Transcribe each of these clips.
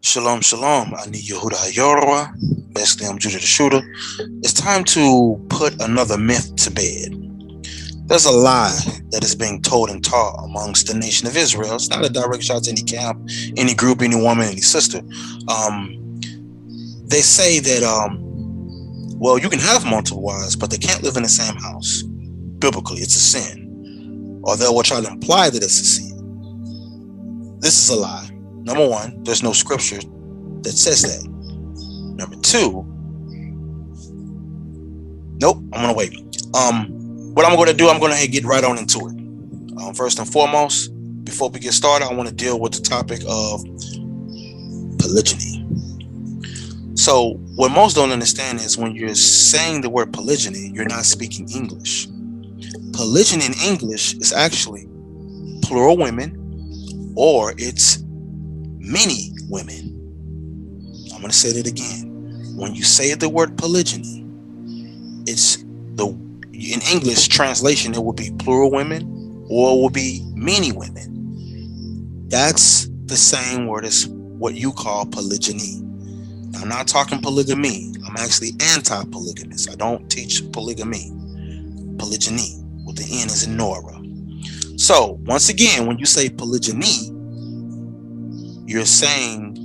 Shalom, shalom. I need YAHKANON. Basically, I'm Judah the Shooter. It's time to put another myth to bed. There's a lie that is being told and taught amongst the nation of Israel. It's not a direct shot to any camp, any group, any woman, any sister. They say that, well, you can have multiple wives, but they can't live in the same house. Biblically, it's a sin. Or they will try to imply that it's a sin. This is a lie. Number one, there's no scripture that says that. Number two, nope, I'm gonna wait. What I'm gonna do, I'm gonna get right on into it. First and foremost, before we get started, I want to deal with the topic of polygyny. So, what most don't understand is when you're saying the word polygyny, you're not speaking English. Polygyny in English is actually plural women, or it's many women. I'm going to say that again. When you say the word polygyny, it's in English translation, it will be plural women or it will be many women. That's the same word as what you call polygyny. Now, I'm not talking polygamy. I'm actually anti-polygamous. I don't teach polygamy. Polygyny with the N as in Nora. So once again, when you say polygyny, you're saying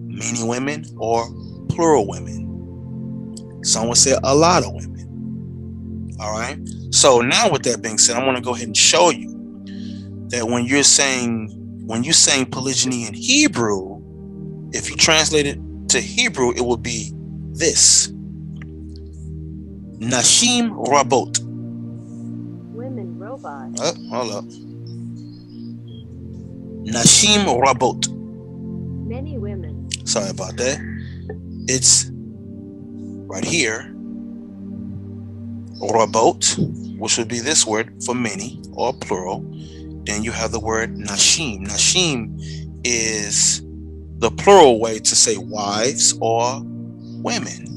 many women or plural women. Some would say a lot of women. All right. So now with that being said, I want to go ahead and show you that when you're saying polygyny in Hebrew, if you translate it to Hebrew, it would be this. Nashim Rabot. Women robots. Hold up. Nashim Rabot. Many women. Sorry about that. It's right here. Rabot, which would be this word for many or plural. Then you have the word Nashim. Nashim is the plural way to say wives or women.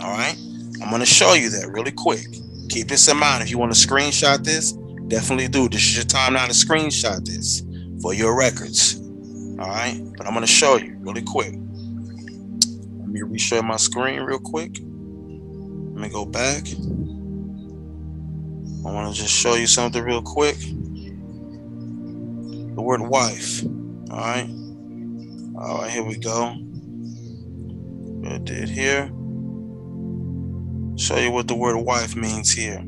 All right. I'm going to show you that really quick. Keep this in mind. If you want to screenshot this, definitely do. This is your time now to screenshot this for your records. All right. But I'm going to show you really quick. Let me reshare my screen real quick. Let me go back. I want to just show you something real quick. The word wife. All right. All right, here we go. I did here. Show you what the word wife means here.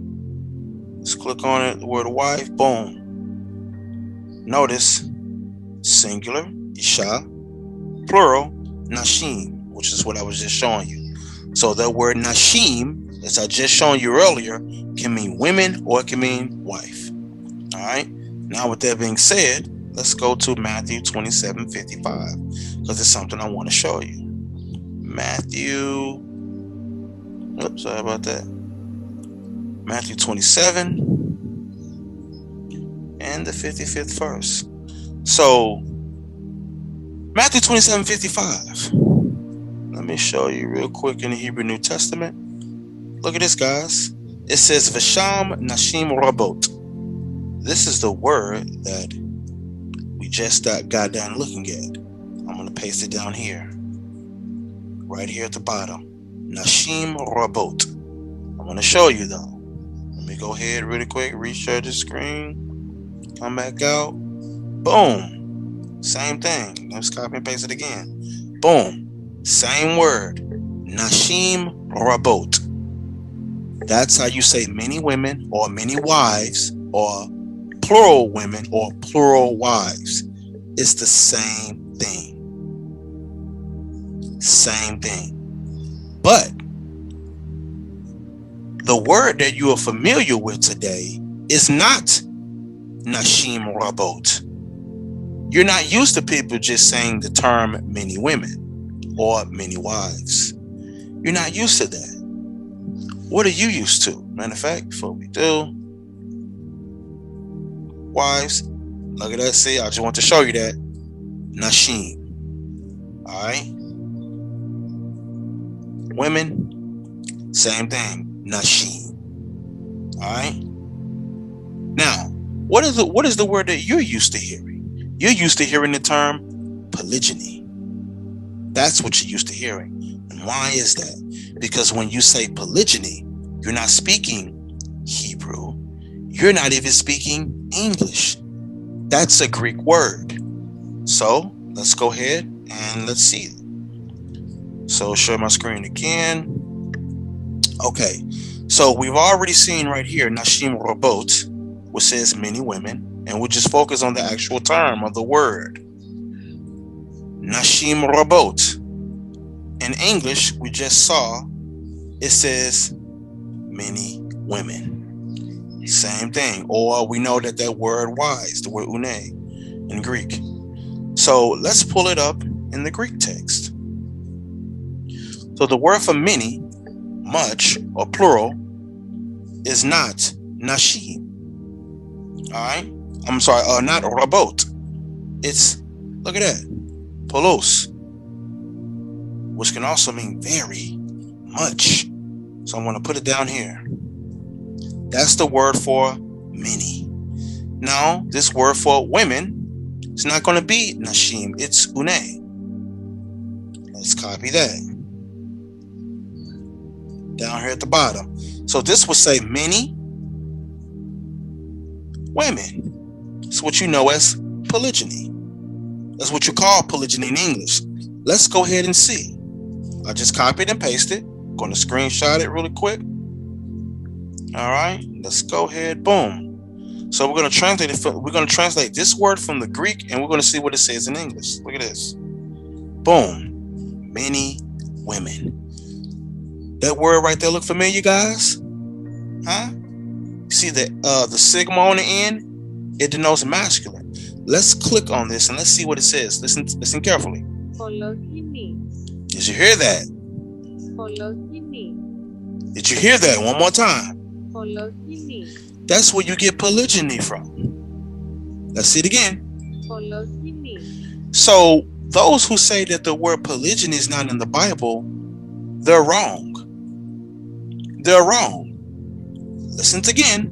Let's click on it. The word wife. Boom. Notice singular, Isha, plural, Nashim, which is what I was just showing you. So that word Nashim, as I just shown you earlier, can mean women or it can mean wife. All right. Now, with that being said, let's go to Matthew 27:55 because it's something I want to show you. Matthew. Oops, sorry about that. Matthew 27 and the 55th verse. So, Matthew 27:55. Let me show you real quick in the Hebrew New Testament. Look at this, guys. It says, Vasham Nashim Rabot. This is the word that we just got done looking at. I'm going to paste it down here. Right here at the bottom. Nashim Rabot. I'm going to show you though. Let me go ahead really quick. Reshare the screen. Come back out. Boom. Same thing. Let's copy and paste it again. Boom. Same word. Nashim Rabot. That's how you say many women or many wives or plural women or plural wives. It's the same thing. Same thing. But the word that you are familiar with today is not Nashim Rabot. You're not used to people just saying the term many women or many wives. You're not used to that. What are you used to? Matter of fact, before we do, wives, look at that. See, I just want to show you that. Nashim. All right. Women, same thing. Nashim. All right. Now, what is the word that you're used to hearing? You're used to hearing the term polygyny. That's what you're used to hearing. And why is that? Because when you say polygyny, you're not speaking Hebrew. You're not even speaking English. That's a Greek word. So let's go ahead and let's see. So share my screen again. Okay. So we've already seen right here, Nashim Robot, which says many women. And we'll just focus on the actual term of the word. Nashim Robot. In English, we just saw it says many women. Same thing. Or we know that word wise, the word une in Greek. So let's pull it up in the Greek text. So the word for many, much or plural, is not nashim. All right. I'm sorry, not rabot. It's, look at that, polos, which can also mean very much. So I'm going to put it down here. That's the word for many. Now, this word for women, it's not going to be nashim. It's une. Let's copy that. Down here at the bottom. So this would say many women. It's what you know as polygyny. That's what you call polygyny in English. Let's go ahead and see. I just copied and pasted. I'm going to screenshot it really quick. All right, let's go ahead. Boom. So we're going to translate it. We're going to translate this word from the Greek, and we're going to see what it says in English. Look at this. Boom. Many women. That word right there look familiar, guys? Huh? You see the sigma on the end? It denotes masculine. Let's click on this and let's see what it says. Listen carefully. Did you hear that? Did you hear that? One more time. That's where you get polygyny from. Let's see it again. So those who say that the word polygyny is not in the Bible, they're wrong. They're wrong. Listen again.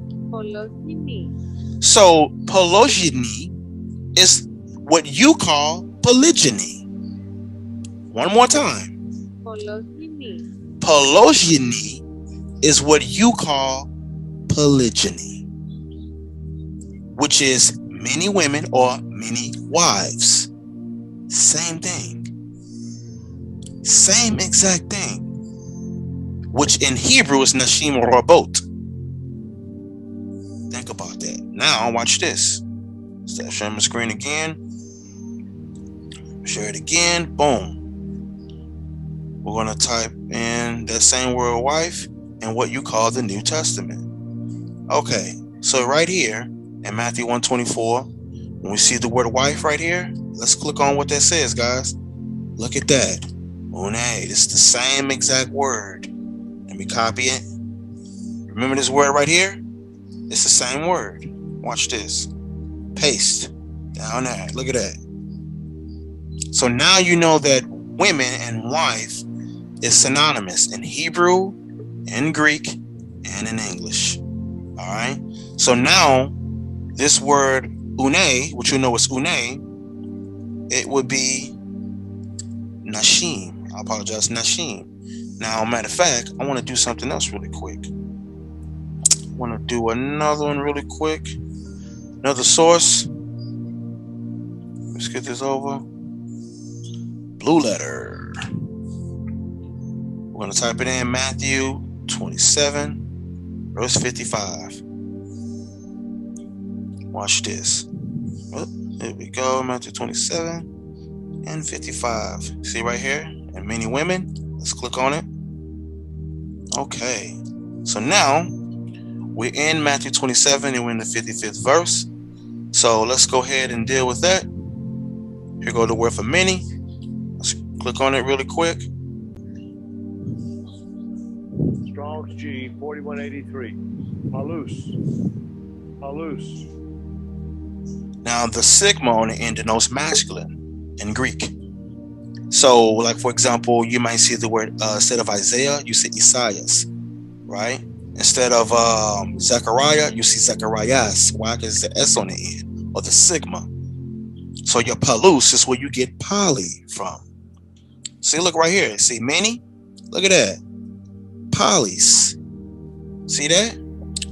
So polygyny is what you call polygyny. One more time. Polygyny is what you call polygyny, which is many women or many wives. Same thing. Same exact thing. Which in Hebrew is nashim rabot. Think about that. Now watch this. Start sharing my screen again. Share it again. Boom. We're going to type in that same word wife and what you call the New Testament. Okay. So right here in Matthew 1:24, when we see the word wife right here, let's click on what that says, guys. Look at that. Une. It's the same exact word. Let me copy it. Remember this word right here? It's the same word. Watch this. Paste. Down there. Look at that. So now you know that women and wife is synonymous in Hebrew, in Greek, and in English. All right. So now this word une, which you know is une, it would be nashim. I apologize, nashim. Now, matter of fact, I want to do something else really quick. I want to do another one really quick. Another source. Let's get this over. Blue letter. We're going to type it in Matthew 27, verse 55. Watch this. Oh, there we go. Matthew 27 and 55. See right here? And many women. Let's click on it. Okay. So now we're in Matthew 27 and we're in the 55th verse. So let's go ahead and deal with that. Here go the word for many. Let's click on it really quick. Strong's G 4183. Halus. Now the sigma on the end denotes masculine in Greek. So, like for example, you might see the word instead of Isaiah, you see Isaias, right? Instead of Zechariah, you see Zecharias. Why? Because the S on the end, or the sigma. So your palus is where you get poly from. See, look right here. See, many. Look at that. Polys. See that?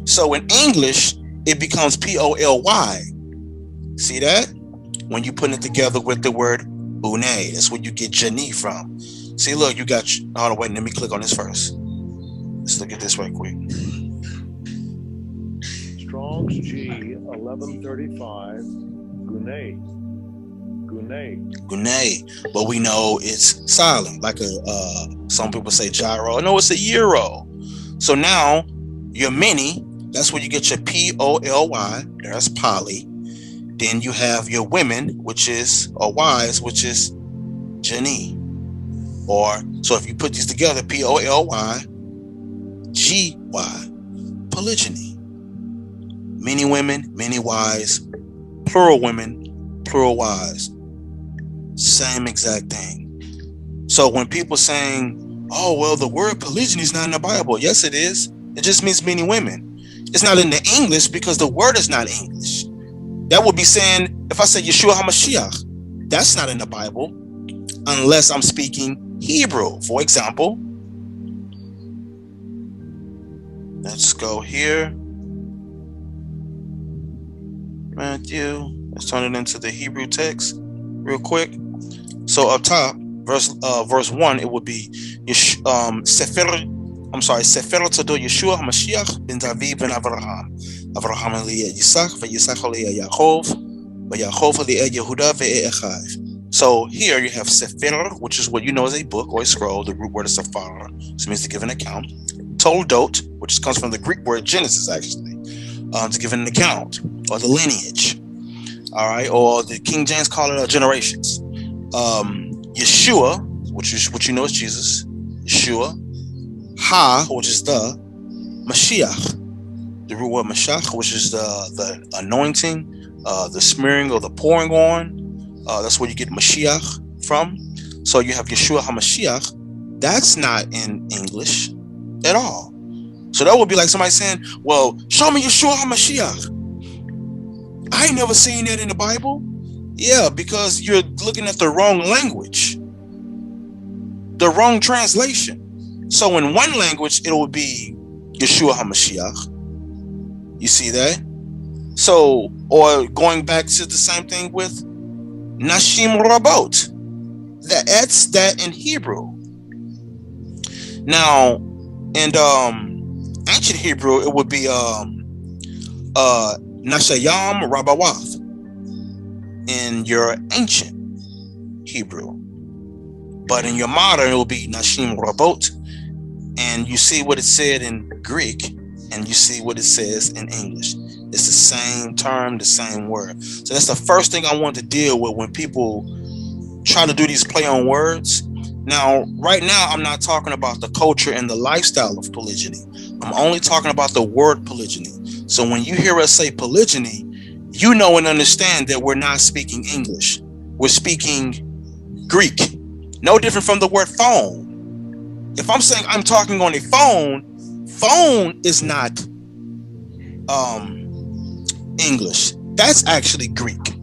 So in English, it becomes P-O-L-Y. See that? When you put it together with the word Bunay, that's where you get Jani from. See, look, you got. Hold on, wait. Let me click on this first. Let's look at this right quick. Strong's G 1135. Gunay. But we know it's silent, like some people say gyro. No, it's a euro. So now your many, that's where you get your P-O-L-Y. That's poly. Then you have your women, which is, or wives, which is Jani. Or, so if you put these together, P-O-L-Y, G-Y, polygyny. Many women, many wives, plural women, plural wives. Same exact thing. So when people saying, oh, well, the word polygyny is not in the Bible. Yes, it is. It just means many women. It's not in the English because the word is not English. That would be saying, if I say Yeshua HaMashiach, that's not in the Bible unless I'm speaking Hebrew. For example, let's go here. Matthew. Let's turn it into the Hebrew text real quick. So up top, verse 1, it would be Sefer Tzadok Yeshua HaMashiach ben David ben Avraham. Avraham Eliah Yitzchak, Yitzchak Eliah Yaakov, Yaakov Eliah Yehuda ve'Echav. So here you have Sefer, which is what you know as a book or a scroll. The root word is Sephara, so it means to give an account. Toldot, which comes from the Greek word Genesis, actually, to give an account or the lineage. All right, or the King James call it generations. Yeshua, which you know is Jesus. Yeshua. Ha, which is the Mashiach. The root word Mashiach, which is the anointing, the smearing or the pouring on. That's where you get Mashiach from. So you have Yeshua HaMashiach. That's not in English at all. So that would be like somebody saying, well, show me Yeshua HaMashiach. I ain't never seen that in the Bible. Yeah, because you're looking at the wrong language, the wrong translation. So in one language, it will be Yeshua HaMashiach. You see that? So, or going back to the same thing with Nashim Rabot. That's that in Hebrew. Now, in ancient Hebrew, it would be Nashayam Rabawath in your ancient Hebrew. But in your modern, it will be Nashim Rabot. And you see what it said in Greek, and you see what it says in English. It's the same term, the same word. So that's the first thing I want to deal with when people try to do these play on words. Now, right now, I'm not talking about the culture and the lifestyle of polygyny. I'm only talking about the word polygyny. So when you hear us say polygyny, you know and understand that we're not speaking English. We're speaking Greek. No different from the word phone. If I'm saying I'm talking on a phone, phone is not English. That's actually Greek.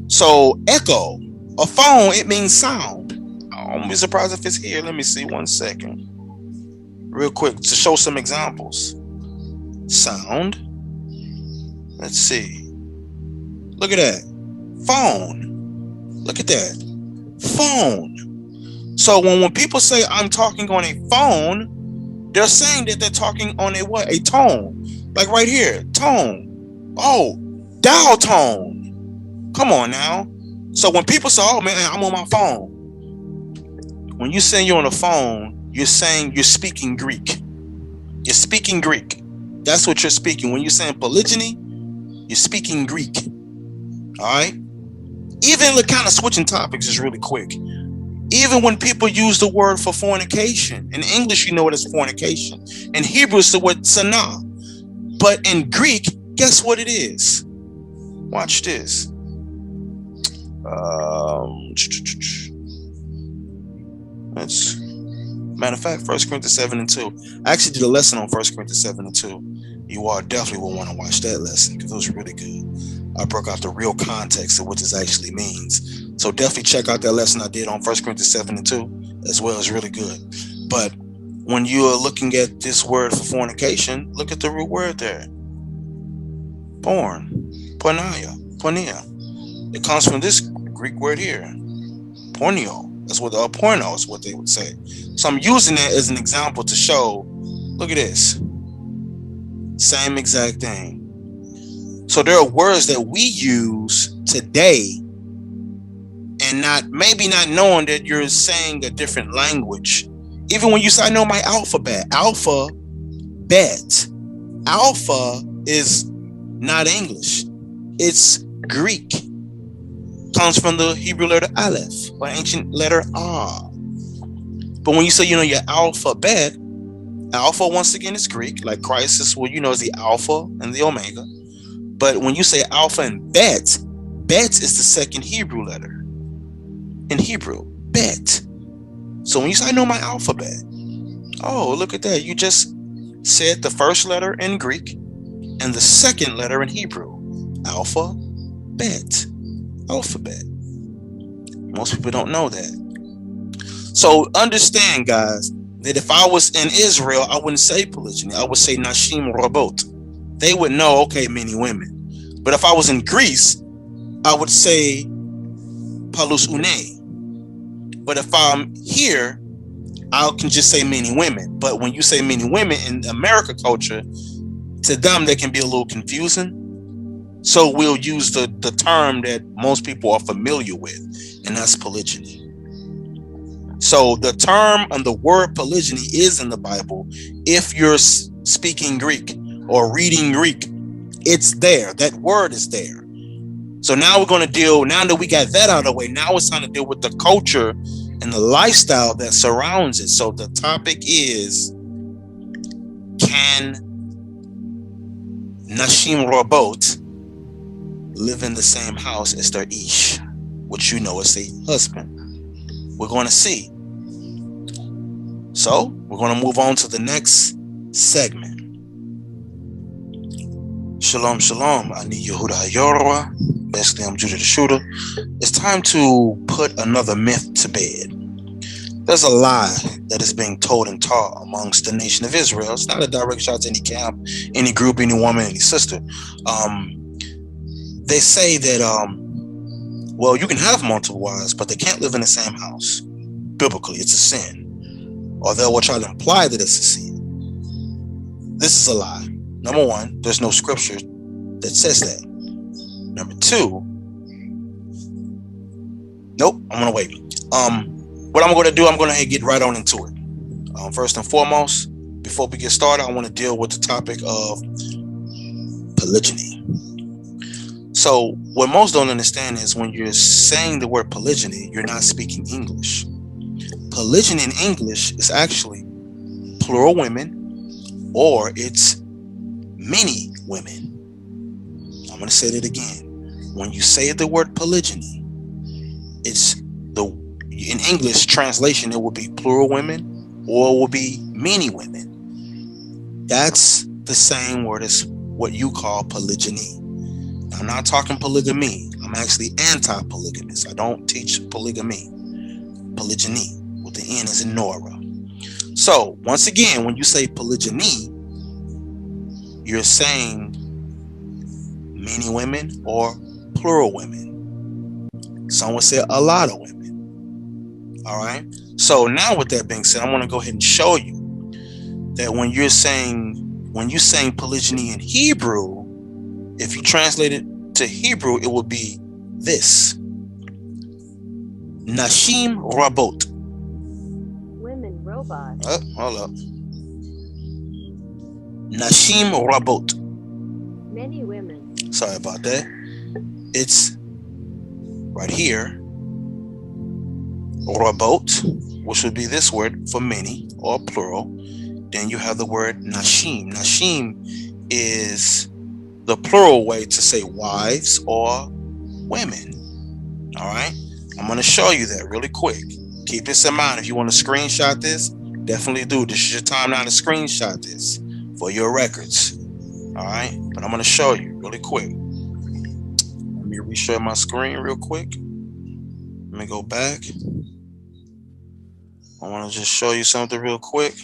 So echo, a phone, it means sound. I won't be surprised if it's here. Let me see 1 second. Real quick to show some examples. Sound. Let's see. Look at that. Phone. Look at that. Phone. So when people say I'm talking on a phone, they're saying that they're talking on a what? A tone. Like right here. Tone. Oh, dial tone. Come on now. So when people say, oh man, I'm on my phone. When you say you're on the phone, you're saying you're speaking Greek. You're speaking Greek. That's what you're speaking. When you're saying polygyny, you're speaking Greek. All right? Even the kind of switching topics is really quick. Even when people use the word for fornication, in English, you know it as fornication. In Hebrew, it's the word sanah. But in Greek, guess what it is? Watch this. That's matter of fact, 1 Corinthians 7:2. I actually did a lesson on 1 Corinthians 7:2. You all definitely will want to watch that lesson because it was really good. I broke out the real context of what this actually means. So definitely check out that lesson I did on 1 Corinthians 7 and 2 as well. It's really good. But when you are looking at this word for fornication, look at the root word there. Porn, pornea. It comes from this Greek word here, porneo. That's what porno is what they would say. So I'm using that as an example to show. Look at this, same exact thing. So there are words that we use today, and maybe not knowing that you're saying a different language. Even when you say, I know my alphabet. Alphabet. Alpha is not English. It's Greek. Comes from the Hebrew letter Aleph, or ancient letter Ah. But when you say you know your alphabet, alpha once again is Greek, like Christ is what you know is the Alpha and the Omega. But when you say alpha and bet, bet is the second Hebrew letter in Hebrew, bet. So when you say I know my alphabet, oh, look at that. You just said the first letter in Greek and the second letter in Hebrew. Alpha, bet, alphabet. Most people don't know that. So understand, guys, that if I was in Israel, I wouldn't say polygyny. I would say nashim rabot. They would know, okay, many women. But if I was in Greece, I would say palus une. But if I'm here, I can just say many women. But when you say many women in America culture, to them, they can be a little confusing. So we'll use the term that most people are familiar with, and that's polygyny. So the term and the word polygyny is in the Bible. If you're speaking Greek or reading Greek, it's there. That word is there. So now we're going to deal, now that we got that out of the way, now it's time to deal with the culture and the lifestyle that surrounds it. So the topic is, can Nashim Rabot live in the same house as their ish, which you know is a husband? We're going to see. So we're going to move on to the next segment. Shalom, shalom. I need YAHKANON. Basically, I'm Judah the Shooter. It's time to put another myth to bed. There's a lie that is being told and taught amongst the nation of Israel. It's not a direct shot to any camp, any group, any woman, any sister. They say that, well, you can have multiple wives, but they can't live in the same house. Biblically, it's a sin. Or they will try to imply that it's a sin. This is a lie. Number one, there's no scripture that says that. Number two, nope, I'm going to wait. What I'm going to do, I'm going to get right on into it. First and foremost, before we get started, I want to deal with the topic of polygyny. So what most don't understand is when you're saying the word polygyny, you're not speaking English. Polygyny in English is actually plural women, or it's many women. I'm going to say that again. When you say the word polygyny, it's in English translation, it will be plural women, or it will be many women. That's the same word as what you call polygyny. I'm not talking polygamy. I'm actually anti-polygamous. I don't teach polygamy. Polygyny, with the N as in Nora. So, once again, when you say polygyny, you're saying many women or plural women. Some would say a lot of women. All right. So now with that being said, I want to go ahead and show you that when you're saying polygyny in Hebrew, if you translate it to Hebrew, it will be this. Nashim Rabot. Women robots. Hold up. Nashim Rabot. Many women. Sorry about that. It's right here. Rabot, which would be this word for many or plural. Then you have the word Nashim. Nashim is the plural way to say wives or women. All right. I'm going to show you that really quick. Keep this in mind. If you want to screenshot this, definitely do. This is your time now to screenshot this for your records. All right. But I'm going to show you really quick. Let me reshare my screen real quick. Let me go back. I want to just show you something real quick.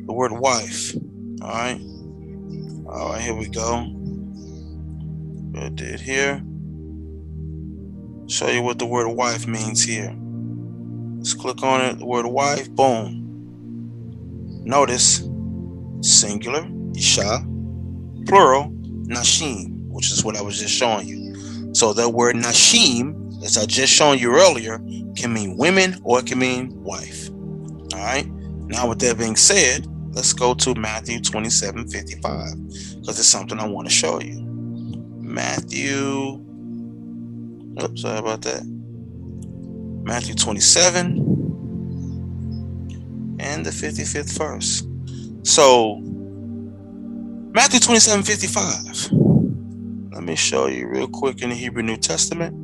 The word wife. All right, here we go. I did here. Show you what the word wife means here. Let's click on it. The word wife. Boom. Notice singular, isha, plural, nashim, which is what I was just showing you. So that word nashim, as I just shown you earlier, can mean women or it can mean wife. All right. Now, with that being said, let's go to Matthew 27:55 because it's something I want to show you. Matthew. Oops, sorry about that. Matthew 27 and the 55th verse. So, Matthew 27:55. Let me show you real quick in the Hebrew New Testament.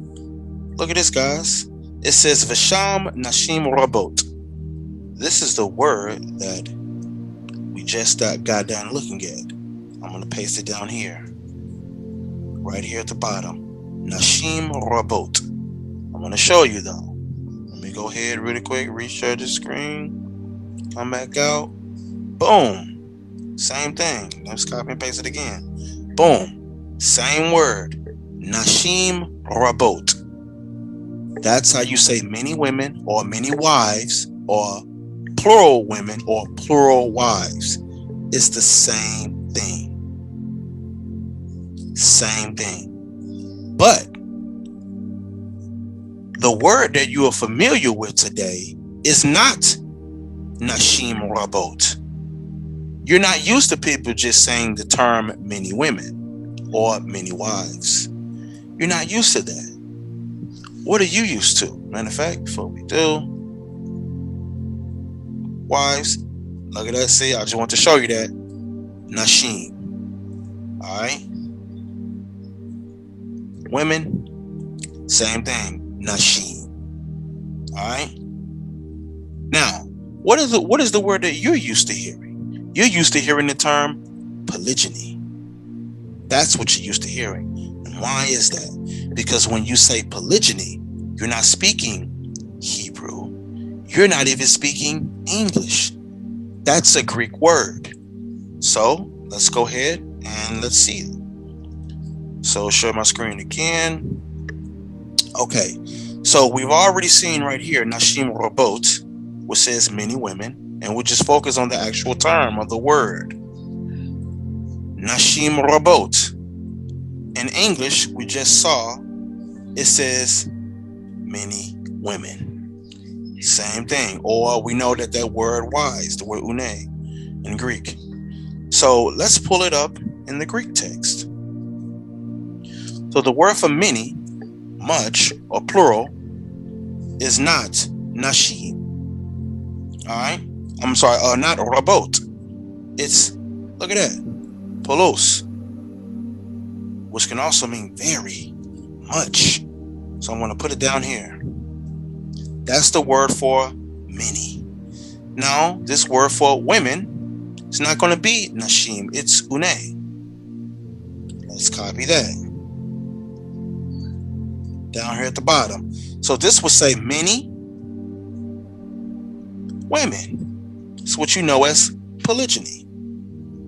Look at this, guys. It says, Vasham Nashim Rabot. This is the word that we just got done looking at. I'm going to paste it down here. Right here at the bottom. Nashim Rabot. I'm going to show you, though. Let me go ahead really quick. Reshare the screen. Come back out. Boom. Same thing. Let's copy and paste it again. Boom. Same word. Nashim Rabot. That's how you say many women or many wives or plural women or plural wives. It's the same thing. Same thing. But the word that you are familiar with today is not Nashim Rabot. You're not used to people just saying the term many women or many wives. You're not used to that. What are you used to? Matter of fact, before we do, wives, look at that. See, I just want to show you that. Nashim. All right. Women, same thing. Nashim. All right. Now, what is the word that you're used to hearing? You're used to hearing the term polygyny. That's what you're used to hearing. And why is that? Because when you say polygyny, you're not speaking Hebrew. You're not even speaking English. That's a Greek word. So let's go ahead and let's see it. So share my screen again. Okay. So we've already seen right here, Nashim Rabot, which says many women. And we'll just focus on the actual term of the word. Nashim Rabot. In English, we just saw it says many women. Same thing. Or we know that word wise, the word une in Greek. So let's pull it up in the Greek text. So the word for many, much or plural, is not nashim. All right. I'm sorry, not rabot. It's, look at that, polos, which can also mean very much. So I'm going to put it down here. That's the word for many. Now, this word for women, it's not going to be nashim. It's une. Let's copy that. Down here at the bottom. So this would say many women. It's what you know as polygyny.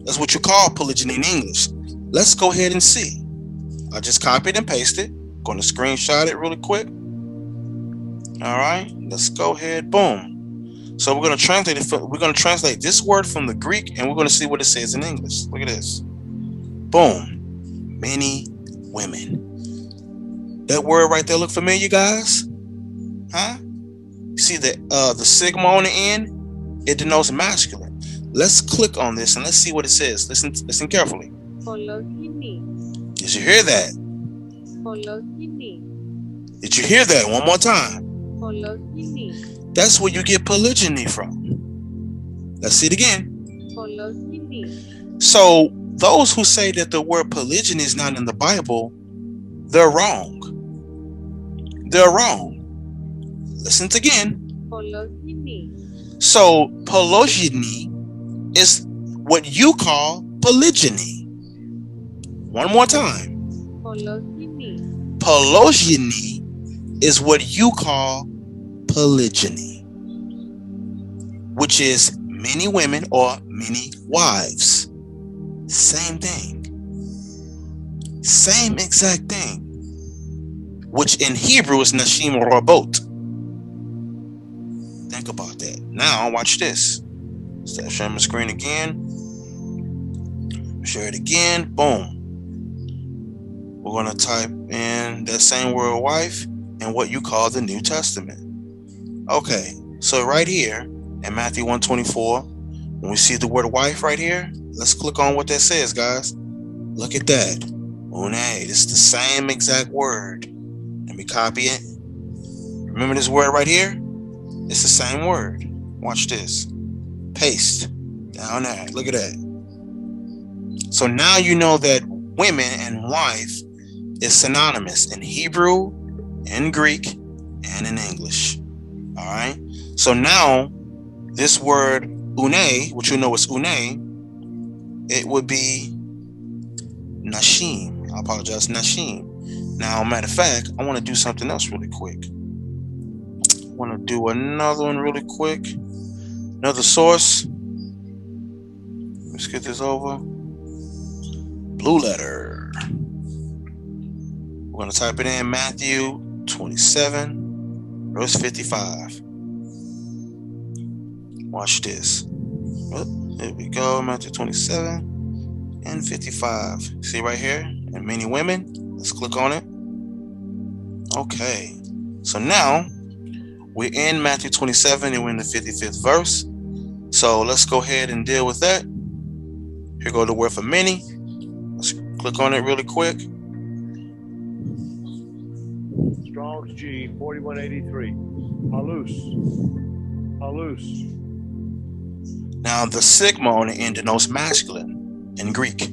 That's what you call polygyny in English. Let's go ahead and see. I just copied and pasted. Going to screenshot it really quick. All right, let's go ahead. Boom. So we're going to translate it. We're going to translate this word from the Greek, and we're going to see what it says in English. Look at this. Boom. Many women. That word right there look familiar, guys? Huh? You see the sigma on the end? It denotes masculine. Let's click on this and let's see what it says. Listen carefully. Did you hear that? Did you hear that? One more time. That's where you get polygyny from. Let's see it again. So those who say that the word polygyny is not in the Bible, they're wrong. They're wrong. Listen again. So polygyny is what you call polygyny. One more time. Polygyny is what you call polygyny, which is many women or many wives. Same thing. Same exact thing. Which in Hebrew is Nashim Rabot. Think about that. Now watch this. Stop sharing my screen again. Share it again. Boom. We're going to type in that same word wife and what you call the New Testament. Okay. So right here in Matthew 1:24, when we see the word wife right here, let's click on what that says, guys. Look at that. Une. It's the same exact word. Let me copy it. Remember this word right here? It's the same word. Watch this. Paste. Down there. Look at that. So now you know that women and wife is synonymous in Hebrew, in Greek, and in English. All right. So now this word une, which you know is une, it would be nashim. I apologize, nashim. Now, matter of fact, I want to do something else really quick. I want to do another one really quick. Another source. Let's get this over. Blue letter. We're going to type it in Matthew 27, verse 55. Watch this. Oh, there we go. Matthew 27 and 55. See right here? And many women. Let's click on it. Okay. So now we're in Matthew 27 and we're in the 55th verse. So let's go ahead and deal with that. Here go the word for many. Let's click on it really quick. Strong's G 4183. Halus. Now the sigma on the end denotes masculine in Greek.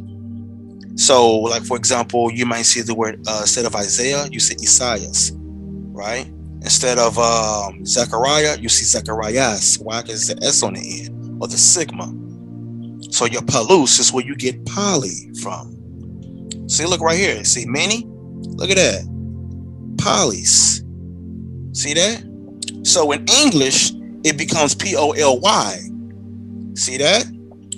So like for example, you might see the word instead of Isaiah, you see Isaias, right? Instead of Zechariah, you see Zecharias. Why? Because the S on the end, or the sigma. So your palus is where you get poly from. See, look right here. See many? Look at that. Polys. See that? So in English, it becomes P-O-L-Y. See that?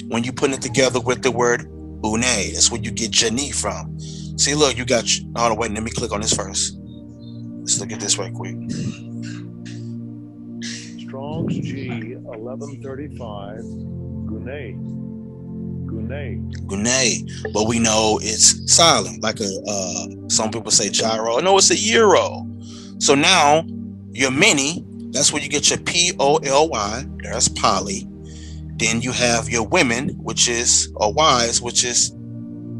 When you put it together with the word une, that's where you get Jani from. See, look, you got. Hold on, wait. Let me click on this first. Let's look at this right quick. Strong's G 1135. Gune, but we know it's silent, like some people say gyro. No, it's a euro. So now your many, that's where you get your P-O-L-Y. That's poly. Then you have your women, which is, or wives, which is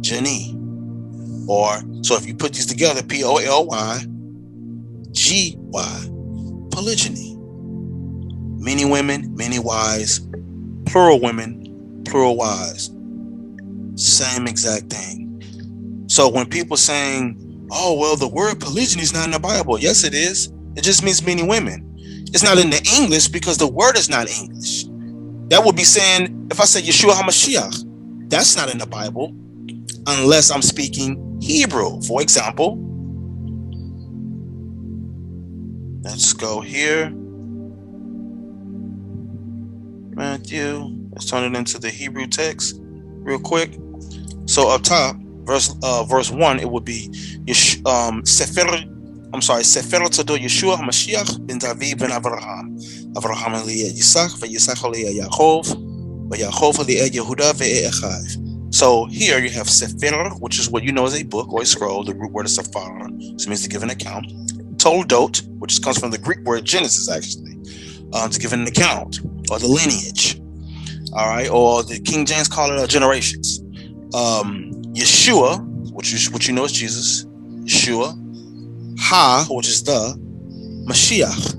Jani. Or so if you put these together, P-O-L-Y, G-Y, polygyny. Many women, many wives, plural women, plural wives. Same exact thing. So when people saying, oh, well, the word polygyny is not in the Bible. Yes, it is. It just means many women. It's not in the English because the word is not English. That would be saying, if I say Yeshua HaMashiach, that's not in the Bible unless I'm speaking Hebrew. For example, let's go here. Matthew. Let's turn it into the Hebrew text real quick. So up top, verse 1, it would be Sefer Tzadok Yeshua HaMashiach ben David ben Avraham. Avraham eliyah Yitzchak, veYitzchak eliyah Yaakov, veYaakov eliyah Yehuda ve'Echav. So here you have Sefer, which is what you know as a book or a scroll. The root word is Sephar, which means to give an account. Toldot, which comes from the Greek word Genesis, actually, to give an account or the lineage. All right, or the King James call it generations. Yeshua, which you know is Jesus. Yeshua. Ha, which is the Mashiach.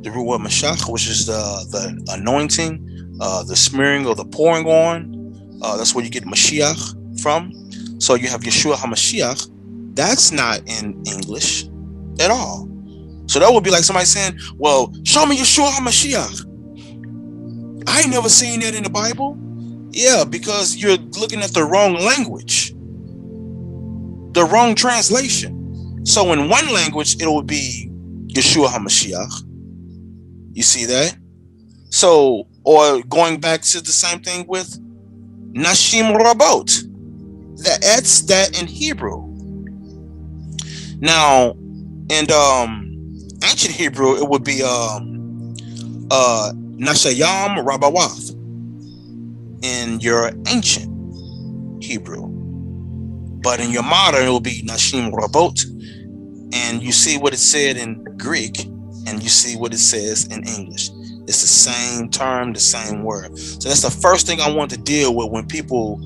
The root word Mashiach, which is the anointing, the smearing or the pouring on. That's where you get Mashiach from. So you have Yeshua HaMashiach. That's not in English at all. So that would be like somebody saying, well, show me Yeshua HaMashiach. I ain't never seen that in the Bible. Yeah, because you're looking at the wrong language, the wrong translation. So in one language, it will be Yeshua HaMashiach. You see that? So, or going back to the same thing with Nashim Rabot. That's that in Hebrew. Now, in ancient Hebrew, it would be Nashayam Rabawath in your ancient Hebrew. But in your modern, it will be Nashim Rabot. And you see what it said in Greek, and you see what it says in English. It's the same term, the same word. So that's the first thing I want to deal with when people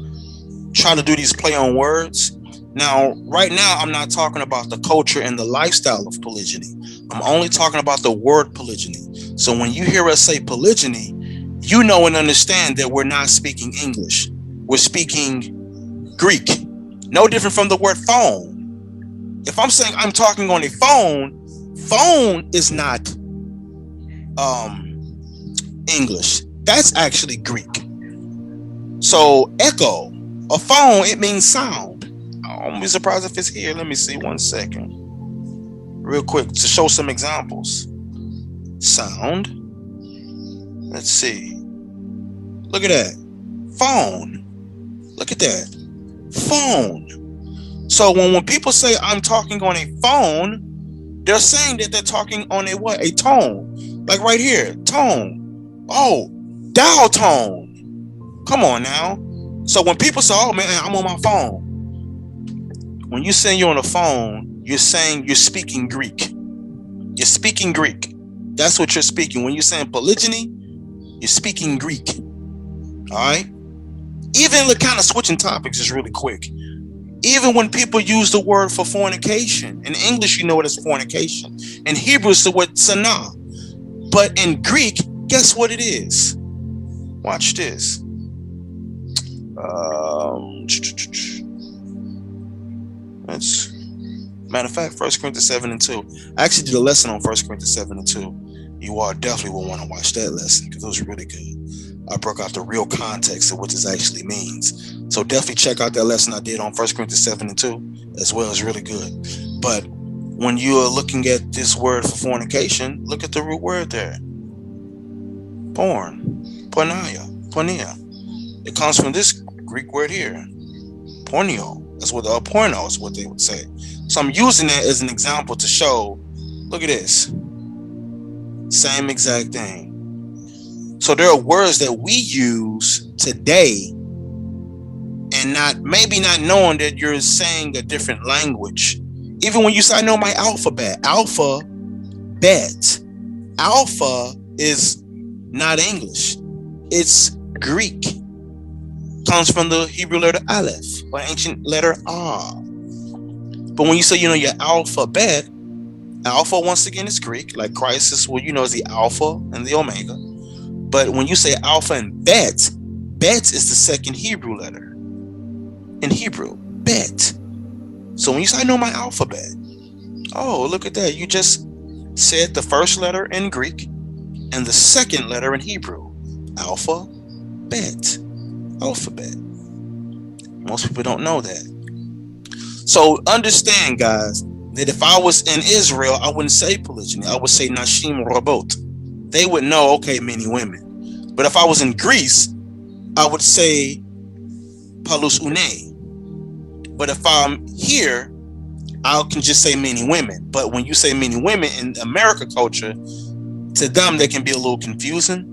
try to do these play on words. Now, right now, I'm not talking about the culture and the lifestyle of polygyny. I'm only talking about the word polygyny. So when you hear us say polygyny, you know and understand that we're not speaking English. We're speaking Greek. No different from the word phone. If I'm saying I'm talking on a phone, phone is not English. That's actually Greek. So echo, a phone, it means sound. I won't be surprised if it's here. Let me see 1 second. Real quick to show some examples. Sound. Let's see. Look at that. Phone. Look at that. Phone. So when people say I'm talking on a phone, they're saying that they're talking on a what? A tone. Like right here. Tone. Oh, dial tone. Come on now. So when people say, oh man, I'm on my phone. When you say you're on the phone, you're saying you're speaking Greek. You're speaking Greek. That's what you're speaking. When you're saying polygyny, you're speaking Greek. All right? Even the kind of switching topics is really quick. Even when people use the word for fornication, in English, you know it as fornication. In Hebrew, it's the word sanah. But in Greek, guess what it is? Watch this. That's matter of fact, 1 Corinthians 7:2. I actually did a lesson on 1 Corinthians 7:2. You all definitely will want to watch that lesson because it was really good. I broke out the real context of what this actually means. So definitely check out that lesson I did on 1 Corinthians 7:2 as well. It's really good. But when you are looking at this word for fornication, look at the root word there. Porn. Pornia. It comes from this Greek word here. Pornio. That's what porno is what they would say. So I'm using that as an example to show, look at this. Same exact thing. So there are words that we use today and maybe not knowing that you're saying a different language. Even when you say, I know my alphabet. Alphabet. Alpha is not English. It's Greek. Comes from the Hebrew letter Aleph or ancient letter Ah. But when you say, your alphabet, alpha once again is Greek, like Christ is what is the Alpha and the Omega. But when you say alpha and bet is the second Hebrew letter in Hebrew, bet. So when you say I know my alphabet, oh, look at that. You just said the first letter in Greek and the second letter in Hebrew, alpha, bet. Alphabet. Most people don't know that. So understand, guys, that if I was in Israel, I wouldn't say polygyny. I would say Nashim Rabot. They would know, okay, many women. But if I was in Greece, I would say Palus Une. But if I'm here, I can just say many women. But when you say many women in America culture, to them, they can be a little confusing.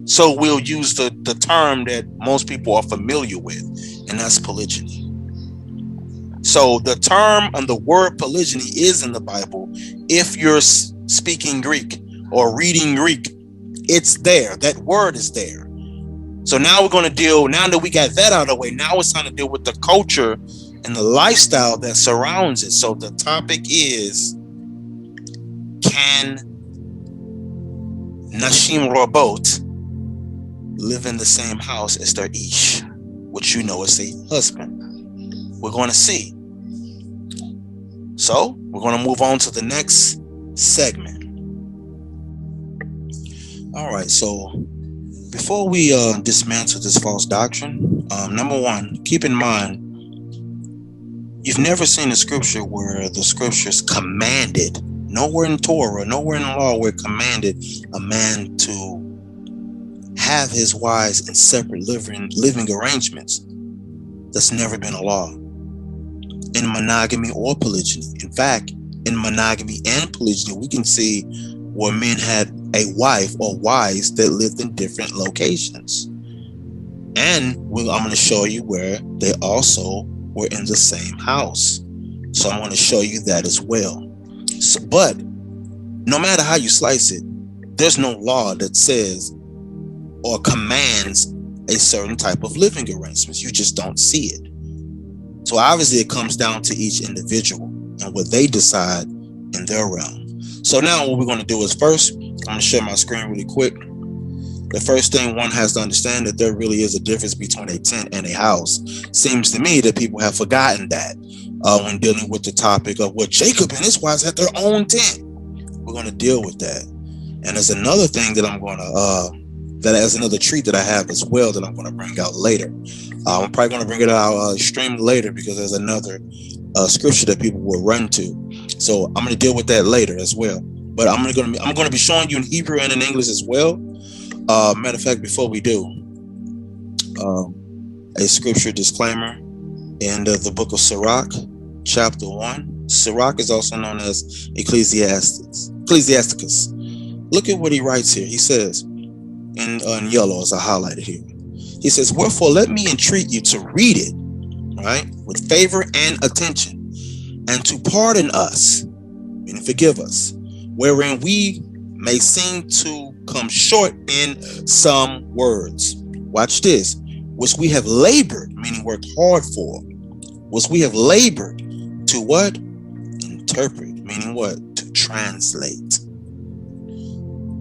So we'll use the term that most people are familiar with, and that's polygyny. So the term and the word polygyny is in the Bible. If you're speaking Greek or reading Greek, it's there. That word is there. So now we're going to deal, now that we got that out of the way, now it's time to deal with the culture and the lifestyle that surrounds it. So the topic is, can Nashim Rabot live in the same house as their ish, which is a husband? We're going to see. So we're going to move on to the next segment. All right, so before we dismantle this false doctrine, number one, keep in mind, you've never seen a scripture where the scriptures commanded Nowhere in Torah, nowhere in the law where it commanded a man to have his wives in separate living arrangements. That's never been a law in monogamy or polygyny. In fact, in monogamy and polygyny, we can see where men had a wife or wives that lived in different locations. And I'm going to show you where they also were in the same house. So I'm going to show you that as well. But no matter how you slice it, there's no law that says or commands a certain type of living arrangements. You just don't see it. So obviously it comes down to each individual and what they decide in their realm. So now what we're going to do is first, I'm going to share my screen really quick. The first thing one has to understand that there really is a difference between a tent and a house. Seems to me that people have forgotten that when dealing with the topic of what Jacob and his wives had their own tent. We're going to deal with that. And there's another thing that I'm going to, that as another treat that I have as well that I'm going to bring out later. I'm probably going to bring it out extremely later because there's another scripture that people will run to. So I'm going to deal with that later as well. But I'm going to be showing you in Hebrew and in English as well. Matter of fact, before we do, a scripture disclaimer in the book of Sirach, chapter 1. Sirach is also known as Ecclesiasticus. Look at what he writes here. He says, in yellow as I highlighted here, he says, wherefore let me entreat you to read it, right, with favor and attention, and to pardon us, meaning forgive us, wherein we may seem to come short in some words. Watch this. Which we have labored, meaning worked hard for. Which we have labored to what? Interpret, meaning what? To translate.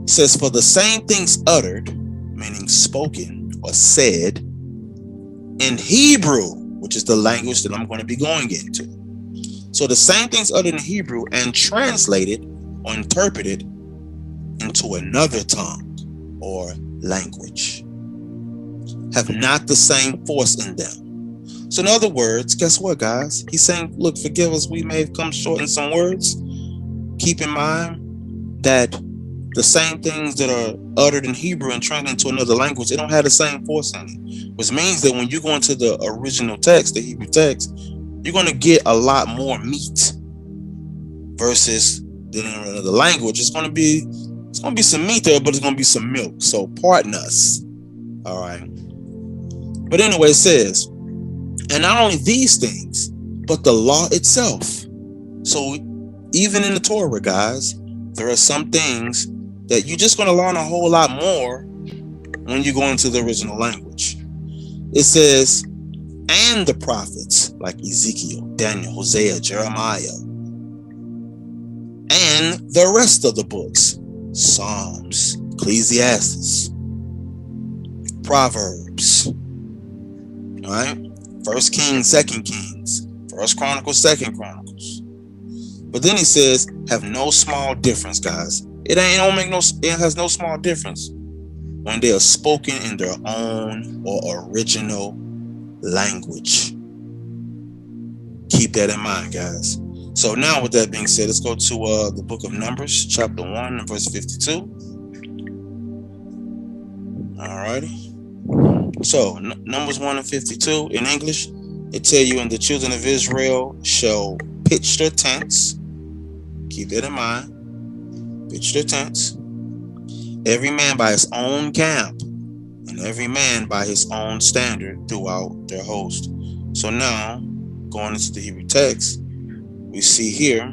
It says, for the same things uttered, meaning spoken or said, in Hebrew, which is the language that I'm going to be going into. So the same things uttered in Hebrew and translated or interpreted into another tongue or language have not the same force in them. So in other words, guess what, guys? He's saying, look, forgive us, we may have come short in some words. Keep in mind that the same things that are uttered in Hebrew and translated into another language, it don't have the same force in it. Which means that when you go into the original text, the Hebrew text, you're going to get a lot more meat versus in another language. It's going to be some meat there, but it's going to be some milk. So pardon us. All right. But anyway, it says, and not only these things, but the law itself. So even in the Torah, guys, there are some things that you're just going to learn a whole lot more when you go into the original language. It says, and the prophets like Ezekiel, Daniel, Hosea, Jeremiah, and the rest of the books, Psalms, Ecclesiastes, Proverbs, all right, 1 Kings, 2 Kings, 1 Chronicles, 2 Chronicles. But then he says, have no small difference, guys. It has no small difference when they are spoken in their own or original language. Keep that in mind, guys. So now with that being said, let's go to the book of Numbers, chapter 1 and verse 52. Alrighty. So Numbers 1 and 52 in English, it tell you, and the children of Israel shall pitch their tents. Keep that in mind. Pitch their tents. Every man by his own camp, and every man by his own standard throughout their host. So now, going into the Hebrew text, we see here,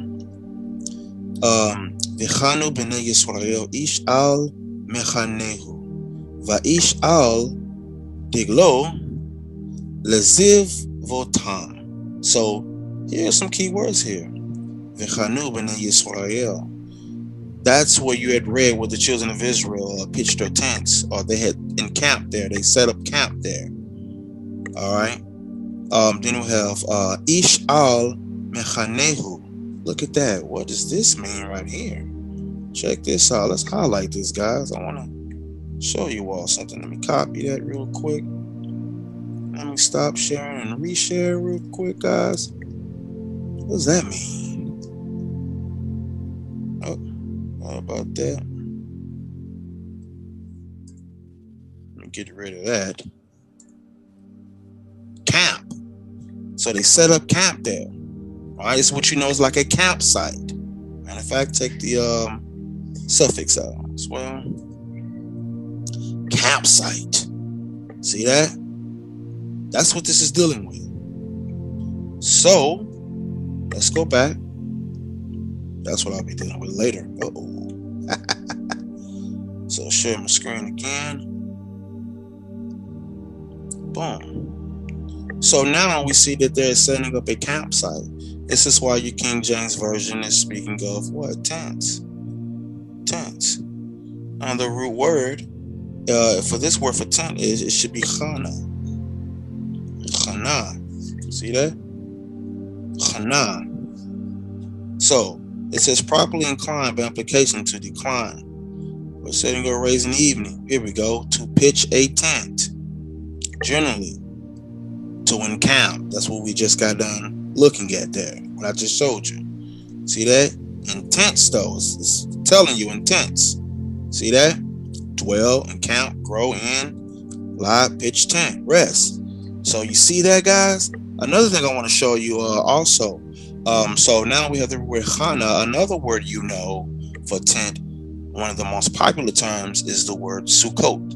V'chanu b'nei Yisrael ish al mechanehu, va'ish al diglo leziv votam. So here's some key words here. V'chanu b'nei Yisrael. That's where you had read where the children of Israel pitched their tents, or they had encamped there. They set up camp there. All right. Then we have ish al mechanehu. Look at that. What does this mean right here? Check this out. Let's highlight this, guys. I want to show you all something. Let me copy that real quick. Let me stop sharing and reshare real quick, guys. What does that mean? Oh, how about that? Let me get rid of that. Camp. So they set up camp there. All right, it's what you know is like a campsite. Matter of fact, take the suffix out as well. Campsite. See that? That's what this is dealing with. So let's go back. That's what I'll be dealing with later. So share my screen again. Boom. So now we see that they're setting up a campsite. This is why your King James Version is speaking of what? Tents. Tents. And the root word for this word for tent is, it should be chana. Chana. See that? Chana. So it says properly inclined by implication to decline. We're setting or raising evening. Here we go. To pitch a tent. Generally. To encamp. That's what we just got done looking at there. What I just showed you. See that? Intense though. It's telling you intense. See that? Dwell, encamp, grow in, lie, pitch, tent, rest. So you see that, guys? Another thing I want to show you also. So now we have the word chana. Another word you know for tent. One of the most popular terms is the word sukkot.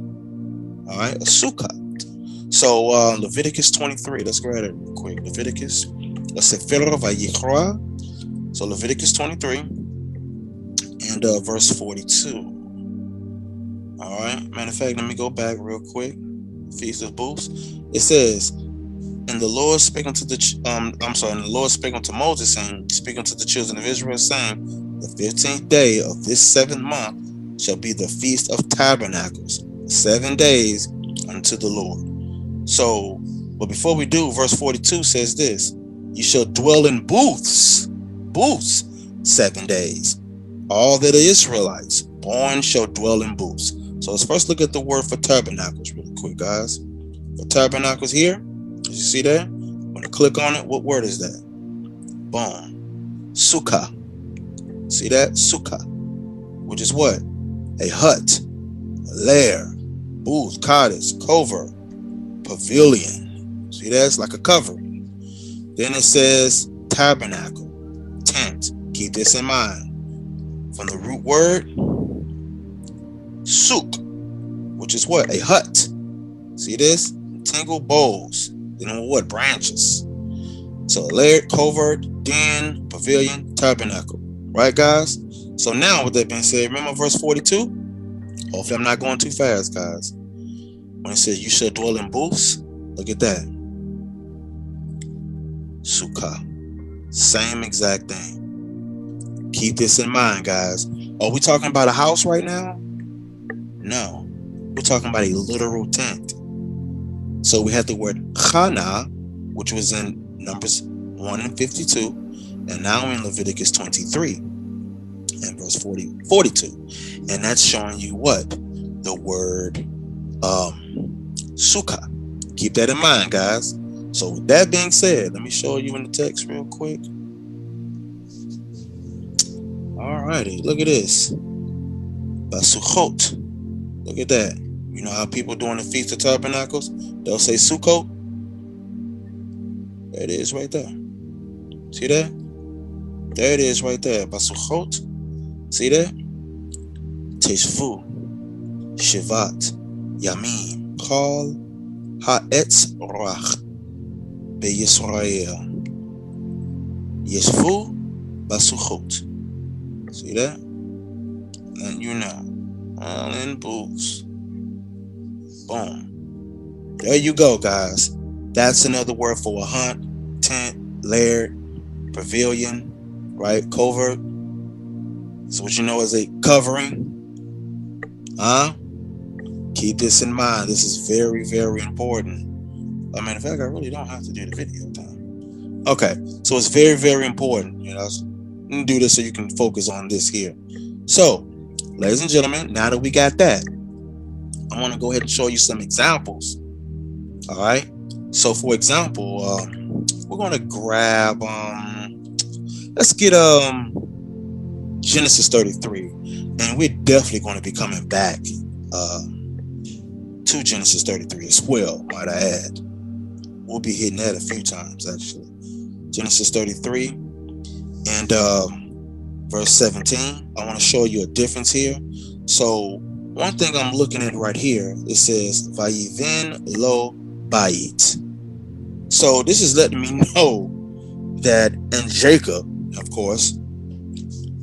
All right, a sukkah. So Leviticus 23. Let's go ahead real quick. Leviticus. So Leviticus 23 and verse 42. All right. Matter of fact, let me go back real quick. Feast of Booths. It says, and the Lord spake unto the and the Lord spake unto Moses, saying, speak unto the children of Israel, saying, the 15th day of this 7th month shall be the Feast of Tabernacles, 7 days unto the Lord. So, but before we do, verse 42 says this: you shall dwell in booths 7 days. All that are Israelites born shall dwell in booths. So let's first look at the word for tabernacles really quick, guys. For tabernacles here, did you see that? When I click on it, what word is that? Boom. Sukkah. See that? Sukkah. Which is what? A hut, a lair, booth, cottage, covert, pavilion. See that? It's like a covering. Then it says tabernacle, tent. Keep this in mind. From the root word, suk, which is what? A hut. See this? Tangle bowls. You know what? Branches. So lair, covert, den, pavilion, tabernacle. Right, guys? So now with that being said, remember verse 42? Hopefully I'm not going too fast, guys. When it says you shall dwell in booths, look at that. Sukkah. Same exact thing. Keep this in mind, guys. Are we talking about a house right now? No. We're talking about a literal tent. So we have the word chana, which was in Numbers 1 and 52, and now in Leviticus 23 and verse 42. And that's showing you what? The word sukkah. Keep that in mind, guys. So with that being said, let me show you in the text real quick. Alrighty, look at this. Basuchot. Look at that. You know how people doing the Feast of Tabernacles? They'll say Sukkot. There it is right there. See that? There it is right there. Basuchot. See that? Teshvu. Shivat. Yamim. Kol ha'etz rach. Be-Yisrael. Yeshvu. Basuchot. See that? And you know. All in booths. Boom. There you go, guys. That's another word for a hunt, tent, lair, pavilion, right? Covert. So what you know is a covering. Keep this in mind. This is very, very important. I mean, in fact, I really don't have to do the video time. Okay. So it's very, very important. You know, I'm gonna do this so you can focus on this here. So, ladies and gentlemen, now that we got that, I want to go ahead and show you some examples. All right. So, for example, we're going to grab. Let's get Genesis 33, and we're definitely going to be coming back to Genesis 33 as well, might I add. We'll be hitting that a few times, actually. Genesis 33 and verse 17. I want to show you a difference here. So one thing I'm looking at right here, it says Vayiven lo bayit. So this is letting me know that in Jacob, of course,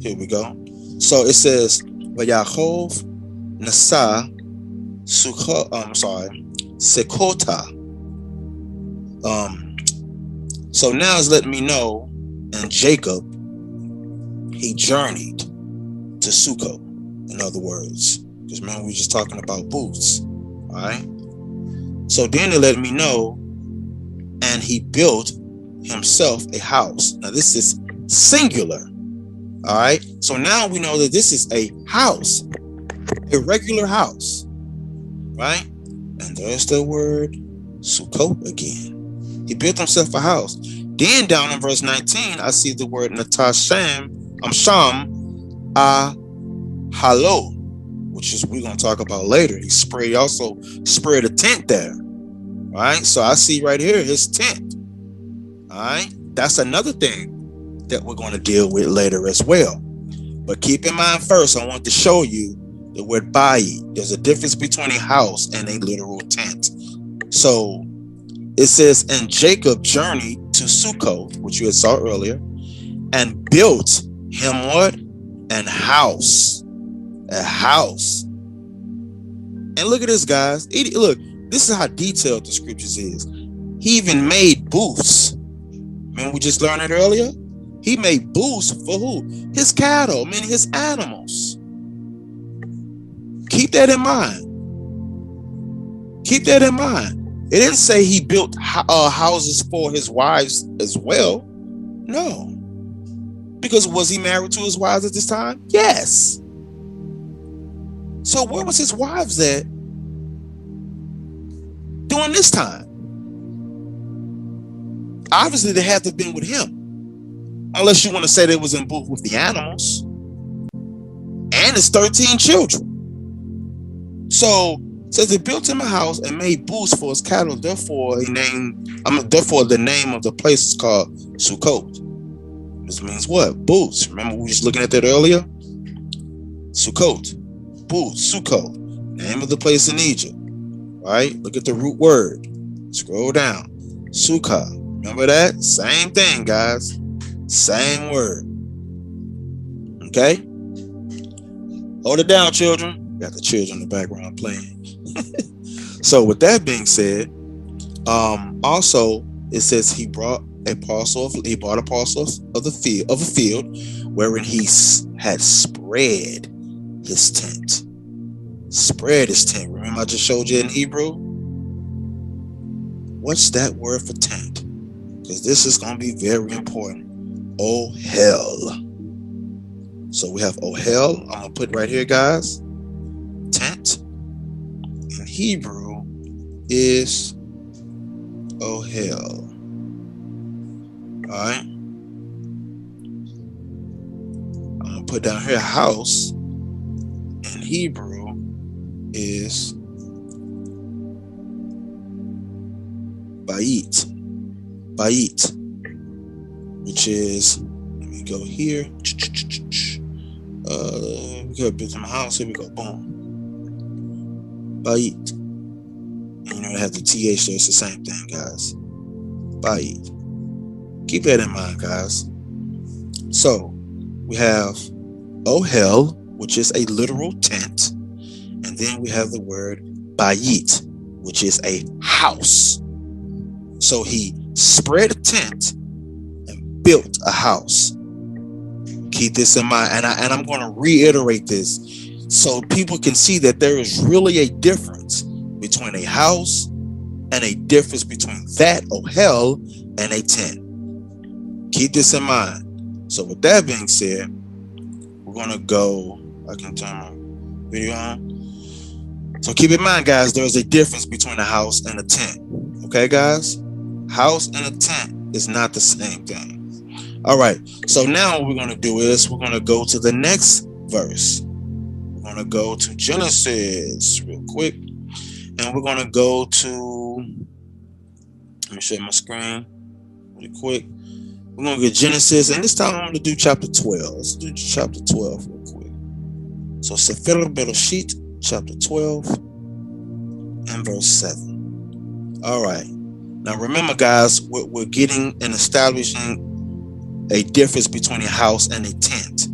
here we go. So it says Vayachov nasa Sekota. So now it's letting me know in Jacob he journeyed to Sukkot. In other words, because remember we were just talking about booths. All right. So then it let me know, and he built himself a house. Now this is singular. All right. So now we know that this is a house, a regular house. Right. And there's the word Sukkot again. He built himself a house. Then down in verse 19, I see the word Sham Halo, which is we're going to talk about later. He also spread a tent there. All right. So I see right here his tent. All right. That's another thing that we're going to deal with later as well. But keep in mind first, I want to show you the word bayit. There's a difference between a house and a literal tent. So it says, and Jacob journeyed to Sukkot, which you had saw earlier, and built him what? An house. A house. And look at this, guys. Look, this is how detailed the scriptures is. He even made booths. Remember we just learned it earlier? He made booths for who? His cattle, meaning his animals. Keep that in mind. Keep that in mind. It didn't say he built houses for his wives as well. No. Because was he married to his wives at this time? Yes. So where was his wives at during this time? Obviously, they had to have been with him. Unless you want to say they was in booth with the animals. And his 13 children. So it says he built him a house and made booths for his cattle. Therefore, the name of the place is called Sukkot. This means what? Booths. Remember we were just looking at that earlier? Sukkot. Booths. Sukkot. Name of the place in Egypt. Right? Look at the root word. Scroll down. Sukkah. Remember that? Same thing, guys. Same word. Okay? Hold it down, children. Got the children in the background playing. So with that being said, also it says he bought a parcel of a field wherein he had spread his tent. Spread his tent. Remember I just showed you in Hebrew? What's that word for tent? Because this is going to be very important. Ohel. So we have Ohel. I'm going to put right here, guys. Tent in Hebrew is Ohel. Alright. I'm going to put down here house in Hebrew is Bayit. Bayit. Which is, let me go here. We got build some house. Here we go. Boom. Bayit. And you know, I have the TH there. It's the same thing, guys. Bayit. Keep that in mind, guys. So, we have Ohel, which is a literal tent. And then we have the word Bayit, which is a house. So, he spread a tent and built a house. Keep this in mind. And I'm going to reiterate this so people can see that there is really a difference between a house and a difference between that Ohel and a tent. Keep this in mind. So with that being said, we're going to go, I can turn my video on. So keep in mind, guys, there's a difference between a house and a tent. Okay, guys? House and a tent is not the same thing. All right. So now what we're going to do is we're going to go to the next verse. We're going to go to Genesis real quick. And we're going to go to, let me share my screen really quick. We're going to get Genesis. And this time I'm going to do chapter 12. Let's do chapter 12 real quick. So Sefer Bereshit, chapter 12 and verse 7. All right. Now remember, guys, we're getting and establishing a difference between a house and a tent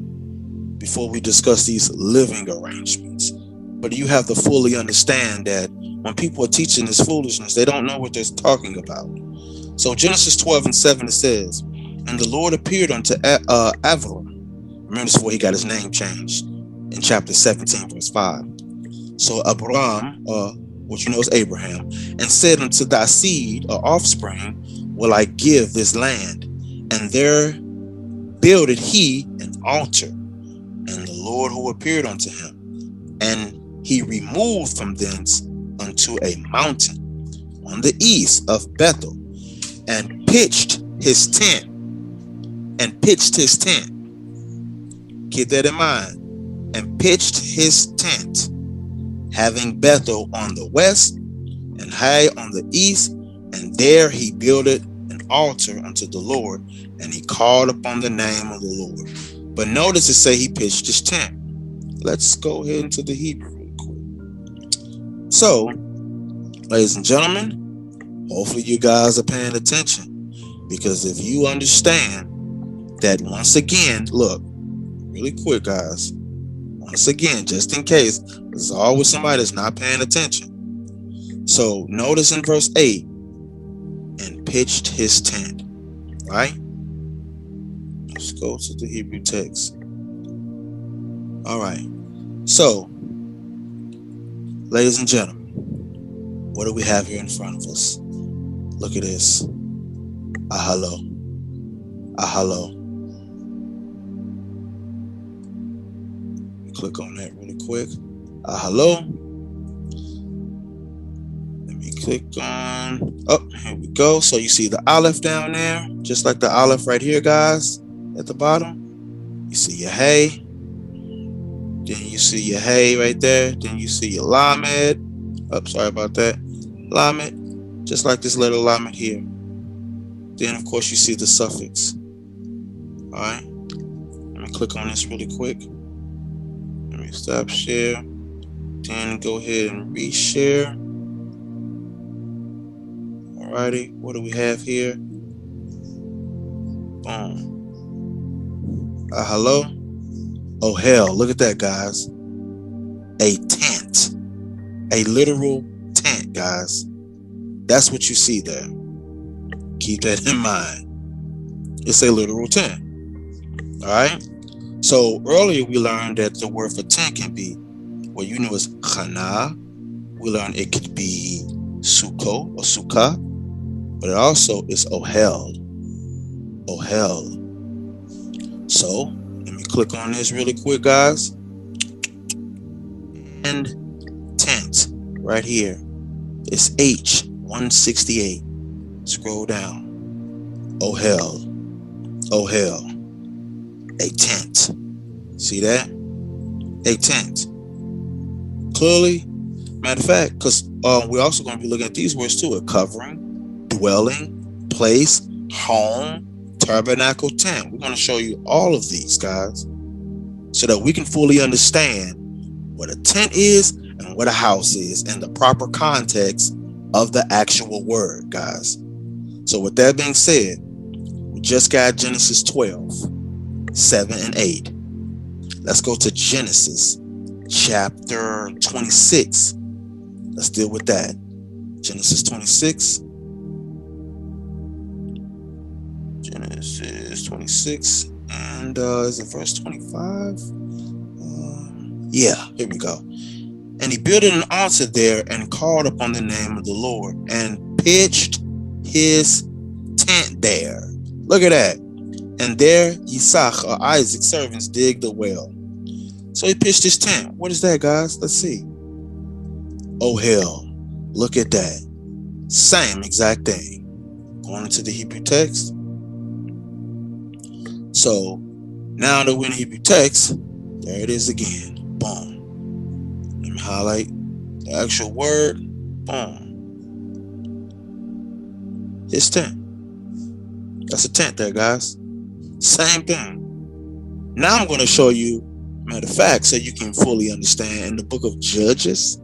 before we discuss these living arrangements. But you have to fully understand that when people are teaching this foolishness, they don't know what they're talking about. So Genesis 12 and 7, it says, and the Lord appeared unto Avram. Remember, this is where he got his name changed in chapter 17, verse 5. So Abraham, which you know is Abraham, and said unto thy seed or offspring will I give this land, and there builded he an altar, and the Lord who appeared unto him, and he removed from thence unto a mountain on the east of Bethel, and pitched his tent. Keep that in mind. And pitched his tent, having Bethel on the west and Hai on the east, and there he builded an altar unto the Lord, and he called upon the name of the Lord. But notice it say he pitched his tent. Let's go ahead into the Hebrew real quick. So, ladies and gentlemen, hopefully you guys are paying attention, because if you understand that, once again, look, really quick, guys, once again, just in case, there's always somebody that's not paying attention. So notice in verse 8, and pitched his tent, right? Let's go to the Hebrew text. All right. So, ladies and gentlemen, what do we have here in front of us? Look at this. Ahalo. Ahalo. Click on that really quick. Ahalo. Let me click on. Oh, here we go. So you see the Aleph down there, just like the Aleph right here, guys, at the bottom. You see your Hey. Then you see your Hey right there. Then you see your Lamed. Oh, sorry about that. Lamed, just like this little Lamed here. Then, of course, you see the suffix. All right. Let me click on this really quick. Let me stop share. Then go ahead and reshare. Alrighty. What do we have here? Boom. Hello. Oh, hell. Look at that, guys. A tent. A literal tent, guys. That's what you see there. Keep that in mind. It's a literal tent. All right. So earlier we learned that the word for tent can be what you know as chana. We learned it could be sukkah or sukkah, but it also is ohel. Ohel. So let me click on this really quick, guys. And tent right here. It's H168. Scroll down. Ohel. Ohel. A tent. See that? A tent. Clearly, matter of fact, because we're also going to be looking at these words too: a covering, dwelling, place, home, tabernacle, tent. We're going to show you all of these, guys, so that we can fully understand what a tent is and what a house is in the proper context of the actual word, guys. So with that being said, we just got Genesis 12, 7 and 8. Let's go to Genesis chapter 26. Let's deal with that. Genesis 26. Genesis 26. And is it verse 25? Yeah, here we go. And he built an altar there and called upon the name of the Lord and pitched his tent there. Look at that. And there Isaac or Isaac's servants digged a well. So he pitched his tent. What is that, guys? Let's see. Oh, hell. Look at that. Same exact thing. Going into the Hebrew text. So now that we're in Hebrew text, there it is again. Boom. Let me highlight the actual word. Boom. It's tent. That's a tent there, guys. Same thing. Now I'm going to show you, matter of fact, so you can fully understand. In the book of Judges,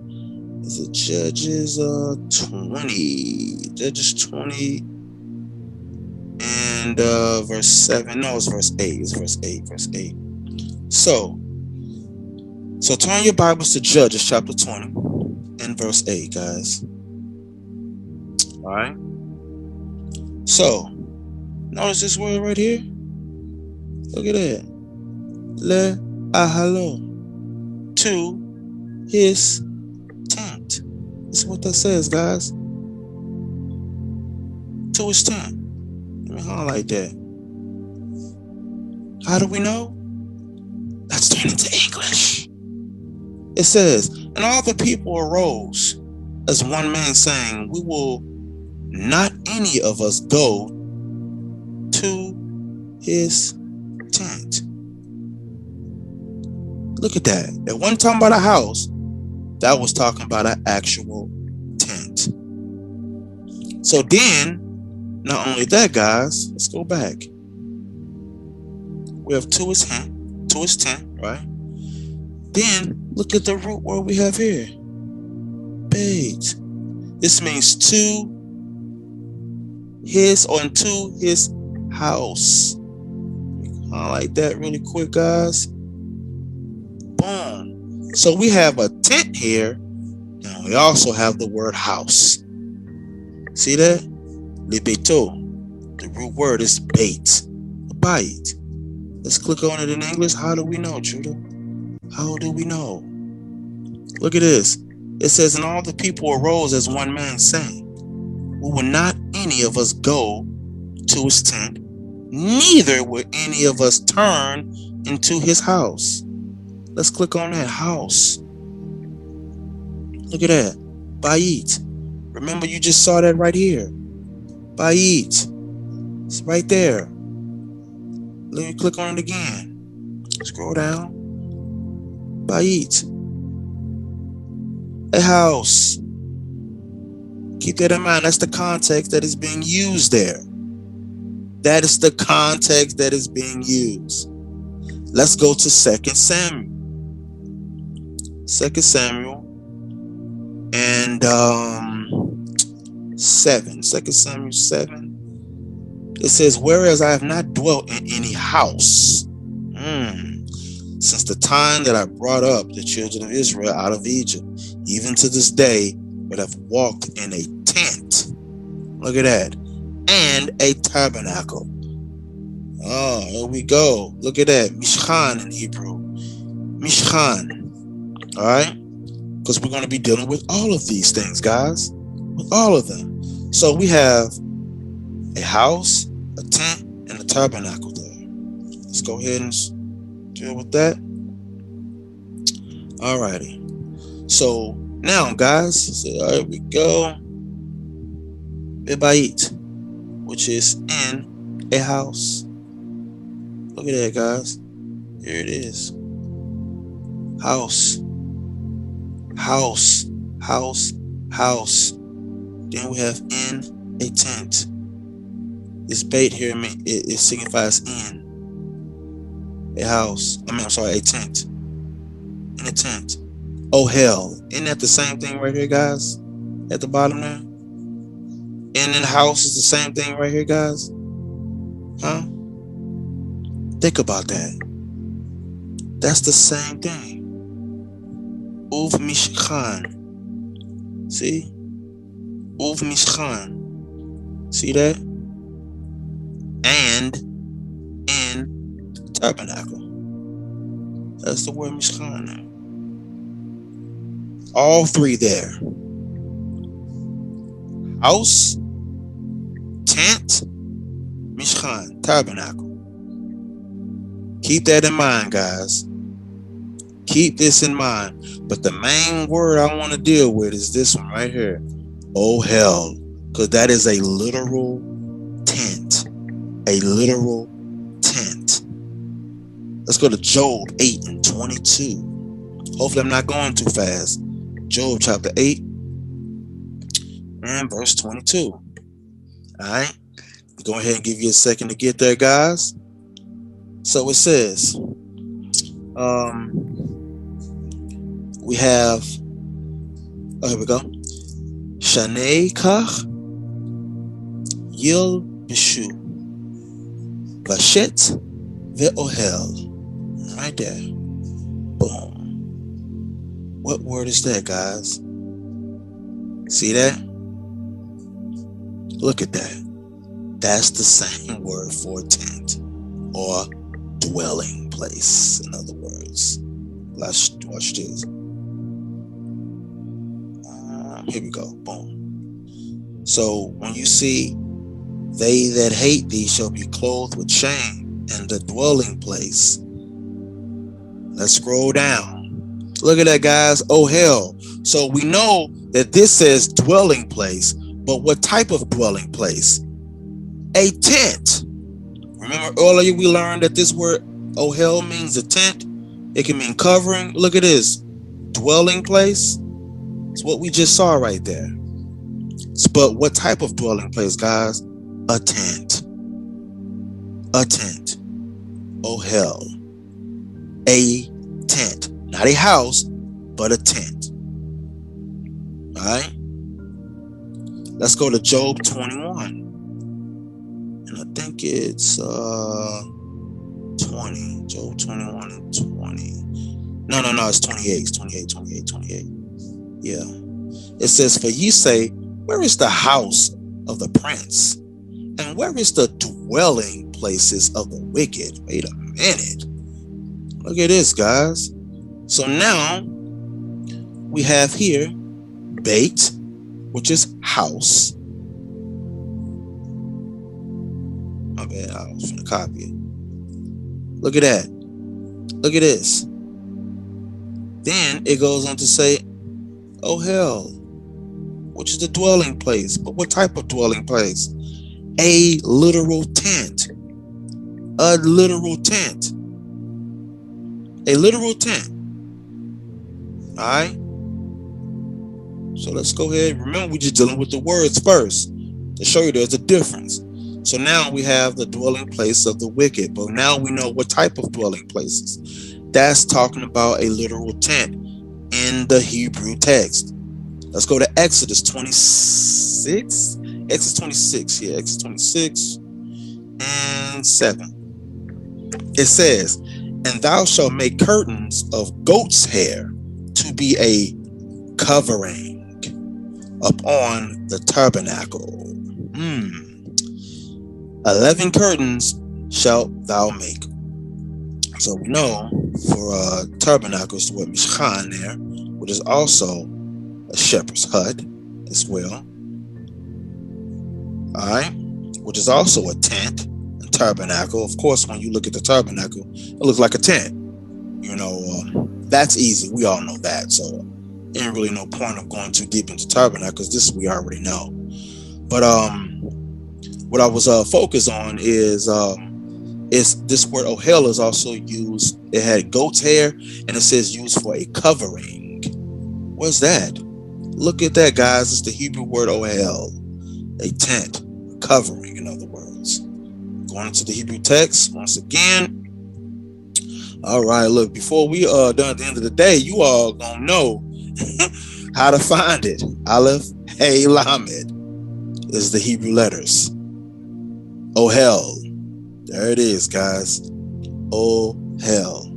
is it Judges 20? Judges 20 and verse 7. No, it's verse 8. It's verse 8. Verse 8. So turn your Bibles to Judges chapter 20 and verse 8, guys. All right. So notice this word right here. Look at that. Le ahalo, to his tent. This is what that says, guys. To his tent. Let me highlight that. How do we know? Let's turn into English. It says, and all the people arose as one man, saying, we will not any of us go to his tent. Look at that. That wasn't talking about a house. That was talking about an actual tent. So then, not only that, guys, let's go back. We have to his tent, right? Then look at the root word we have here. Bait. This means to his or into his house. Highlight that really quick, guys. Boom. So we have a tent here, and we also have the word house. See that? Libeto. The root word is bait. A bite. Let's click on it in English. How do we know, Judah? How do we know? Look at this. It says, and all the people arose as one man, saying, we will not any of us go to his tent, neither will any of us turn into his house. Let's click on that house. Look at that. Bayit. Remember, you just saw that right here. Bayit. It's right there. Let me click on it again. Scroll down. Bayit. A house. Keep that in mind. That's the context that is being used there. That is the context that is being used. Let's go to 2 Samuel. 2 Samuel and 7. 2 Samuel 7. It says, whereas I have not dwelt in any house since the time that I brought up the children of Israel out of Egypt, even to this day, but have walked in a tent. Look at that. And a tabernacle. Oh, here we go. Look at that. Mishkan in Hebrew. Mishkan. All right? Because we're going to be dealing with all of these things, guys. With all of them. So we have a house, a tent, and a tabernacle there. Let's go ahead and deal with that. All righty. So now, guys, here we go. Bebayit, which is in a house. Look at that, guys. Here it is. House. House. House. House. Then we have in a tent. This bait here, it signifies in a house. A tent. In a tent. Oh, hell. Isn't that the same thing right here, guys? At the bottom there? In the house is the same thing right here, guys? Huh? Think about that. That's the same thing. Uv Mishkan. See? Uv Mishkan. See that? And in tabernacle. That's the word Mishkan there. All three there. House, tent, Mishkan, tabernacle. Keep that in mind, guys. Keep this in mind. But the main word I want to deal with is this one right here. Oh, hell. Because that is a literal tent. A literal tent. Let's go to Job 8 and 22. Hopefully I'm not going too fast. Job chapter 8 and verse 22. All right. Go ahead and give you a second to get there, guys. So it says, we have, here we go. Shanei kach yil bishu vashet ve'ohel. Right there. Boom. What word is that, guys? See that? Look at that. That's the same word for tent or dwelling place, in other words. Let's watch this. Here we go. Boom. So when you see, they that hate thee shall be clothed with shame in the dwelling place. Let's scroll down. Look at that, guys. Oh, hell. So we know that this says dwelling place, but what type of dwelling place? A tent. Remember earlier we learned that this word, oh, hell, means a tent. It can mean covering. Look at this. Dwelling place. It's what we just saw right there. But what type of dwelling place, guys? A tent. A tent. Oh, hell. A tent. Not a house, but a tent. All right. Let's go to Job 21. And I think it's 20. Job 21 and 20. No, it's 28. It's 28. Yeah. It says, for ye say, where is the house of the prince? And where is the dwelling places of the wicked? Wait a minute. Look at this, guys. So now we have here Beit, which is house. My bad, I was going to copy it. Look at that. Look at this. Then it goes on to say, oh, hell, which is the dwelling place. But what type of dwelling place? A literal tent. A literal tent. A literal tent. All right. So let's go ahead. Remember, we're just dealing with the words first to show you there's a difference. So now we have the dwelling place of the wicked, but now we know what type of dwelling places. That's talking about a literal tent in the Hebrew text. Let's go to Exodus 26. Exodus 26 here. Exodus 26 and 7. It says, and thou shalt make curtains of goat's hair to be a covering upon the tabernacle. 11 curtains shalt thou make. So we know for tabernacles the word mishkan there, which is also a shepherd's hut as well. Alright, which is also a tent and tabernacle. Of course, when you look at the tabernacle, it looks like a tent. You know, that's easy. We all know that. So ain't really no point of going too deep into tabernacle because this we already know. But what I was focused on is this word ohel is also used. It had goat's hair and it says used for a covering. What's that? Look at that, guys. It's the Hebrew word ohel, a tent, covering, in other words. Going into the Hebrew text once again. All right, look, before we are done at the end of the day, you all gonna know how to find it. Aleph, Hey, Lamed is the Hebrew letters. Ohel. There it is, guys. Ohel.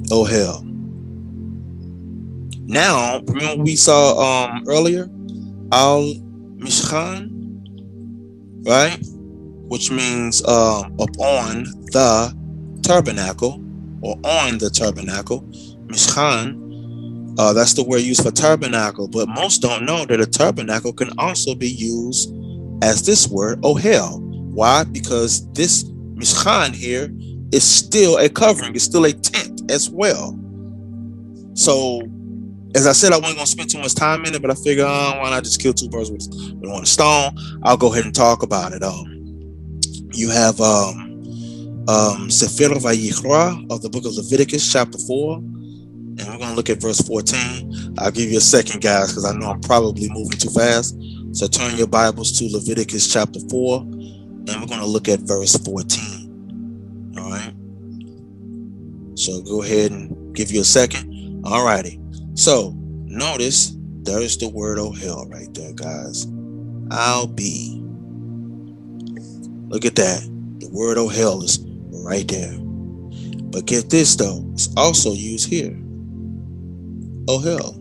Ohel. Now, remember we saw earlier? Al-Mishkan, right? Which means upon the tabernacle or on the tabernacle. Mishkan, that's the word used for tabernacle, but most don't know that a tabernacle can also be used as this word, ohel. Why? Because this mishkan here is still a covering, it's still a tent as well. So, as I said, I wasn't going to spend too much time in it, but I figured, why not just kill two birds with one stone? I'll go ahead and talk about it. You have Sefer Vayikra of the book of Leviticus, chapter 4. And we're going to look at verse 14. I'll give you a second, guys, because I know I'm probably moving too fast. So turn your Bibles to Leviticus chapter 4, and we're going to look at verse 14. All right. So go ahead and give you a second. All righty. So notice there's the word ohel right there, guys. I'll be. Look at that. The word ohel is right there. But get this though, it's also used here. Ohel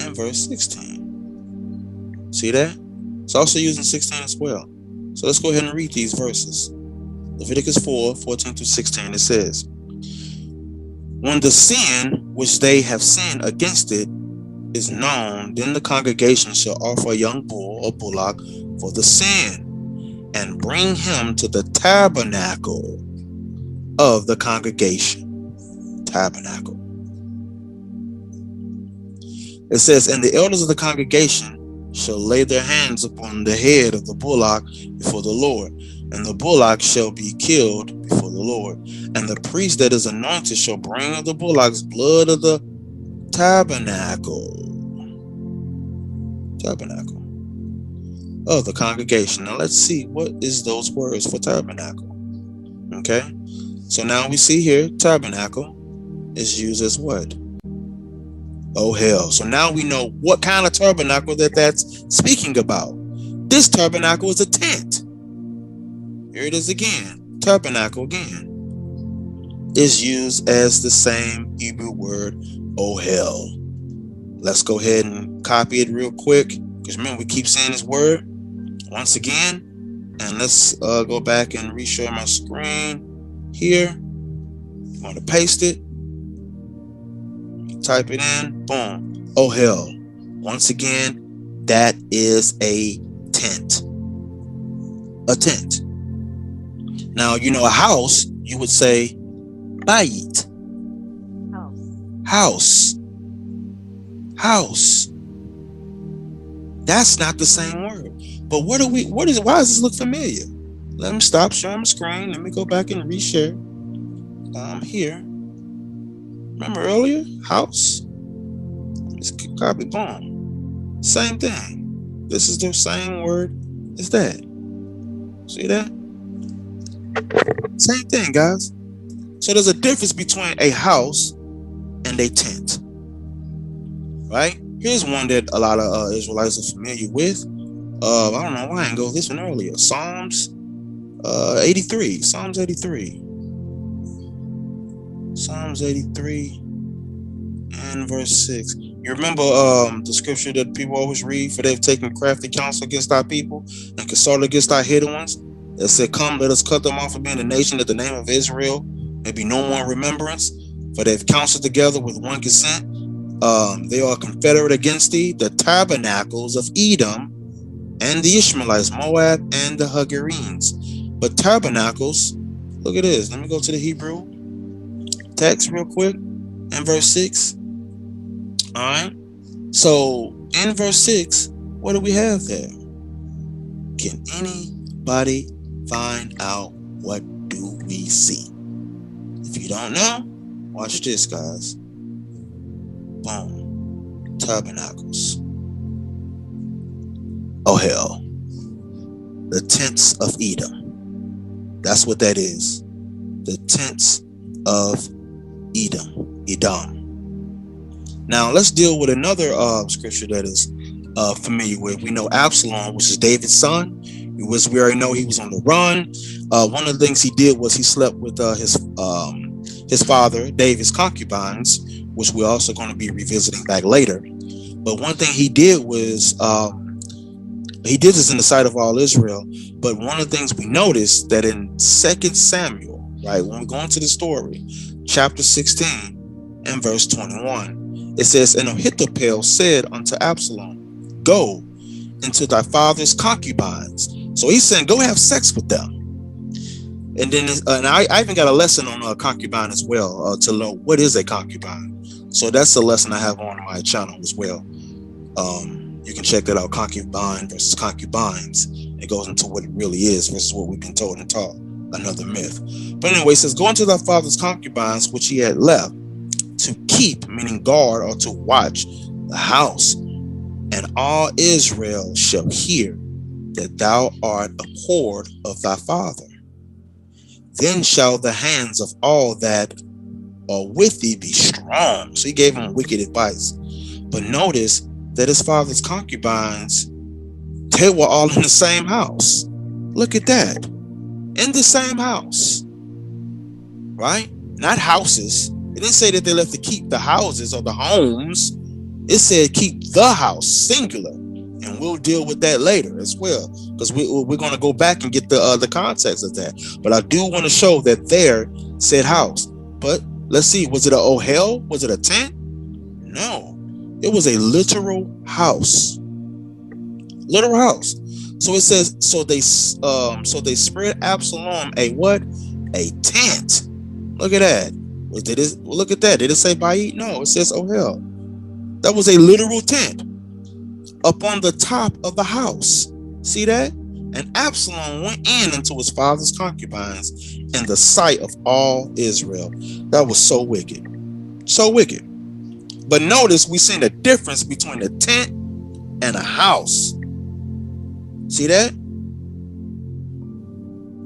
in verse 16. See that? It's also used in 16 as well. So let's go ahead and read these verses. Leviticus 4, 14 through 16. It says, when the sin which they have sinned against it is known, then the congregation shall offer a young bull or bullock for the sin, and bring him to the tabernacle of the congregation. Tabernacle. It says, and the elders of the congregation shall lay their hands upon the head of the bullock before the Lord, and the bullock shall be killed before the Lord. And the priest that is anointed shall bring of the bullock's blood of the tabernacle of the congregation. Now let's see, what is those words for tabernacle? Okay, so now we see here tabernacle is used as what? Ohel. So now we know what kind of tabernacle that's speaking about. This tabernacle is a tent. Here it is again. Tabernacle again is used as the same Hebrew word ohel. Let's go ahead and copy it real quick, because remember we keep saying this word once again. And let's go back and reshare my screen here. I'm going to paste it. Type it in. Boom. Ohel. Once again, that is a tent. A tent. Now, you know, a house, you would say bayit. House. House. That's not the same word. But why does this look familiar? Let me stop sharing my screen. Let me go back and reshare. Here. Remember earlier? House. Just copy, boom. Same thing. This is the same word as that. See that? Same thing, guys. So there's a difference between a house and a tent. Right? Here's one that a lot of Israelites are familiar with. I don't know why I didn't go this one earlier. Psalms 83. Psalms 83. Psalms 83 and verse 6. You remember the scripture that people always read, for they've taken crafty counsel against our people and consulted against our hidden ones. That said, come, let us cut them off from being a nation, that the name of Israel may be no more in remembrance. For they've counseled together with one consent. They are confederate against thee, the tabernacles of Edom and the Ishmaelites, Moab and the Hagarenes. But tabernacles, look at this. Let me go to the Hebrew text real quick in verse 6. All right. So in verse 6, what do we have there? Can anybody find out what do we see? If you don't know, watch this, guys. Boom. Tabernacles. Ohel. The tents of Edom. That's what that is. The tents of Edom. Now let's deal with another scripture that is familiar with. We know Absalom, which is David's son. We already know he was on the run. One of the things he did was he slept with his father David's concubines, which we're also going to be revisiting back later. But one thing he did was he did this in the sight of all Israel. But one of the things we noticed that in 2 Samuel, right, when we go into the story, chapter 16 and verse 21, it says, and Ahithophel said unto Absalom, go into thy father's concubines. So he's saying, go have sex with them. And then and I even got a lesson on concubine as well, to know what is a concubine. So that's a lesson I have on my channel as well. You can check that out, concubine versus concubines. It goes into what it really is versus what we've been told and taught. another myth. But anyway, it says, go into thy father's concubines, which he had left, to keep, meaning guard or to watch the house. And all Israel shall hear that thou art abhorred of thy father. Then shall the hands of all that are with thee be strong. So he gave him wicked advice. But notice that his father's concubines, they were all in the same house. Look at that. In the same house. Right? Not houses. It didn't say that they left to keep the houses or the homes. It said keep the house, singular. And we'll deal with that later as well, because we're going to go back and get the context of that. But I do want to show that there said house. But let's see, was it a ohel? Was it a tent? No, it was a literal house. Literal house. So it says, so they spread Absalom a what? A tent. Look at that. Look at that. Did it say bayit? No, it says ohel. That was a literal tent up on the top of the house. See that? And Absalom went in into his father's concubines in the sight of all Israel. That was so wicked. So wicked. But notice we seen the difference between a tent and a house. See that?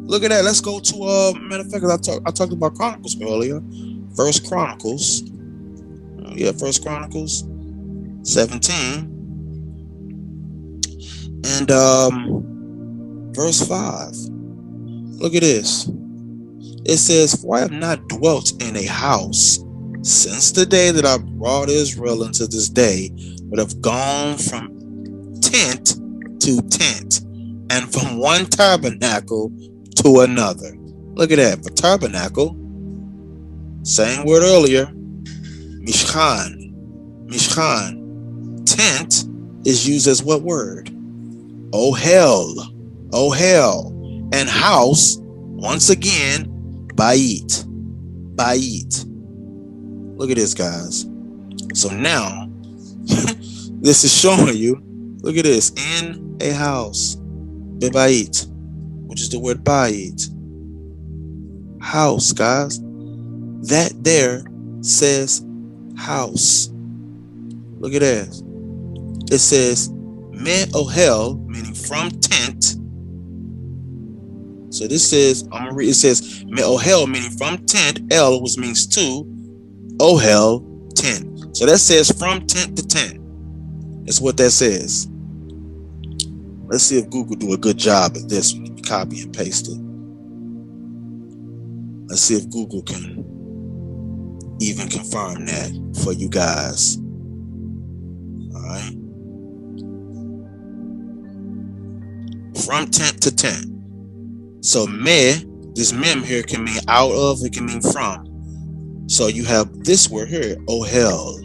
Look at that. Let's go to matter of fact, I talked about Chronicles earlier. First Chronicles. Yeah, First Chronicles 17. And verse 5. Look at this. It says, for I have not dwelt in a house since the day that I brought Israel into this day, but have gone from tent to tent, and from one tabernacle to another. Look at that. For tabernacle, same word earlier, mishkan. Mishkan. Tent is used as what word? Ohel. And house, once again, bayit. Look at this, guys. So now this is showing you, look at this, in a house, bebayit, which is the word bayit. House, guys. That there says house. Look at that. It says me ohel, meaning from tent. So this says, I'm gonna read. It says me ohel, meaning from tent. El, which means two. Ohel, tent. So that says from tent to tent. That's what that says. Let's see if Google do a good job at this when you copy and paste it. Let's see if Google can even confirm that for you guys. All right. From tent to tent. So me, this mem here can mean out of, it can mean from. So you have this word here, ohel,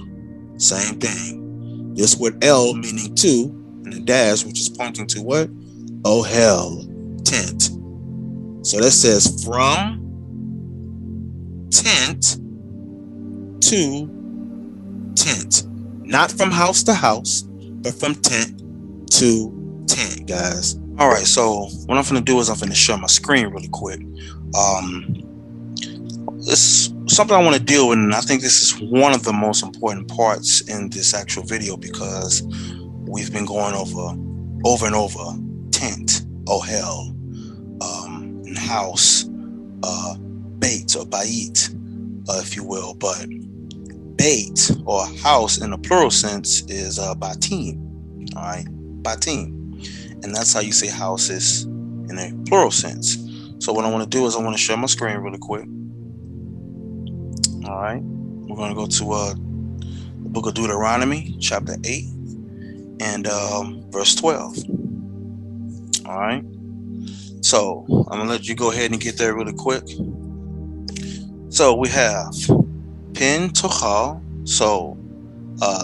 same thing. This word el meaning two, and the dash, which is pointing to what? Ohel, tent. So that says from tent to tent. Not from house to house, but from tent to tent, guys. All right, so what I'm gonna do is I'm gonna share my screen really quick. It's something I want to deal with, and I think this is one of the most important parts in this actual video, because we've been going over and over tent, ohel, and house, bait or bayit, if you will. But bait or house in the plural sense is batim. All right, batim. And that's how you say houses in a plural sense. So what I want to do is I want to share my screen really quick. All right. We're going to go to the book of Deuteronomy, chapter 8, and verse 12. All right. So I'm going to let you go ahead and get there really quick. So we have pin tochal. So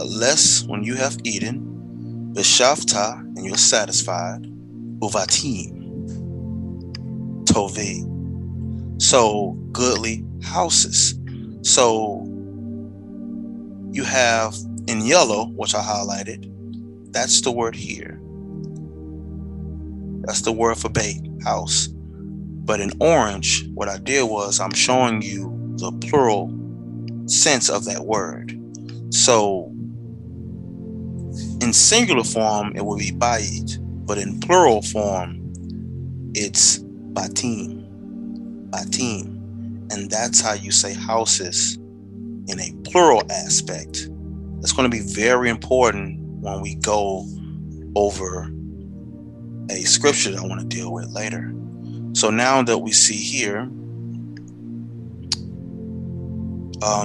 less when you have eaten. B'shavta, and you're satisfied. Uvatim, tovi. So goodly houses. So you have in yellow, which I highlighted, that's the word here. That's the word for bait, house. But in orange, what I did was I'm showing you the plural sense of that word. So in singular form, it will be bayit, but in plural form, it's batim. Batim. And that's how you say houses in a plural aspect. That's going to be very important when we go over a scripture that I want to deal with later. So now that we see here,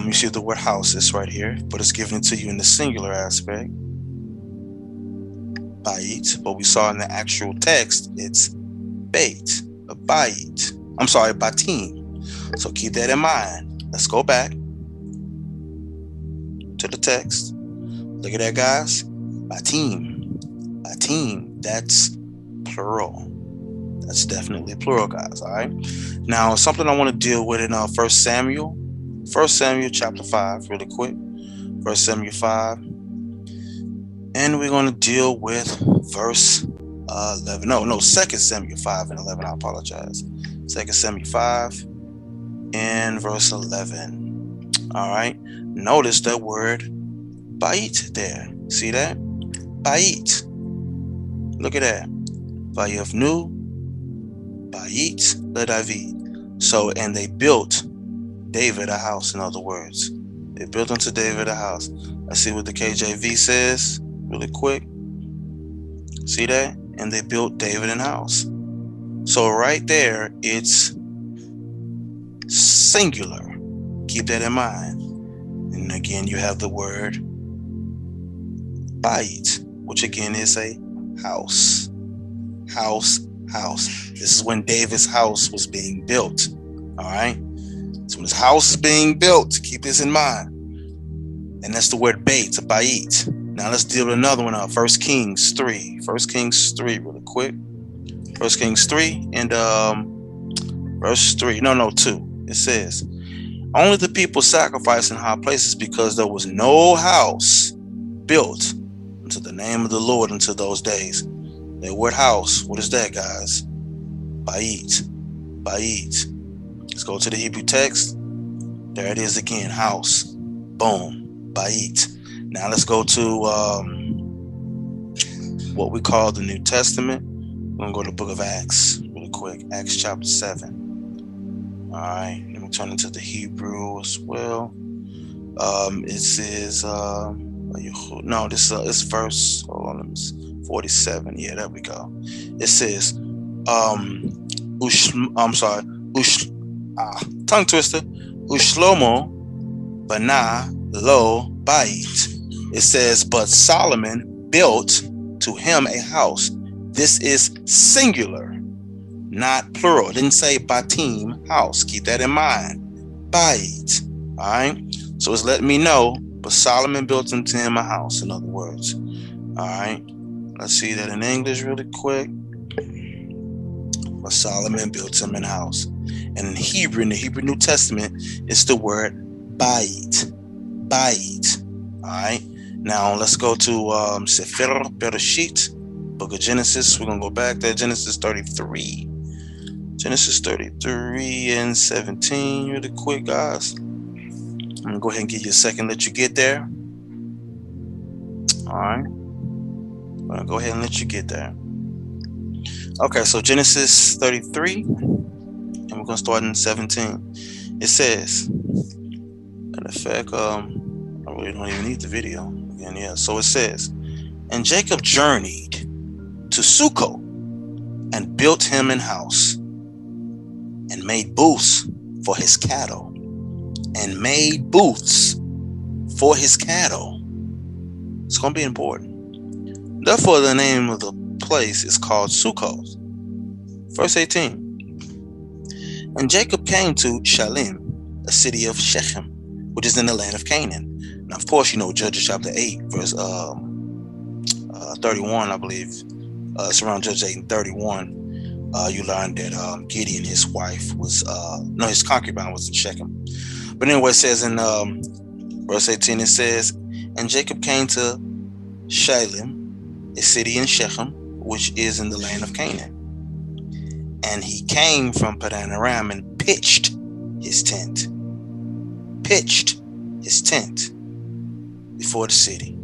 you see the word houses right here, but it's given to you in the singular aspect, bayit. But we saw in the actual text, it's bait, a bayit. I'm sorry, batim. So keep that in mind. Let's go back to the text. Look at that, guys. Batim. Batim. That's plural. That's definitely plural, guys. All right. Now, something I want to deal with in 1 Samuel. 1 Samuel chapter 5, really quick. 1 Samuel 5. And we're going to deal with verse 11. No, 2 Samuel 5 and 11. I apologize. 2 Samuel 5 and verse 11. All right. Notice that word bayit there. See that? Bayit. Look at that. Vayavnu bayit leDavid. So, and they built David a house, in other words. They built unto David a house. Let's see what the KJV says really quick. See that? And they built David a house. So right there, it's singular. Keep that in mind. And again, you have the word bayit, which again is a house. House. This is when David's house was being built. All right. So when his house is being built, keep this in mind. And that's the word bait, a bayit. Now let's deal with another one. 1 Kings 3. 1 Kings 3, really quick. 1 Kings 3 and verse 3. No, 2. It says, only the people sacrificed in high places because there was no house built unto the name of the Lord unto those days. That word house, what is that, guys? Bayit. Bayit. Let's go to the Hebrew text. There it is again, house. Boom. Bayit. Now let's go to what we call the New Testament. We're going to go to the book of Acts really quick. Acts chapter 7. All right. Let me turn into the Hebrew as well. It says, this verse, hold on, let me see. 47. Yeah, there we go. It says, tongue twister. Ushlomo bana lo bayit. It says, but Solomon built to him a house. This is singular, not plural. It didn't say batim, house. Keep that in mind. Bayit. All right. So it's letting me know, but Solomon built unto him a house, in other words. All right. Let's see that in English really quick. But Solomon built him a house. And in Hebrew, in the Hebrew New Testament, it's the word bayit. Bayit. All right. Now let's go to Sefer Bereshit, book of Genesis. We're going to go back there. Genesis 33. Genesis 33 and 17. Really quick, guys. I'm going to go ahead and give you a second, let you get there. All right. I'm going to go ahead and let you get there. Okay, so Genesis 33, and we're going to start in 17. It says, in effect, I really don't even need the video. Again, yeah, so it says, and Jacob journeyed to Succoth and built him an house and made booths for his cattle. And made booths for his cattle. It's going to be important. Therefore, the name of the place is called Succoth. Verse 18. And Jacob came to Shalem, a city of Shechem, which is in the land of Canaan. Now, of course, you know Judges chapter 8, verse 31, I believe. It's around Judges 8 and 31. You learn that Gideon, his wife, his concubine was in Shechem. But anyway, it says in verse 18, it says, and Jacob came to Shalem, a city in Shechem, which is in the land of Canaan. And he came from Padan Aram and pitched his tent. Pitched his tent before the city.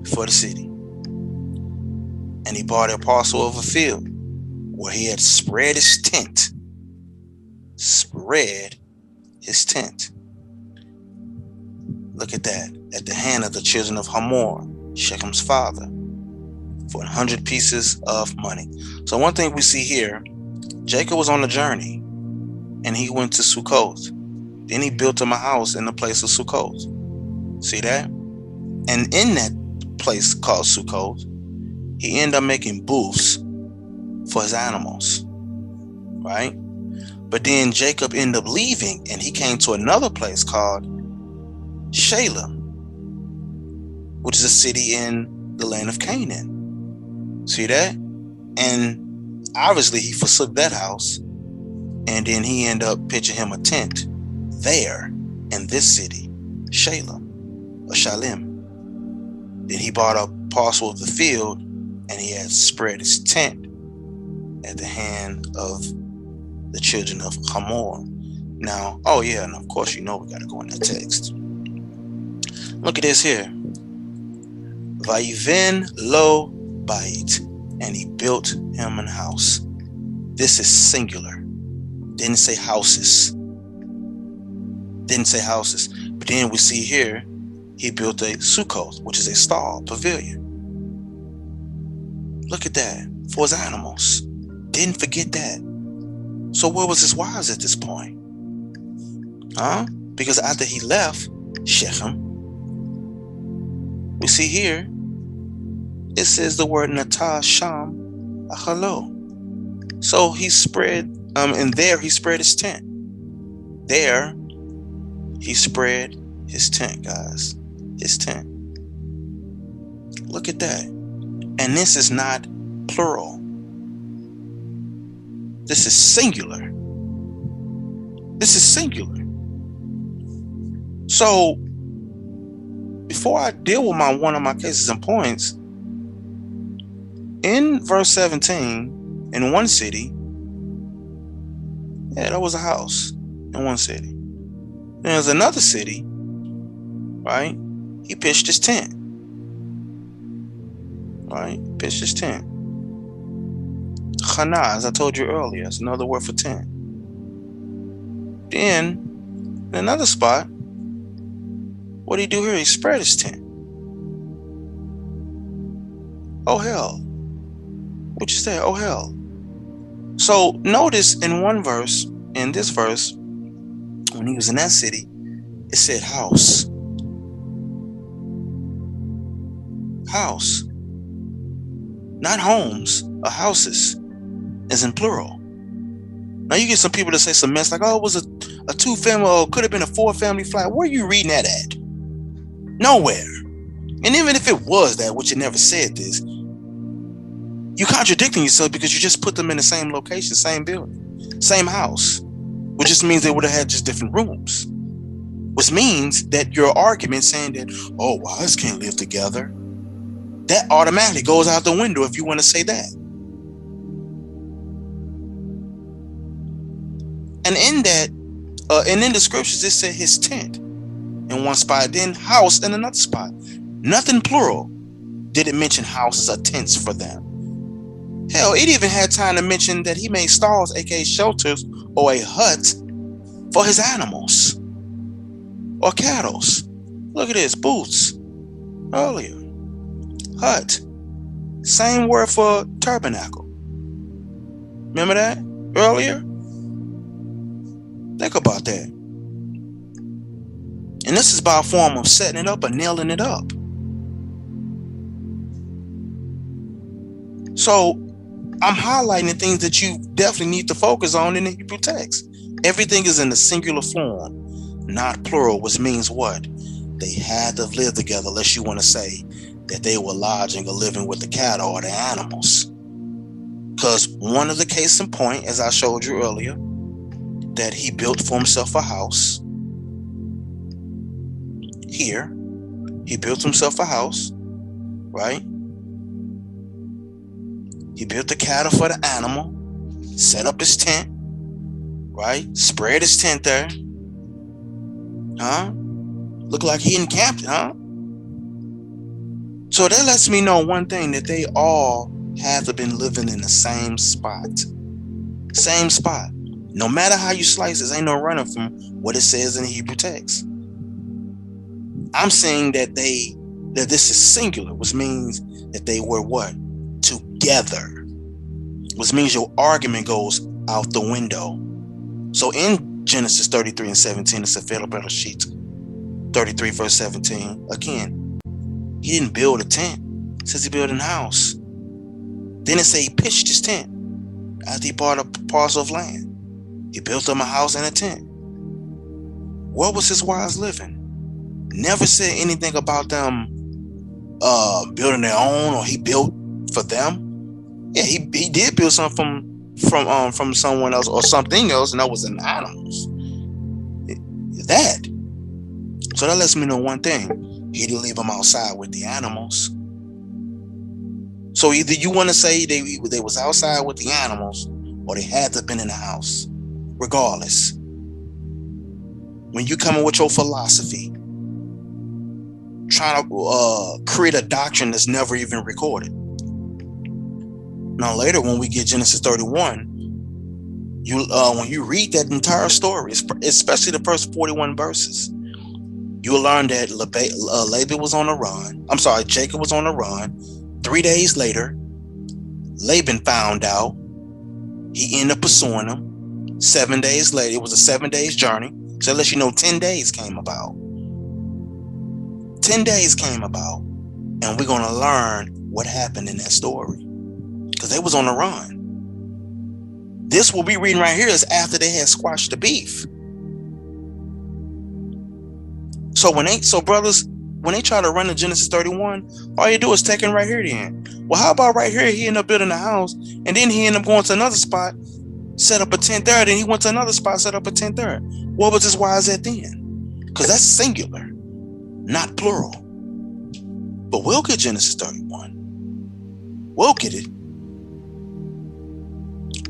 Before the city. And he bought a parcel of a field where he had spread his tent. Spread his tent. Look at that. At the hand of the children of Hamor, Shechem's father, for 100 pieces of money. So one thing we see here, Jacob was on a journey and he went to Sukkoth. Then he built him a house in the place of Sukkoth. See that? And in that place called Sukkoth, he ended up making booths for his animals. Right? But then Jacob ended up leaving and he came to another place called Shalem, which is a city in the land of Canaan. See that? And obviously he forsook that house, and then he ended up pitching him a tent there in this city, Shalem or Shalem. Then he bought a parcel of the field and he had spread his tent at the hand of the children of Hamor. Now, oh yeah, and of course you know we got to go in that text. Look at this here. Vayiven lo bait, and he built him an house. This is singular. Didn't say houses. Didn't say houses. But then we see here, he built a Sukkoth, which is a stall, pavilion. Look at that. For his animals. Didn't forget that. So where was his wives at this point? Huh? Because after he left Shechem, we see here, it says the word Natah Sham Achalo. So he spread, and there he spread his tent. There he spread his tent, guys. His tent. Look at that. And this is not plural. This is singular. This is singular. So before I deal with one of my cases and points, in verse 17, in one city, yeah, there was a house in one city. There's another city, right? He pitched his tent. Right? Pitched his tent. Chana, as I told you earlier, is another word for tent. Then, in another spot, what did he do here? He spread his tent. Oh hell. Which is that? Oh hell. So notice in one verse, in this verse, when he was in that city, it said house. House. Not homes or houses, as in plural. Now you get some people that say some mess like, oh, it was a 2-family, or could have been a 4-family flat. Where are you reading that at? Nowhere. And even if it was that, which it never said this, you're contradicting yourself because you just put them in the same location, same building, same house, which just means they would have had just different rooms, which means that your argument saying that, oh, wives can't live together, that automatically goes out the window if you want to say that. And in that, and in the scriptures, it said his tent in one spot, then house in another spot. Nothing plural did it mention houses or tents for them. Hell, it even had time to mention that he made stalls, aka shelters, or a hut for his animals or cattle. Look at this, booths earlier. Hut. Same word for tabernacle. Remember that earlier? Think about that. And this is by a form of setting it up or nailing it up. So I'm highlighting the things that you definitely need to focus on in the Hebrew text. Everything is in the singular form, not plural, which means what? They had to live together, unless you want to say that they were lodging or living with the cattle or the animals. Because one of the case in point, as I showed you earlier, that he built for himself a house. Here, he built himself a house, right? He built the cattle for the animal. set up his tent, right? Spread his tent there. Huh? Look like he encamped, huh? So that lets me know one thing, that they all have to been living in the same spot. Same spot. No matter how you slice this, ain't no running from what it says in the Hebrew text. I'm saying that this is singular, which means that they were what? Together. Which means your argument goes out the window. So in Genesis 33 and 17, it's a available sheet. 33 verse 17. Again, he didn't build a tent. It says he built a house. Then it says he pitched his tent after he bought a parcel of land. He built him a house and a tent. Where was his wives living? Never said anything about them building their own, or he built for them. Yeah, he did build something from someone else or something else, and that was in animals. That. So that lets me know one thing. He didn't leave them outside with the animals. So either you want to say they was outside with the animals, or they had to have been in the house. Regardless, when you come in with your philosophy, trying to create a doctrine that's never even recorded. Now later, when we get Genesis 31, when you read that entire story, especially the first 41 verses, you'll learn that Laban was on the run. I'm sorry, Jacob was on the run. 3 days later, Laban found out. He ended up pursuing him. 7 days later, it was a 7 days journey. So that lets you know 10 days came about. 10 days came about. And we're going to learn what happened in that story. Because they was on the run. This we'll be reading right here is after they had squashed the beef. So brothers, when they try to run to Genesis 31, all you do is take him right here then. Well, how about right here? He ended up building a house, and then he ended up going to another spot, set up a tent there, then he went to another spot, set up a tent there. What was his wives at then? Because that's singular, not plural. But we'll get Genesis 31. We'll get it.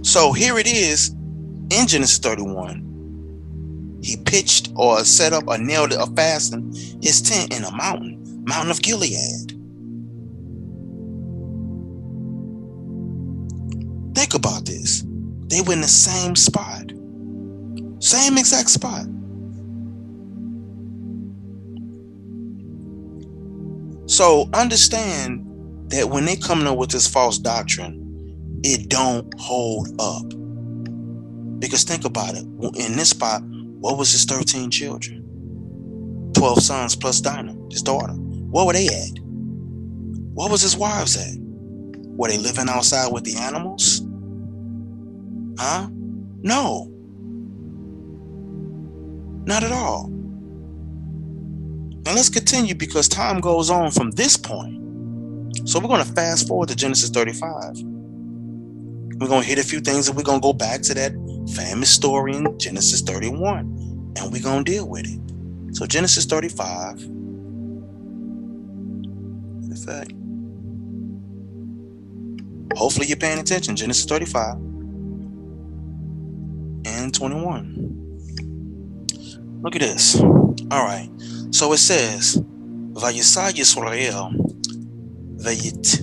So here it is in Genesis 31. He pitched or set up or nailed it or fastened his tent in a mountain of Gilead. Think about this. They were in the same spot. Same exact spot. So understand that when they come up with this false doctrine, it don't hold up. Because think about it. In this spot, what was his 13 children? 12 sons plus Dinah, his daughter. Where were they at? What was his wives at? Were they living outside with the animals? Huh? No. Not at all. Now let's continue because time goes on from this point. So we're going to fast forward to Genesis 35. We're going to hit a few things and we're going to go back to that famous story in Genesis 31. And we're going to deal with it. So Genesis 35. In fact, hopefully you're paying attention. Genesis 35 and 21. Look at this. All right. So it says, Vayisa Yisrael Vayit.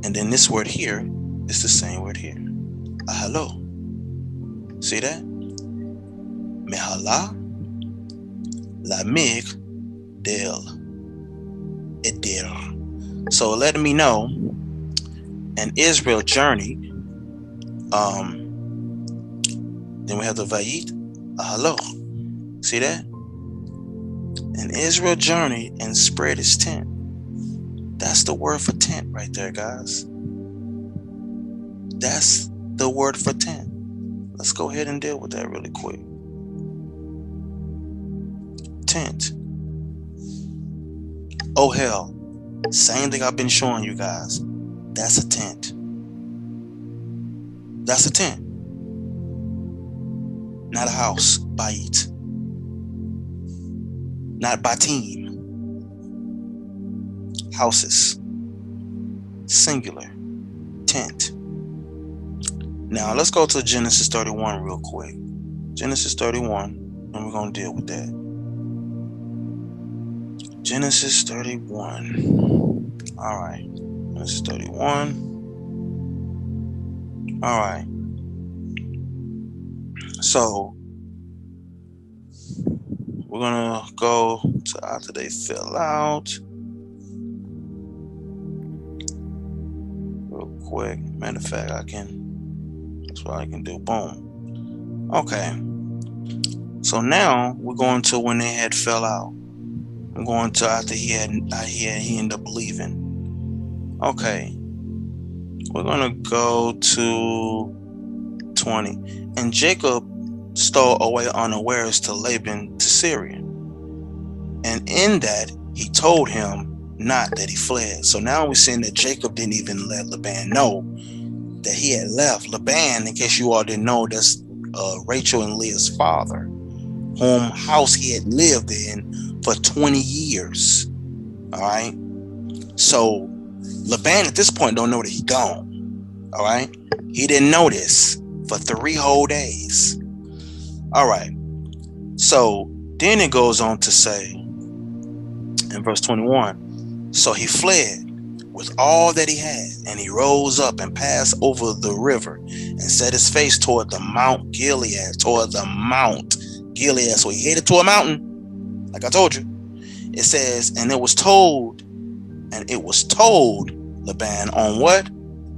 And then this word here is the same word here. Ahalo. See that? Mehala Lamig Del Edir. So letting me know an Israel journey. Then we have the Vayit Ahalo. See that? An Israel journey and spread his tent. That's the word for tent right there, guys. That's the word for tent. Let's go ahead and deal with that really quick. Tent. Oh hell. Same thing I've been showing you guys. That's a tent. That's a tent. Not a house. Bayit. Not batim. Houses. Singular. Tent. Now let's go to Genesis 31 real quick. Genesis 31, and we're going to deal with that. Genesis 31. All right. Genesis 31. All right. So we're going to go to after they fill out. Real quick. Matter of fact, that's what I can do. Boom. Okay. So now we're going to when they had fell out. I'm going to after he ended up leaving. Okay. We're going to go to 20. And Jacob stole away unawares to Laban to Syria. And in that, he told him not that he fled. So now we're seeing that Jacob didn't even let Laban know that he had left. Laban, in case you all didn't know, that's Rachel and Leah's father, whom house he had lived in for 20 years. All right. So Laban at this point don't know that he's gone. All right. He didn't know this for 3 whole days. All right. So then it goes on to say in verse 21, so he fled with all that he had, and he rose up and passed over the river and set his face toward the Mount Gilead, So he headed to a mountain, like I told you. It says, and it was told Laban on what?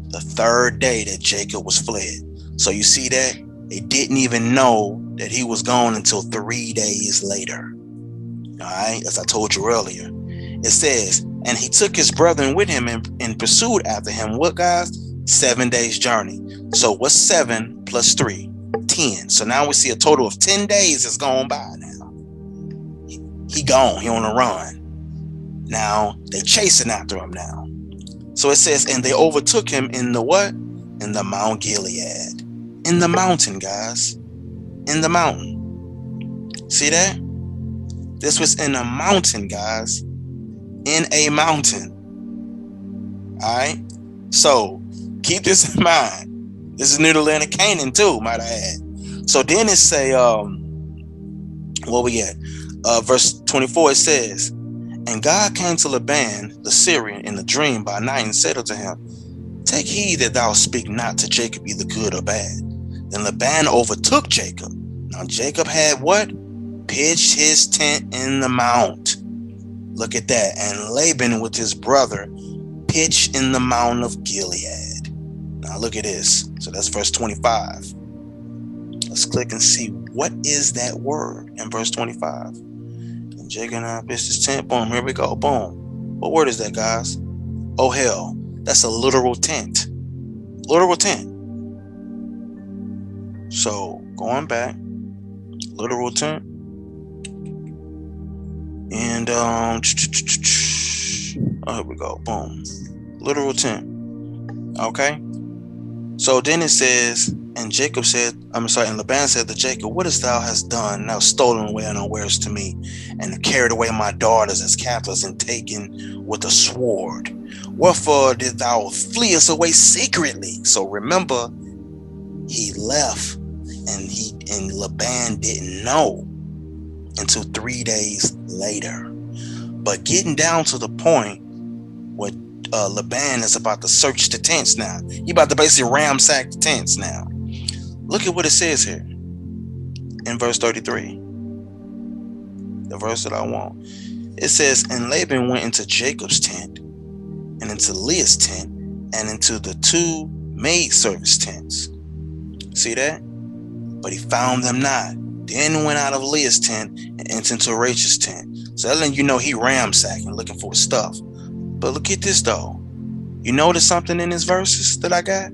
The 3rd day that Jacob was fled. So you see that? They didn't even know that he was gone until 3 days later. All right, as I told you earlier. It says, and he took his brethren with him and pursued after him. What, guys? 7 days journey. So what's 7 plus 3? 10. So now we see a total of 10 days has gone by now. He gone. He on the run. Now they chasing after him now. So it says, and they overtook him in the what? In the Mount Gilead. In the mountain, guys. In the mountain. See that? This was in a mountain, guys. In a mountain. All right. So keep this in mind. This is near the land of Canaan too, might I add. So then it say, what we at? Verse 24, it says, and God came to Laban the Syrian in a dream by night and said unto him, take heed that thou speak not to Jacob either good or bad. Then Laban overtook Jacob. Now Jacob had what? Pitched his tent in the mount. Look at that. And Laban with his brother pitched in the mountain of Gilead. Now look at this. So that's verse 25. Let's click and see what is that word in verse 25. And Jacob pitched his tent. Boom. Here we go. Boom. What word is that, guys? Oh, hell. That's a literal tent. Literal tent. So going back. Literal tent. And here we go. Boom. Literal tent. Okay. So then it says, and Jacob said, and Laban said to Jacob, what hast thou hast done? Thou stolen away unawares to me, and carried away my daughters as captives, and taken with a sword. Wherefore did thou flee us away secretly? So remember, he left, and Laban didn't know until 3 days later. But getting down to the point where Laban is about to search the tents now. He about to basically ransack the tents now. Look at what it says here in verse 33. The verse that I want. It says, and Laban went into Jacob's tent, and into Leah's tent, and into the 2 maidservants' tents. See that? But he found them not. Then went out of Leah's tent and entered into Rachel's tent. So that letting you know he ransacking, looking for his stuff. But look at this though. You notice something in his verses that I got?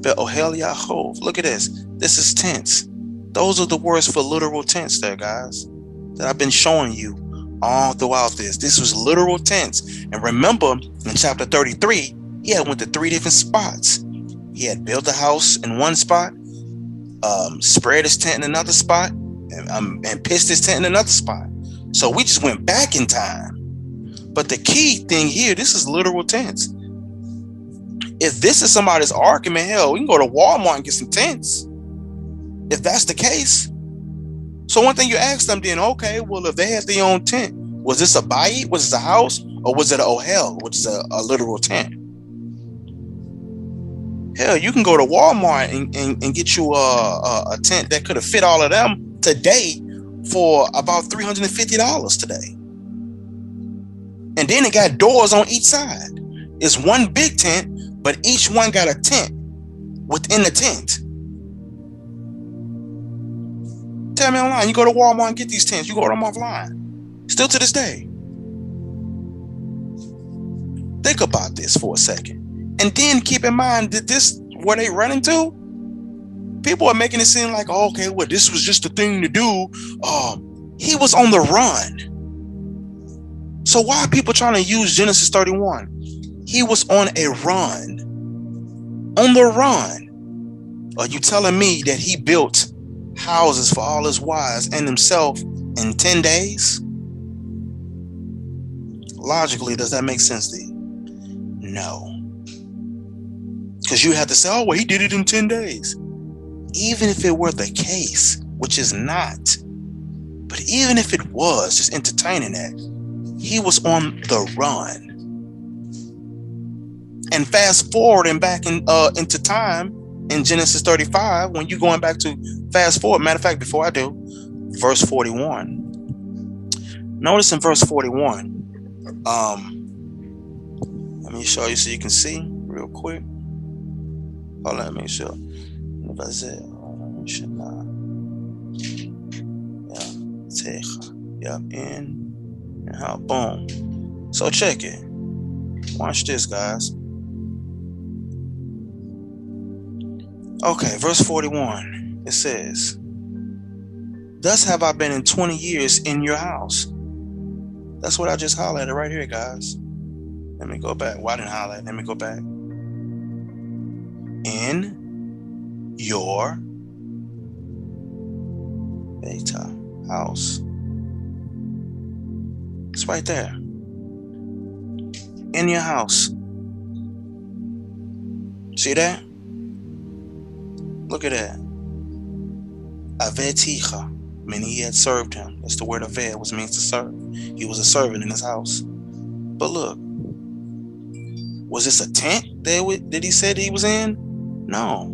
Look at this. This is tents. Those are the words for literal tents there, guys, that I've been showing you all throughout this. This was literal tents. And remember, in chapter 33, he had went to 3 different spots. He had built a house in one spot, spread his tent in another spot, and pitched his tent in another spot. So we just went back in time. But the key thing here, this is literal tents. If this is somebody's argument, hell, we can go to Walmart and get some tents. If that's the case. So one thing you ask them then, okay, well, if they had their own tent, was this a bayit? Was this a house? Or was it an ohel, which is a literal tent? Hell, you can go to Walmart and get you a tent that could have fit all of them today for about $350 today. And then it got doors on each side. It's one big tent, but each one got a tent within the tent. Tell me online, you go to Walmart and get these tents. You go to them offline. Still to this day. Think about this for a second. And then keep in mind that this, where they run into, people are making it seem like, oh, okay, well, this was just the thing to do. He was on the run. So why are people trying to use Genesis 31? He was on a run. On the run. Are you telling me that he built houses for all his wives and himself in 10 days? Logically, does that make sense to you? No. Because you have to say, oh, well, he did it in 10 days. Even if it were the case, which is not, but even if it was, just entertaining that, he was on the run. And fast forwarding back into time in Genesis 35, when you're going back to fast forward, matter of fact, before I do, verse 41. Notice in verse 41, let me show you so you can see real quick. Hold on, let me show. Yep, in and out, boom. So check it. Watch this, guys. Okay, verse 41. It says, "Thus have I been in 20 years in your house." That's what I just highlighted right here, guys. Let me go back. Why didn't I highlight? Let me go back. In your beta house. It's right there. In your house. See that? Look at that. Aveticha, meaning he had served him. That's the word aved, which means to serve. He was a servant in his house. But look, was this a tent that he said he was in? No.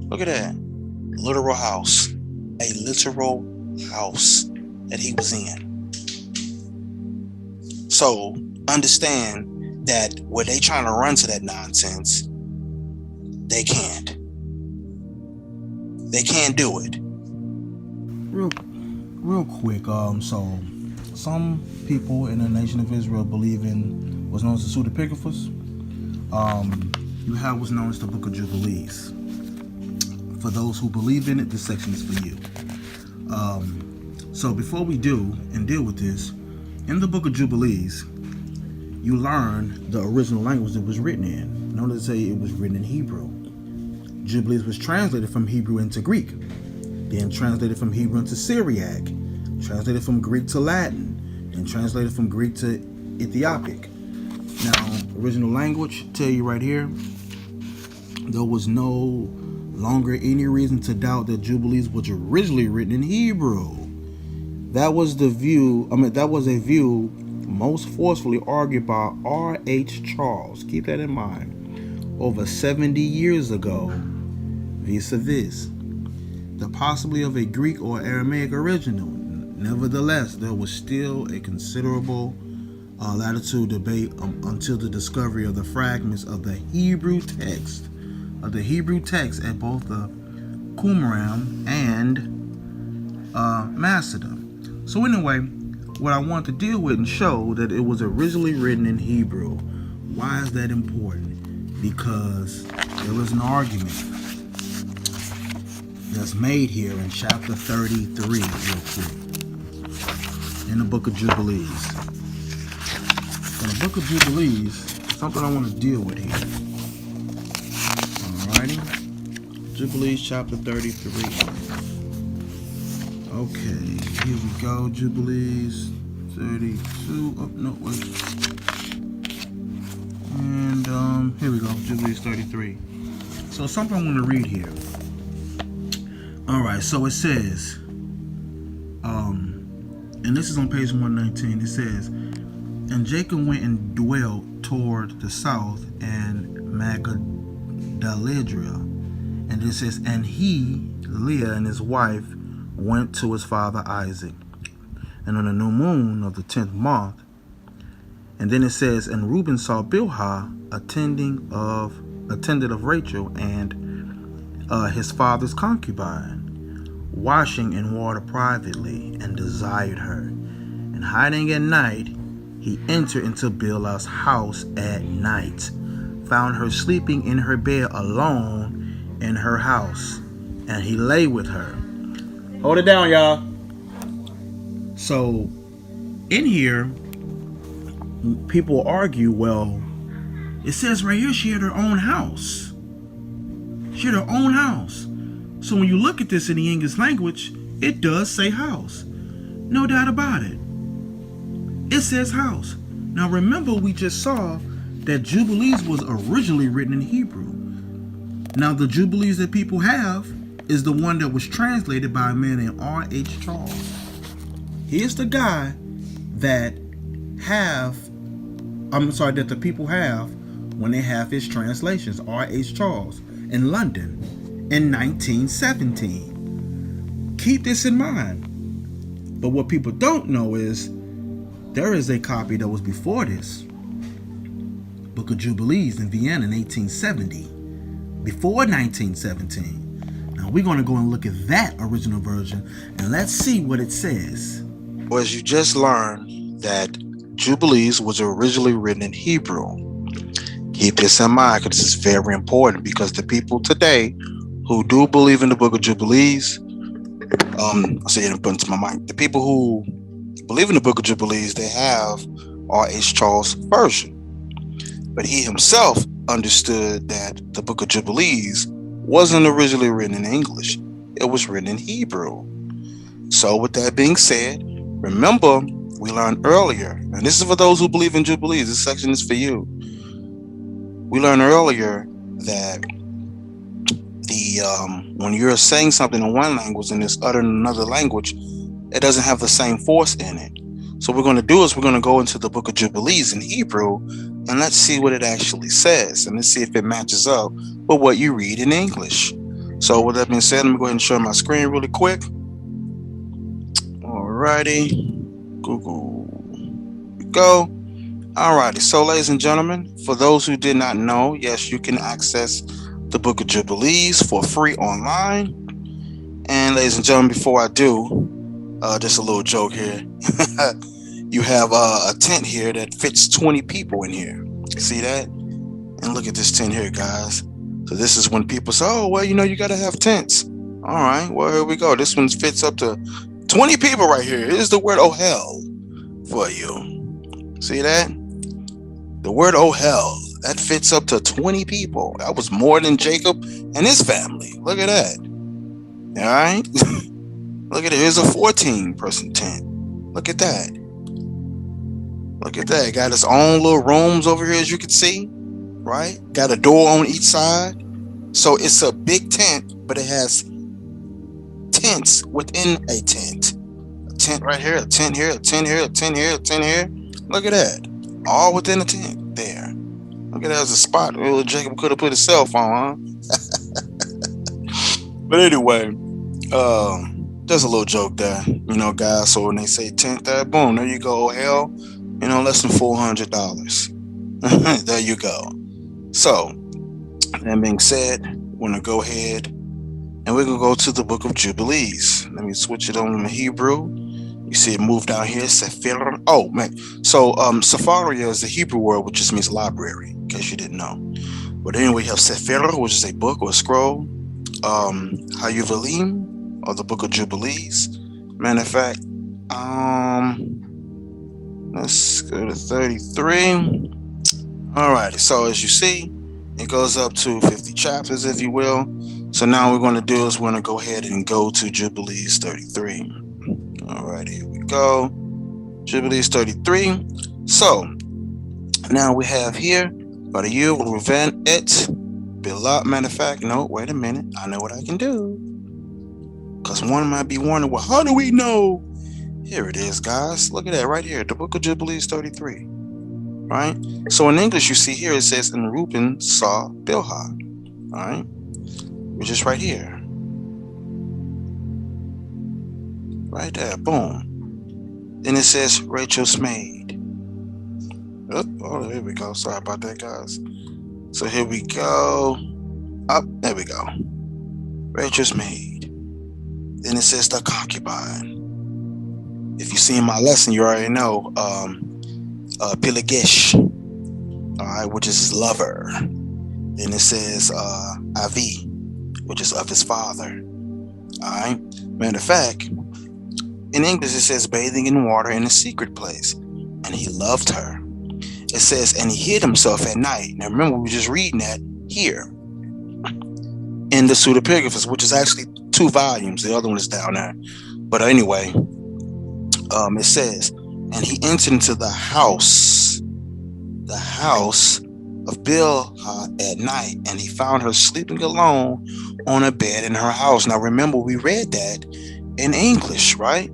Look at that. Literal house. A literal house that he was in. So understand that where they trying to run to that nonsense, they can't. They can't do it. Real quick, so some people in the nation of Israel believe in what's known as the pseudepigraphers. You have what's known as the Book of Jubilees. For those who believe in it, this section is for you. So before we do and deal with this, in the Book of Jubilees, you learn the original language it was written in. Notice say it was written in Hebrew. Jubilees was translated from Hebrew into Greek, then translated from Hebrew into Syriac, translated from Greek to Latin, and translated from Greek to Ethiopic. Now, original language, tell you right here, there was no longer any reason to doubt that Jubilees was originally written in Hebrew. That was a view most forcefully argued by R.H. Charles. Keep that in mind. Over 70 years ago, vis-a-vis the possibility of a Greek or Aramaic original. Nevertheless, there was still a considerable latitude debate until the discovery of the fragments of the Hebrew text at both the Qumran and Masada. So anyway, what I want to deal with and show that it was originally written in Hebrew. Why is that important? Because there was an argument that's made here in chapter 33, real quick, in the Book of Jubilees. In the Book of Jubilees, something I want to deal with here. Alrighty, Jubilees chapter 33. Okay, here we go. Jubilees 32. Oh no, wait. And Here we go, Jubilees 33. So something I want to read here. All right, so it says, and this is on page 119. It says, and Jacob went and dwelt toward the south and Magdaledria. And it says, and he, Leah and his wife, went to his father Isaac. And on the new moon of the 10th month, and then it says, and Reuben saw Bilhah attended of Rachel and his father's concubine, washing in water privately, and desired her. And hiding at night, he entered into Bilhah's house at night, found her sleeping in her bed alone in her house, and he lay with her. Hold it down, y'all. So, in here, people argue, well, it says right here she had her own house. She had her own house. So when you look at this in the English language, it does say house. No doubt about it. It says house. Now remember, we just saw that Jubilees was originally written in Hebrew. Now the Jubilees that people have is the one that was translated by a man named R.H. Charles. He is the guy that the people have when they have his translations, R.H. Charles, in London in 1917. Keep this in mind. But what people don't know is there is a copy that was before this, Book of Jubilees in Vienna in 1870, before 1917. Now we're going to go and look at that original version and let's see what it says. Well, as you just learned that Jubilees was originally written in Hebrew. Keep this in mind because this is very important, because the people today who do believe in the Book of Jubilees, I'll say it and put into my mind. The people who believe in the Book of Jubilees, they have R.H. Charles' version. But he himself understood that the Book of Jubilees wasn't originally written in English. It was written in Hebrew. So with that being said, remember, we learned earlier, and this is for those who believe in Jubilees, this section is for you. We learned earlier that when you're saying something in one language and it's uttered in another language, it doesn't have the same force in it. So what we're going to do is we're going to go into the Book of Jubilees in Hebrew and let's see what it actually says, and let's see if it matches up with what you read in English. So with that being said, let me go ahead and share my screen really quick. Alrighty. Google. Go. Alrighty. So ladies and gentlemen, for those who did not know, yes, you can access the Book of Jubilees for free online. And ladies and gentlemen, before I do, just a little joke here. You have a tent here that fits 20 people in here. See that? And look at this tent here, guys. So this is when people say, oh, well, you got to have tents. All right, well, here we go. This one fits up to 20 people right here. Here's the word oh hell for you. See that? The word oh hell, that fits up to 20 people. That was more than Jacob and his family. Look at that. All right. Look at it. Here's a 14-person tent. Look at that. Look at that. Got its own little rooms over here, as you can see. Right? Got a door on each side. So it's a big tent, but it has tents within a tent. A tent right here, a tent here, a tent here, a tent here, a tent here. Look at that. All within a tent there. Look at that as a spot. Little Jacob could have put his cell phone, huh? But anyway, just a little joke there, guys. So when they say tent there, boom, there you go. Hell, less than $400. There you go. So, that being said, we're going to go ahead and we're going to go to the Book of Jubilees. Let me switch it on to Hebrew. You see it moved down here, Sephir. Oh, man. So, Sepharia is the Hebrew word, which just means library, in case you didn't know. But anyway, you have Sephir, which is a book or a scroll. Hayuvalim, or the Book of Jubilees. Matter of fact, let's go to 33. Alrighty, so as you see, it goes up to 50 chapters, if you will. So now what we're going to do is we're going to go ahead and go to Jubilees 33. Alrighty, here we go. Jubilees 33. So now we have here But you will prevent it. Beloved, matter of fact, no, wait a minute. I know what I can do. Because one might be wondering, well, how do we know? Here it is, guys. Look at that right here. The book of Jubilees 33. Right? So in English, you see here, it says, and Reuben saw Bilhah. All right? Which is right here. Right there. Boom. Then it says Rachel's maid. Oh, there we go. Sorry about that, guys. So here we go. Up. There we go. Rachel's maid. Then it says the concubine. If you see in my lesson, you already know. Pilagish. All right, which is his lover. Then it says Avi, which is of his father. All right. Matter of fact, in English it says bathing in water in a secret place, and he loved her. It says, and he hid himself at night. Now remember, we were just reading that here in the Pseudepigraphus, which is actually 2 volumes. The other one is down there. But anyway, it says, and he entered into the house of Bilhah at night, and he found her sleeping alone on a bed in her house. Now remember, we read that in English, right?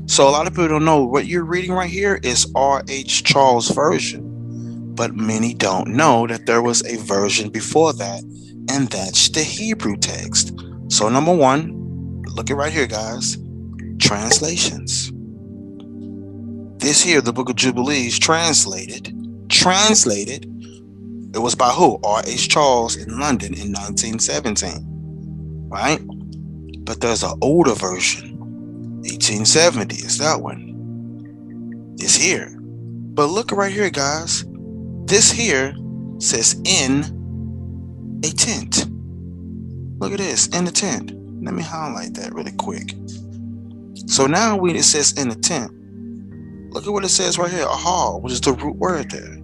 So a lot of people don't know what you're reading right here is R.H. Charles' version, but many don't know that there was a version before that, and that's the Hebrew text. So number 1, look at right here, guys. Translations. This here, the book of Jubilees, translated. It was by who? R.H. Charles in London in 1917. Right? But there's an older version. 1870 is that one. This here. But look right here, guys. This here says in a tent. Look at this, in a tent. Let me highlight that really quick. So now when it says in a tent, look at what it says right here, ahal, which is the root word there.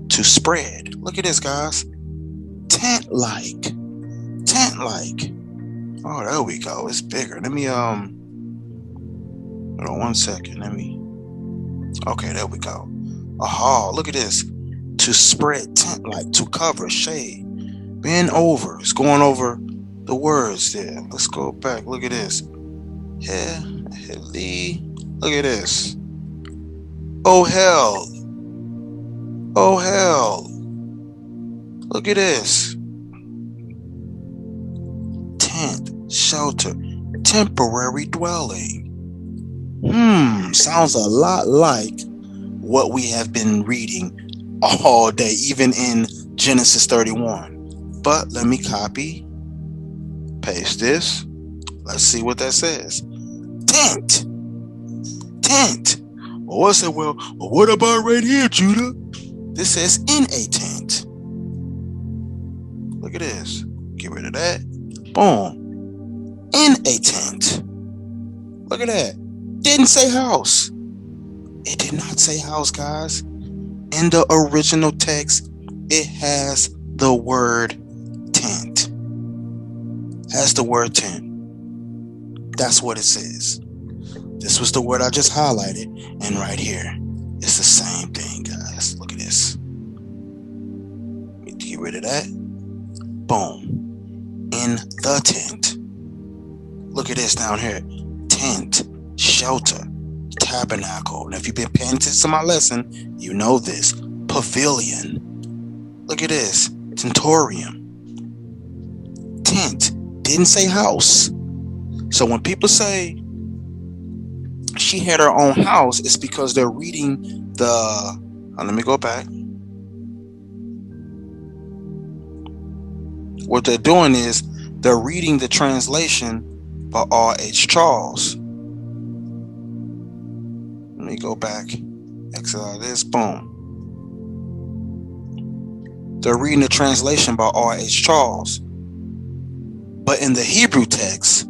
To spread. Look at this, guys. Tent-like. Tent-like. Oh, there we go. It's bigger. Let me, hold on 1 second. Okay, there we go. Ahal, look at this. To spread, tent-like, to cover, shade. Bend over. It's going over the words there. Let's go back. Look at this. Yahkely. Look at this. Oh, hell. Oh, hell. Look at this. Tent, shelter, temporary dwelling. Sounds a lot like what we have been reading all day, even in Genesis 31. But let me copy, paste this. Let's see what that says. Tent. Tent. Oh, I said, well, what about right here, Judah? This says in a tent. Look at this. Get rid of that. Boom. In a tent. Look at that. Didn't say house. It did not say house, guys. In the original text, it has the word tent. Has the word tent. That's what it says. This was the word I just highlighted. And right here, it's the same thing, guys. Look at this. Get rid of that. Boom. In the tent. Look at this down here. Tent, shelter, tabernacle. Now, if you've been paying attention to my lesson, you know this. Pavilion. Look at this. Tentorium. Tent. Didn't say house. So when people say she had her own house, it's because they're reading the... let me go back. What they're doing is they're reading the translation by R.H. Charles. Let me go back. Exit out of this. Boom. They're reading the translation by R.H. Charles. But in the Hebrew text,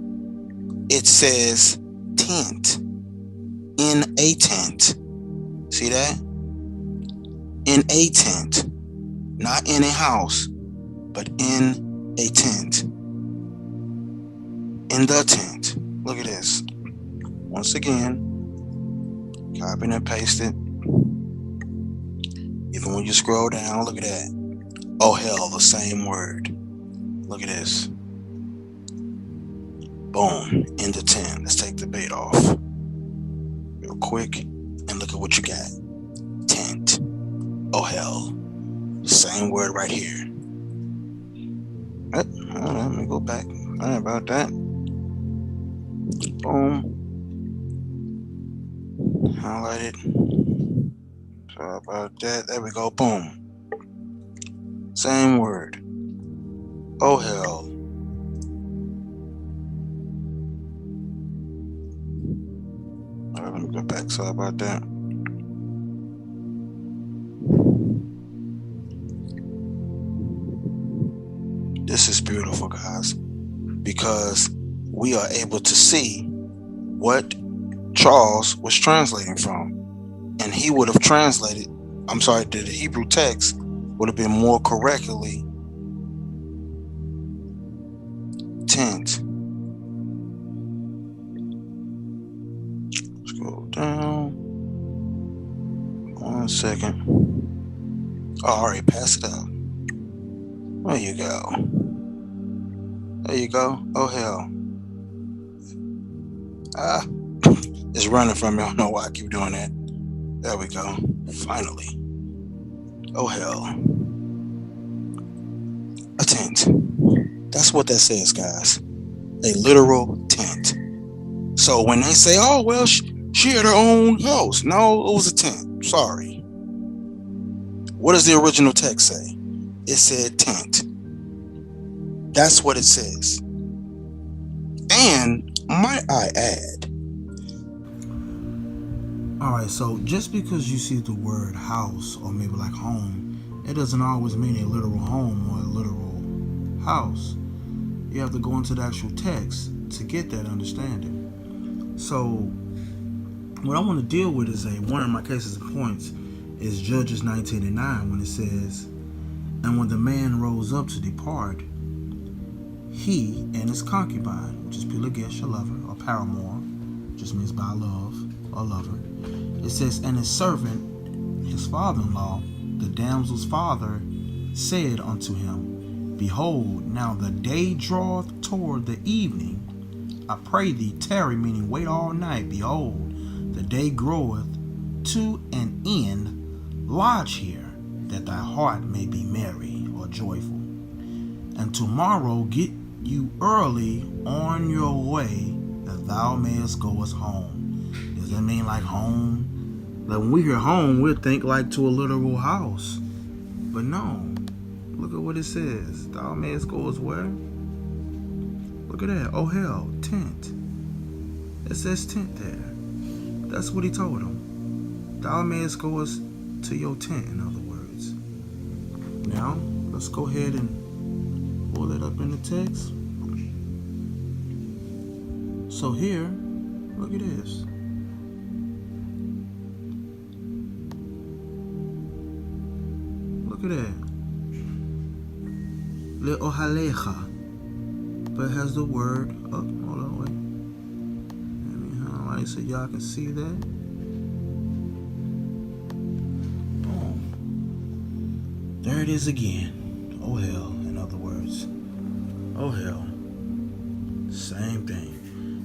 it says tent. In a tent. See that? In a tent. Not in a house, but in a tent. In the tent. Look at this. Once again, copy and paste it. Even when you scroll down, look at that. Oh hell, the same word. Look at this. Boom, into 10. Let's take the bait off real quick and look at what you got. Tent. Oh hell, same word right here. Let me go back. Sorry about that. Boom. Highlight it. Sorry about that. There we go. Boom. Same word. Oh hell. Alright, let me go back. Sorry about that. This is beautiful, guys, because we are able to see what Charles was translating from. And he would have translated, the Hebrew text would have been more correctly tent. Let's go down. 1 second. Oh, all right, pass it up. There you go. There you go. Oh hell. It's running from me. I don't know why I keep doing that. There we go. Finally. Oh hell. A tent. That's what that says, guys. A literal tent. So when they say, oh well, she had her own house. No, it was a tent. Sorry. What does the original text say? It said tent. That's what it says. And might I add. Alright, so just because you see the word house or maybe like home, it doesn't always mean a literal home or a literal house. You have to go into the actual text to get that understanding. So what I want to deal with is one of my cases and points is Judges 19:9 when it says, and when the man rose up to depart, he and his concubine, which is Pilagesh, a lover, or paramour, just means by love or lover. It says, and his servant, his father-in-law, the damsel's father, said unto him, behold, now the day draweth toward the evening. I pray thee, tarry, meaning wait all night. Behold, the day groweth to an end. Lodge here, that thy heart may be merry or joyful. And tomorrow get you early on your way, that thou mayest go us home. Does that mean like home? Like when we hear home, we'll think like to a literal house. But no. Look at what it says. Thou mayest go as where? Look at that. Oh hell, tent. It says tent there. That's what he told him. Thou mayest go as to your tent, in other words. Now, let's go ahead and pull it up in the text. So here, look at this. Look at that. Le'ohalecha. But it has the word up. Hold on, wait. Let me highlight so y'all can see that. Boom. There it is again. Oh hell, in other words. Oh hell. Same thing.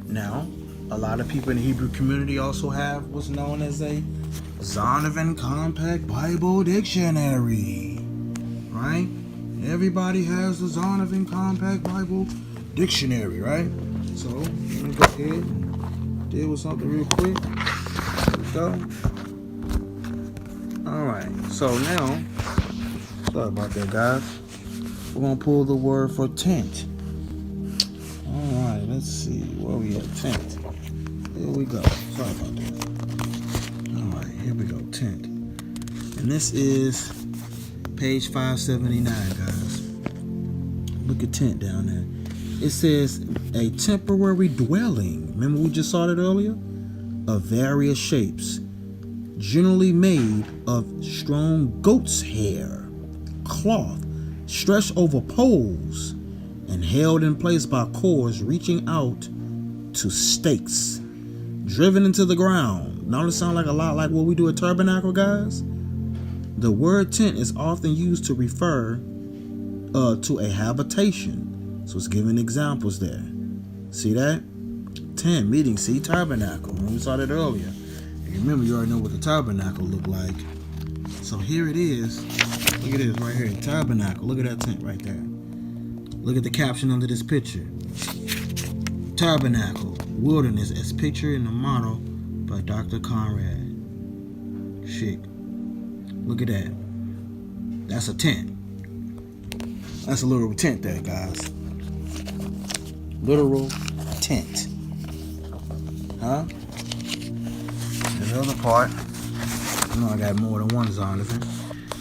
Now, a lot of people in the Hebrew community also have what's known as a Zondervan Compact Bible Dictionary. Right? Everybody has the Zondervan Compact Bible Dictionary, right? So, let me go ahead and deal with something real quick. There we go. Alright, so now, sorry about that, guys. We're going to pull the word for tent. Alright, let's see. Where we at? Tent. Here we go. Sorry about that. Alright, here we go. Tent. And this is page 579, guys. Look at tent down there. It says a temporary dwelling. Remember we just saw that earlier? Of various shapes. Generally made of strong goat's hair. Cloth. Stretched over poles. And held in place by cords reaching out to stakes. Driven into the ground. Don't it sound like a lot like what we do at Tabernacle, guys? The word tent is often used to refer to a habitation. So it's giving examples there. See that? 10, meeting, see, tabernacle. We saw that earlier. And remember, you already know what the tabernacle looked like. So here it is. Look at this right here, tabernacle. Look at that tent right there. Look at the caption under this picture. Tabernacle, wilderness, as pictured in the model by Dr. Conrad Schick. Look at that. That's a tent. That's a literal tent there, guys. Literal tent. Huh? There's the other part. I know I got more than one Zondervan.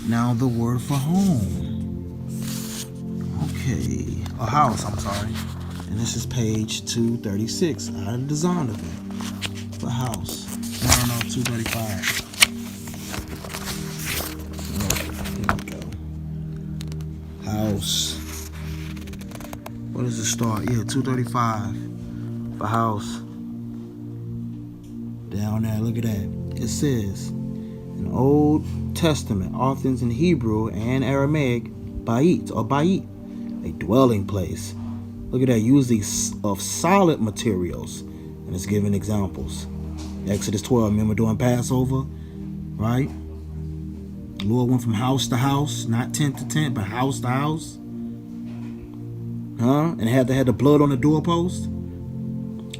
Now the word for home. Okay. A house, I'm sorry. And this is page 236 out of the Zondervan. For house. No, 235. Here we go. House. What does it start? Yeah, 235 for house. Down there, look at that. It says, in Old Testament, often in Hebrew and Aramaic, Bait or Bait, a dwelling place. Look at that, usually of solid materials. And it's giving examples. Exodus 12, remember doing Passover, right? The Lord went from house to house, not tent to tent, but house to house. Huh? And had the blood on the doorpost.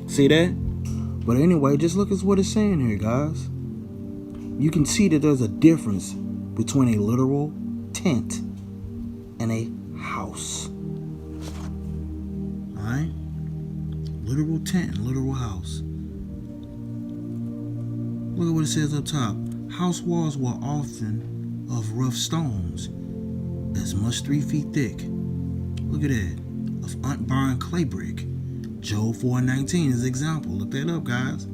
See that? But anyway, just look at what it's saying here, guys. You can see that there's a difference between a literal tent and a house. Alright? Literal tent and literal house. Look at what it says up top. House walls were often of rough stones, as much 3 feet thick. Look at that. Of unburned clay brick. Job 4:19 is an example. Look that up, guys.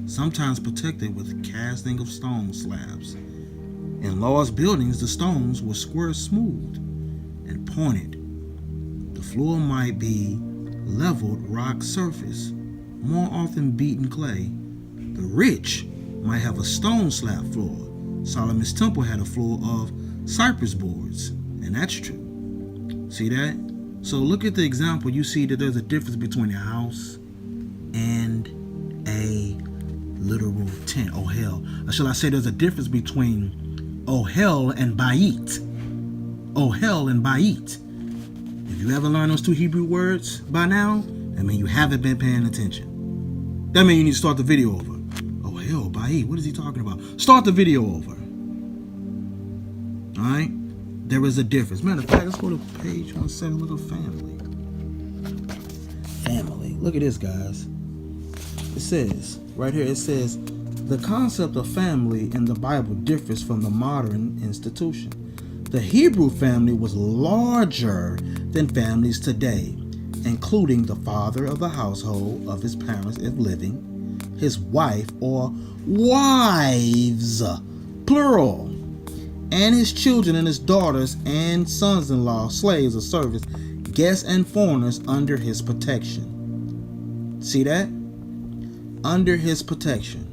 Sometimes protected with casting of stone slabs. In large buildings, the stones were square smoothed and pointed. The floor might be leveled rock surface, more often beaten clay. The rich might have a stone slab floor. Solomon's temple had a floor of cypress boards, and that's true. See that? So look at the example. You see that there's a difference between a house and a literal tent. Oh hell. Or shall I say there's a difference between ohel and bait. Ohel and bait. If you haven't learned those 2 Hebrew words by now, that means you haven't been paying attention. That means you need to start the video over. Ohel, bait. What is he talking about? Start the video over. Alright? There is a difference. Matter of fact, let's go to page 170. Look at family. Family. Look at this, guys. It says, right here, it says, the concept of family in the Bible differs from the modern institution. The Hebrew family was larger than families today, including the father of the household of his parents if living, his wife or wives, plural, and his children and his daughters and sons-in-law, slaves or servants, guests and foreigners under his protection. See that? Under his protection.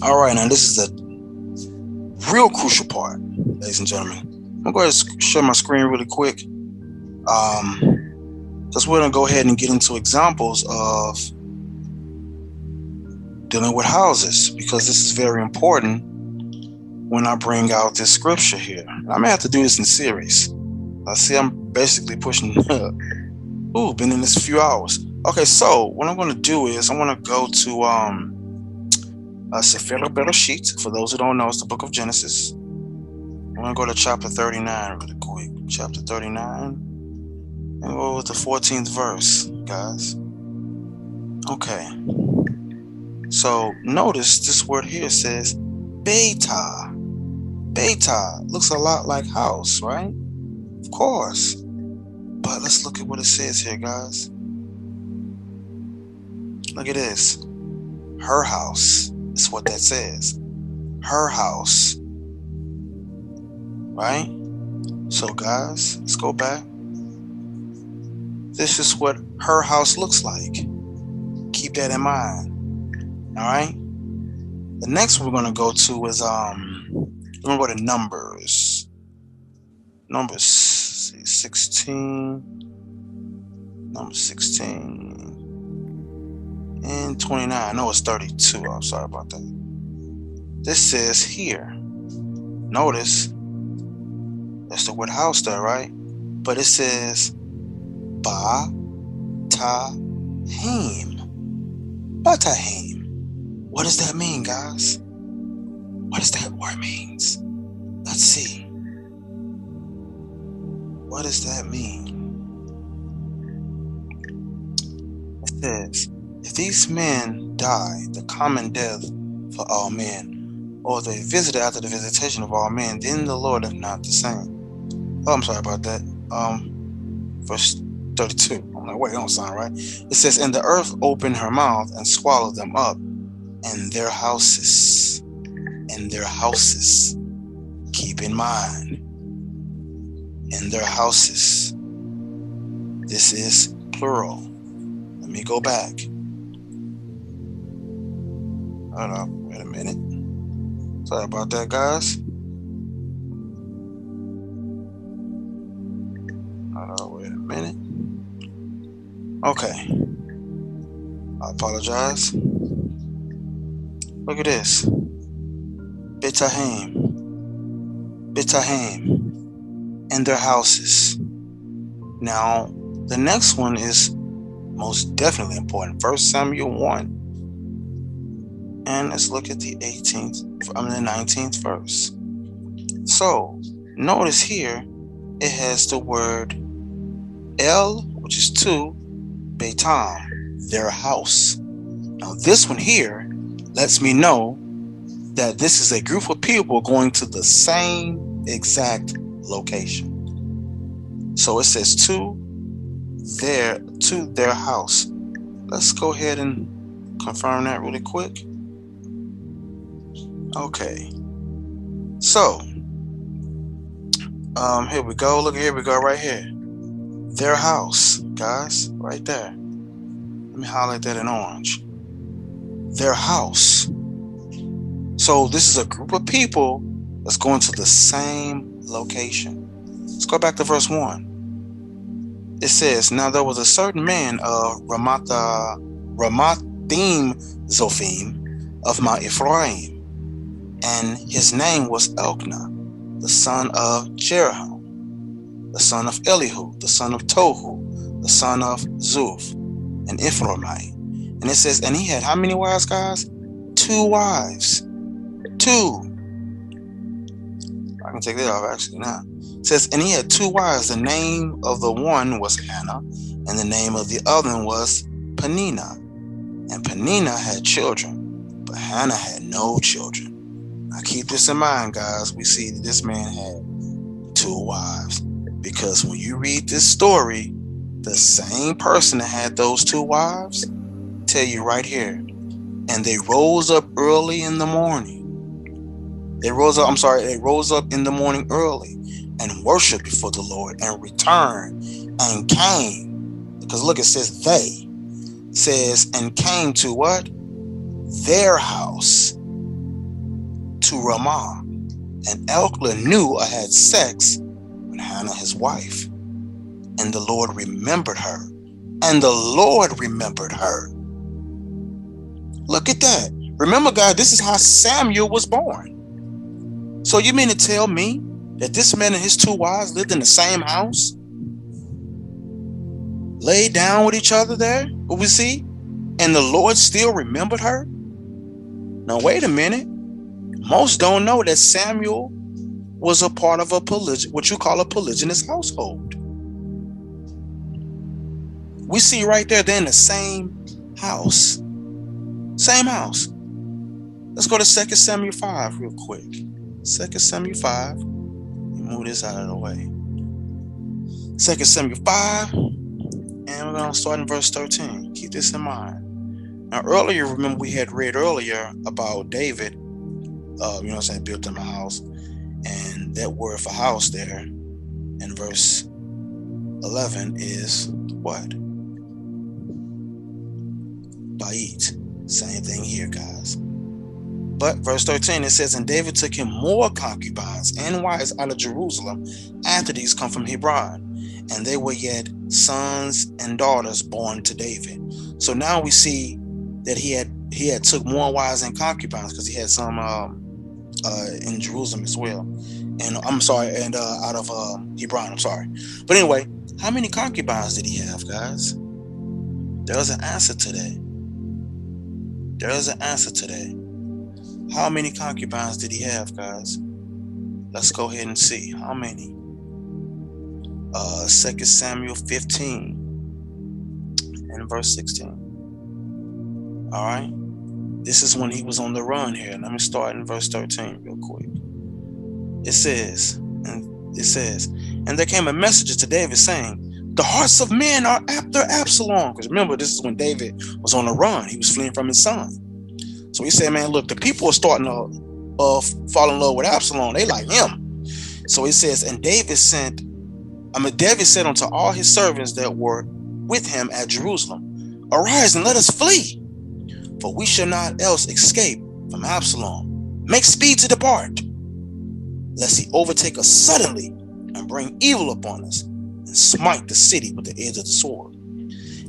All right, now this is a real crucial part, ladies and gentlemen. I'm going to share my screen really quick. Because we're going to go ahead and get into examples of dealing with houses, because this is very important when I bring out this scripture here. I may have to do this in series. I see I'm basically pushing, been in this a few hours. Okay, so what I'm going to do is I'm going to go to Sefer Bereshit. For those who don't know, it's the book of Genesis. I'm going to go to chapter 39 really quick. Chapter 39. And go with the 14th verse, guys. Okay. So notice this word here says Beta. Beta looks a lot like house, right? Of course. But let's look at what it says here, guys. Look at this. Her house is what that says. Her house. Right? So, guys, let's go back. This is what her house looks like. Keep that in mind. All right? The next one we're going to go to is, we're going to go to Numbers. Numbers 16. Number 16. And 29. No, it's 32. I'm sorry about that. This says here. Notice that's the word house there, right? But it says Batahim. Batahim. What does that mean, guys? What does that word means? Let's see. What does that mean? It says, if these men die the common death for all men, or they visited after the visitation of all men, then the Lord is not the same. Oh, I'm sorry about that. Verse 32. I'm like, wait, it don't sound right. It says, and the earth opened her mouth and swallowed them up, and their houses. And their houses. Keep in mind. And their houses. This is plural. Let me go back. Hold on, wait a minute. Sorry about that, guys. Hold on, wait a minute. Okay. I apologize. Look at this. Betahim. Betahim. And their houses. Now, the next one is most definitely important. 1 Samuel 1. And let's look at the 19th verse. So, notice here, it has the word El, which is two, Betam, their house. Now, this one here lets me know that this is a group of people going to the same exact location. So it says to their house. Let's go ahead and confirm that really quick. Okay. So, here we go. Look, here we go right here. Their house, guys, right there. Let me highlight that in orange. Their house. So this is a group of people that's going to the same location. Let's go back to verse 1. It says, now there was a certain man of Ramathim Zophim of Mount Ephraim, and his name was Elkanah, the son of Jeraham, the son of Elihu, the son of Tohu, the son of Zuph, an Ephraimite. And it says, and he had how many wives, guys? 2 wives. 2. I can take that off actually now. It says, and he had 2 wives. The name of the one was Hannah, and the name of the other one was Peninnah. And Peninnah had children, but Hannah had no children. Now keep this in mind, guys. We see that this man had 2 wives. Because when you read this story, the same person that had those 2 wives, tell you right here, and they rose up early in the morning. They rose up in the morning early and worshiped before the Lord and returned and came. Because look, it says they. It says, and came to what? Their house, to Ramah. And Elkanah knew or had sex with Hannah, his wife. And the Lord remembered her. And the Lord remembered her. Look at that. Remember, guys, this is how Samuel was born. So you mean to tell me that this man and his 2 wives lived in the same house? Laid down with each other there? What we see? And the Lord still remembered her? Now, wait a minute. Most don't know that Samuel was a part of what you call a polygynous household. We see right there, they're in the same house. Same house. Let's go to 2 Samuel 5 real quick. 2 Samuel 5. Let me move this out of the way. 2 Samuel 5, and we're going to start in verse 13. Keep this in mind. Now, earlier, remember we had read earlier about David, built him a house. And that word for house there in verse 11 is what? Bait. Same thing here, guys. But verse 13, it says, and David took him more concubines and wives out of Jerusalem after these come from Hebron. And they were yet sons and daughters born to David. So now we see that he had took more wives and concubines, because he had some in Jerusalem as well. And out of Hebron, I'm sorry. But anyway, how many concubines did he have, guys? There's an answer to that. There is an answer to that. How many concubines did he have, guys? Let's go ahead and see. How many? 2 Samuel 15 and verse 16. All right. This is when he was on the run here. Let me start in verse 13 real quick. It says, and there came a messenger to David saying, the hearts of men are after Absalom. Because remember, this is when David was on the run. He was fleeing from his son. So he said, man, look, the people are starting to fall in love with Absalom. They like him. So he says, and David said unto all his servants that were with him at Jerusalem, arise and let us flee, for we shall not else escape from Absalom. Make speed to depart, lest he overtake us suddenly and bring evil upon us, and smite the city with the edge of the sword.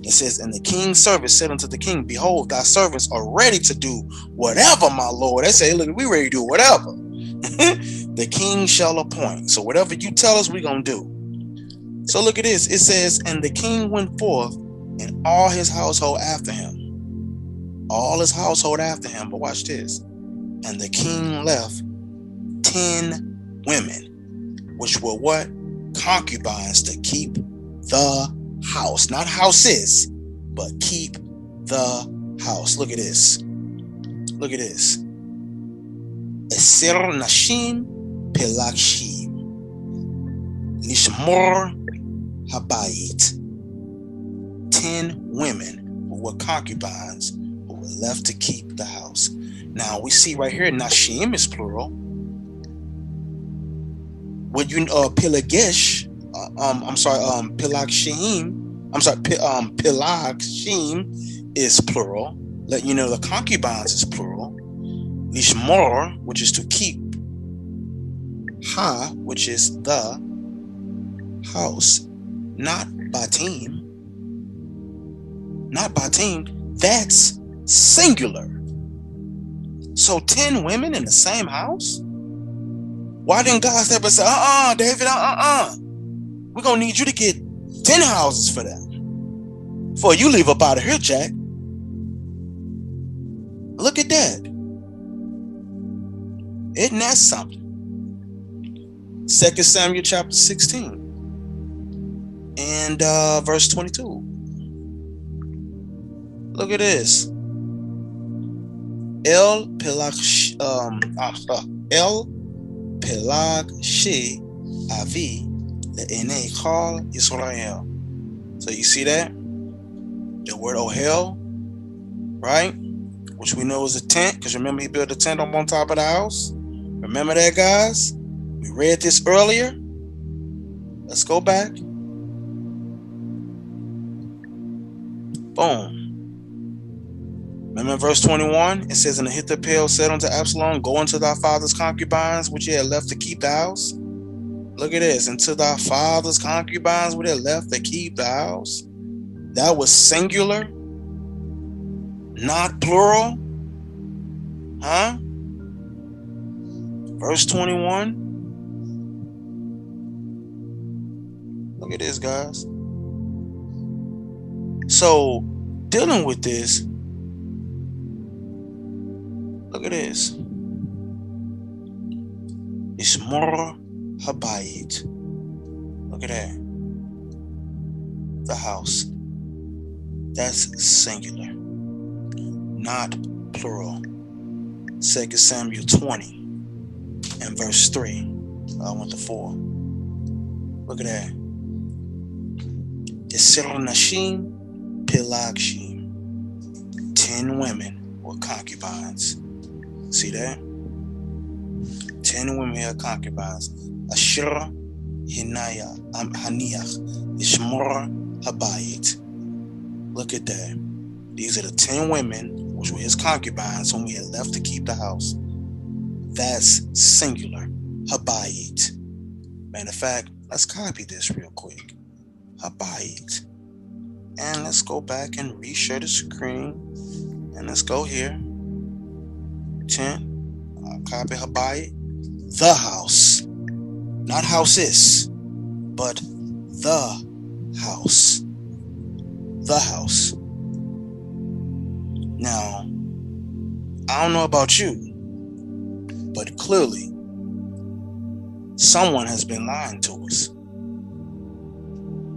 It says, and the king's servant said unto the king, behold, thy servants are ready to do whatever, my lord. They say, look, we ready to do whatever. The king shall appoint. So whatever you tell us, we're going to do. So look at this. It says, and the king went forth, and all his household after him. All his household after him. But watch this. And the king left 10 women, which were what? Concubines, to keep the house. Not houses, but keep the house. Look at this. Look at this. Eser nashim pelakshim lishmor habayit. 10 women who were concubines who were left to keep the house. Now we see right here, nashim is plural. When you Pilagesh, Pilagshim is plural. Let you know the concubines is plural. Lishmor, which is to keep. Ha, which is the house. Not batim. Not batim. That's singular. So 10 women in the same house? Why didn't God step and say, David, we're going to need you to get 10 houses for that before you leave up out of here, Jack? Look at that. Isn't that something? 2 Samuel chapter 16 and verse 22. Look at this. El Pelagshi Avi Le'enei Kol Israel. So you see that? The word Ohel, right? Which we know is a tent, because remember he built a tent up on top of the house. Remember that, guys? We read this earlier. Let's go back. Boom. Remember in verse 21, it says, and Ahithophel said unto Absalom, go unto thy father's concubines, which he had left to keep the house. Look at this. And to thy father's concubines, which he had left to keep the house. That was singular, not plural. Huh? Verse 21. Look at this, guys. So, dealing with this, look at this. Ishmor habayit. Look at that. The house. That's singular, not plural. 2 Samuel 20 and verse 3. I went to 4. Look at that. Isser Nashim Pilagshim. 10 women were concubines. See that? 10 women are concubines. Ashira Hinaya Haniach Ishmora Habayit. Look at that. These are the 10 women which were his concubines whom he had left to keep the house. That's singular. Habayit. Matter of fact, let's copy this real quick. Habayit. And let's go back and reshare the screen. And let's go here. 10. Copy Habayit. The house. Not houses, but the house. The house. Now, I don't know about you, but clearly someone has been lying to us.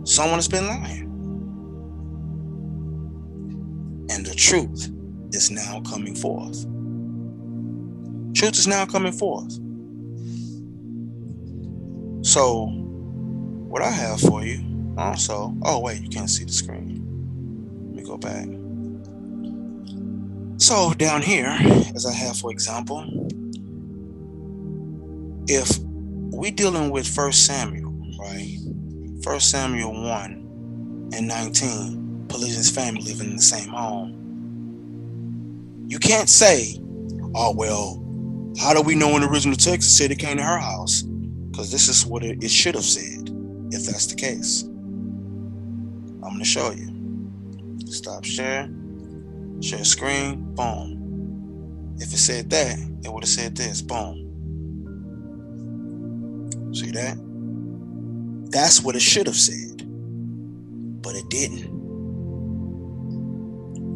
Someone has been lying. And the truth is now coming forth. Truth is now coming forth. So, what I have for you also, oh wait, you can't see the screen. Let me go back. So down here, as I have for example, if we're dealing with 1 Samuel, right? 1 Samuel 1 and 19, Pelias's family living in the same home. You can't say, oh well, how do we know in the original text it said it came to her house? Because this is what it should have said, if that's the case. I'm going to show you. Stop share. Share screen. Boom. If it said that, it would have said this. Boom. See that? That's what it should have said. But it didn't.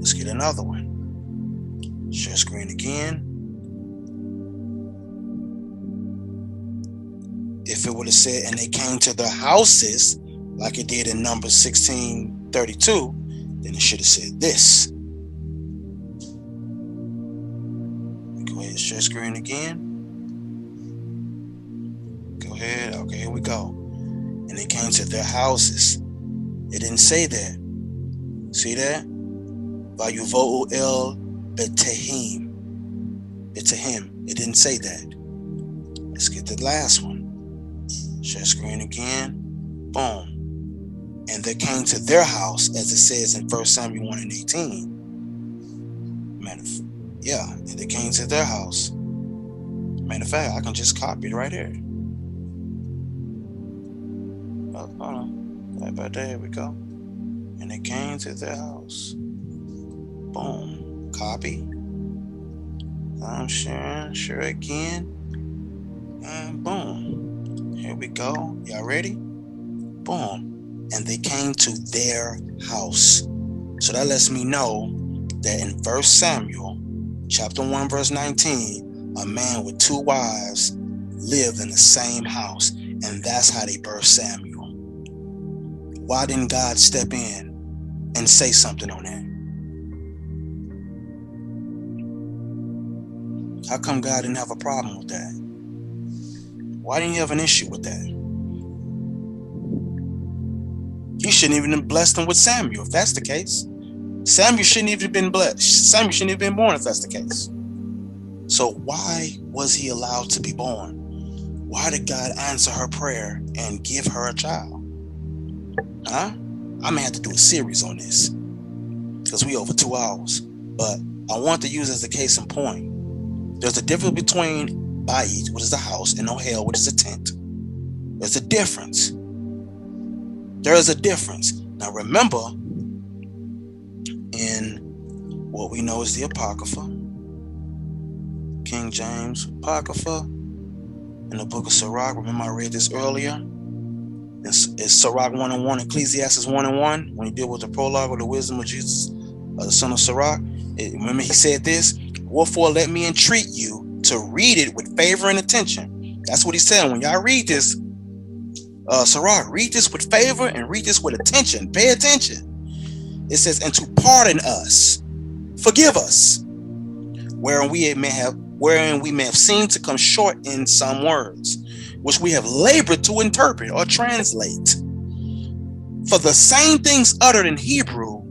Let's get another one. Share screen again. If it would have said, and they came to their houses, like it did in Numbers 16:32, then it should have said this. Go ahead, share screen again. Go ahead. Okay, here we go. And they came to their houses. It didn't say that. See that? Vayuvo'u el betehim. Betehim. It didn't say that. Let's get the last one. Share screen again. Boom. And they came to their house, as it says in 1 Samuel 1 and 18. And they came to their house. Matter of fact, I can just copy it right here. Oh, hold on. Right there we go. And they came to their house. Boom. Copy. I'm sharing. Share again. And boom. Here we go. Y'all ready? Boom. And they came to their house. So that lets me know that in 1 Samuel chapter 1 verse 19, a man with 2 wives lived in the same house. And that's how they birthed Samuel. Why didn't God step in and say something on that? How come God didn't have a problem with that? Why didn't you have an issue with that? You shouldn't even have blessed him with Samuel if that's the case. Samuel shouldn't even have been blessed. Samuel shouldn't have been born if that's the case. So why was he allowed to be born? Why did God answer her prayer and give her a child? Huh? I may have to do a series on this because we over 2 hours. But I want to use as a case in point. There's a difference between Bayit, which is the house, and Ohel, which is a tent. There's a difference. There is a difference. Now remember, in what we know as the Apocrypha, King James Apocrypha, in the book of Sirach, remember I read this earlier? It's Sirach 1 and 1, Ecclesiastes 1 and 1, when he deal with the prologue of the wisdom of Jesus, the son of Sirach. Remember he said this, wherefore let me entreat you to read it with favor and attention. That's what he's saying. When y'all read this, Sirach, read this with favor and read this with attention. Pay attention. It says, and to pardon us, forgive us, wherein we may have seemed to come short in some words, which we have labored to interpret or translate. For the same things uttered in Hebrew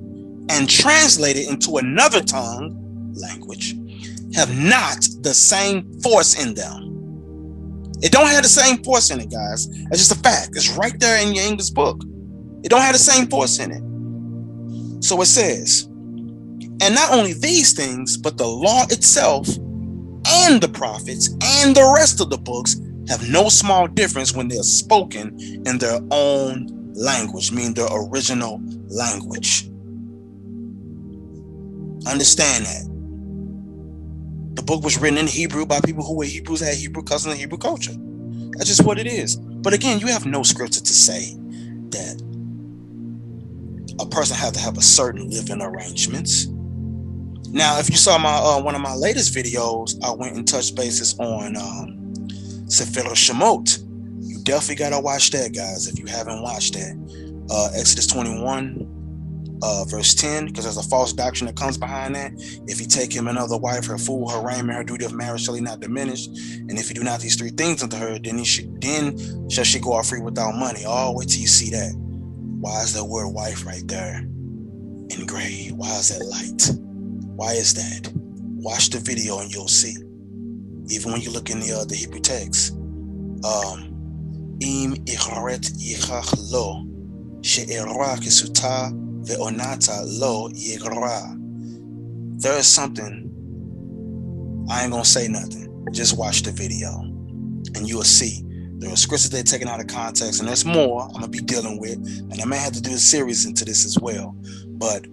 and translated into another tongue, language, have not the same force in them. It don't have the same force in it, guys. That's just a fact. It's right there in your English book. It don't have the same force in it. So it says, and not only these things, but the law itself and the prophets and the rest of the books have no small difference when they're spoken in their own language, meaning their original language. Understand that. The book was written in Hebrew by people who were Hebrews, had Hebrew customs and Hebrew culture. That's just what it is. But again, you have no scripture to say that a person has to have a certain living arrangements. Now, if you saw my one of my latest videos, I went and touched bases on Sefer Shemot. You definitely gotta watch that, guys, if you haven't watched that. Exodus 21, verse 10, because there's a false doctrine that comes behind that. If you take him another wife, her food, her raiment, her duty of marriage shall he not diminish. And if you do not these three things unto her, then shall she go out free without money. Oh, wait till you see that. Why is that word wife right there in gray? Why is that light? Why is that? Watch the video and you'll see. Even when you look in the Hebrew text, im icharet yichach lo she'era kesuta ve'onata lo yigra. There is something. I ain't gonna say nothing. Just watch the video and you'll see. There are scriptures they're taken out of context, and there's more I'm gonna be dealing with, and I may have to do a series into this as well. But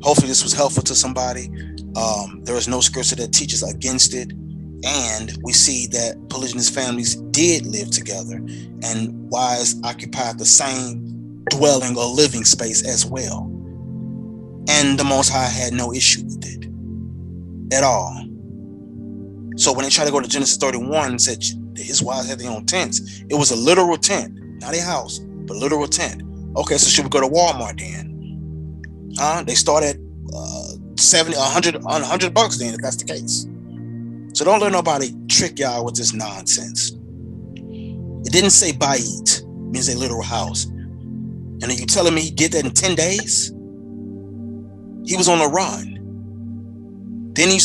hopefully this was helpful to somebody. There is no scripture that teaches against it, and we see that polygynous families did live together, and wives occupied the same dwelling or living space as well, and the Most High had no issue with it at all. So when they try to go to Genesis 31 and said his wives had their own tents, it was a literal tent, not a house, but a literal tent. Okay, so should we go to Walmart then? They start at $70, $100 then, if that's the case. So don't let nobody trick y'all with this nonsense. It didn't say bayit, means a literal house. And are you telling me he did that in 10 days? He was on the run. Then I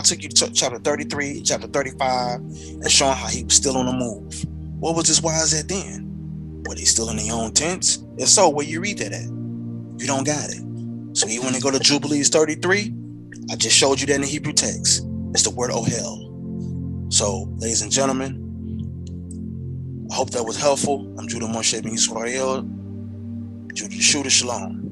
took you to chapter 33, chapter 35, and showing how he was still on the move. What was his wives at then? Were they still in their own tents? If so, where you read that at? You don't got it. So even when they go to Jubilees 33, I just showed you that in the Hebrew text. It's the word ohel. So, ladies and gentlemen, I hope that was helpful. I'm Judah Moshe Ben Yisrael. Judah Shoodah, Shalom.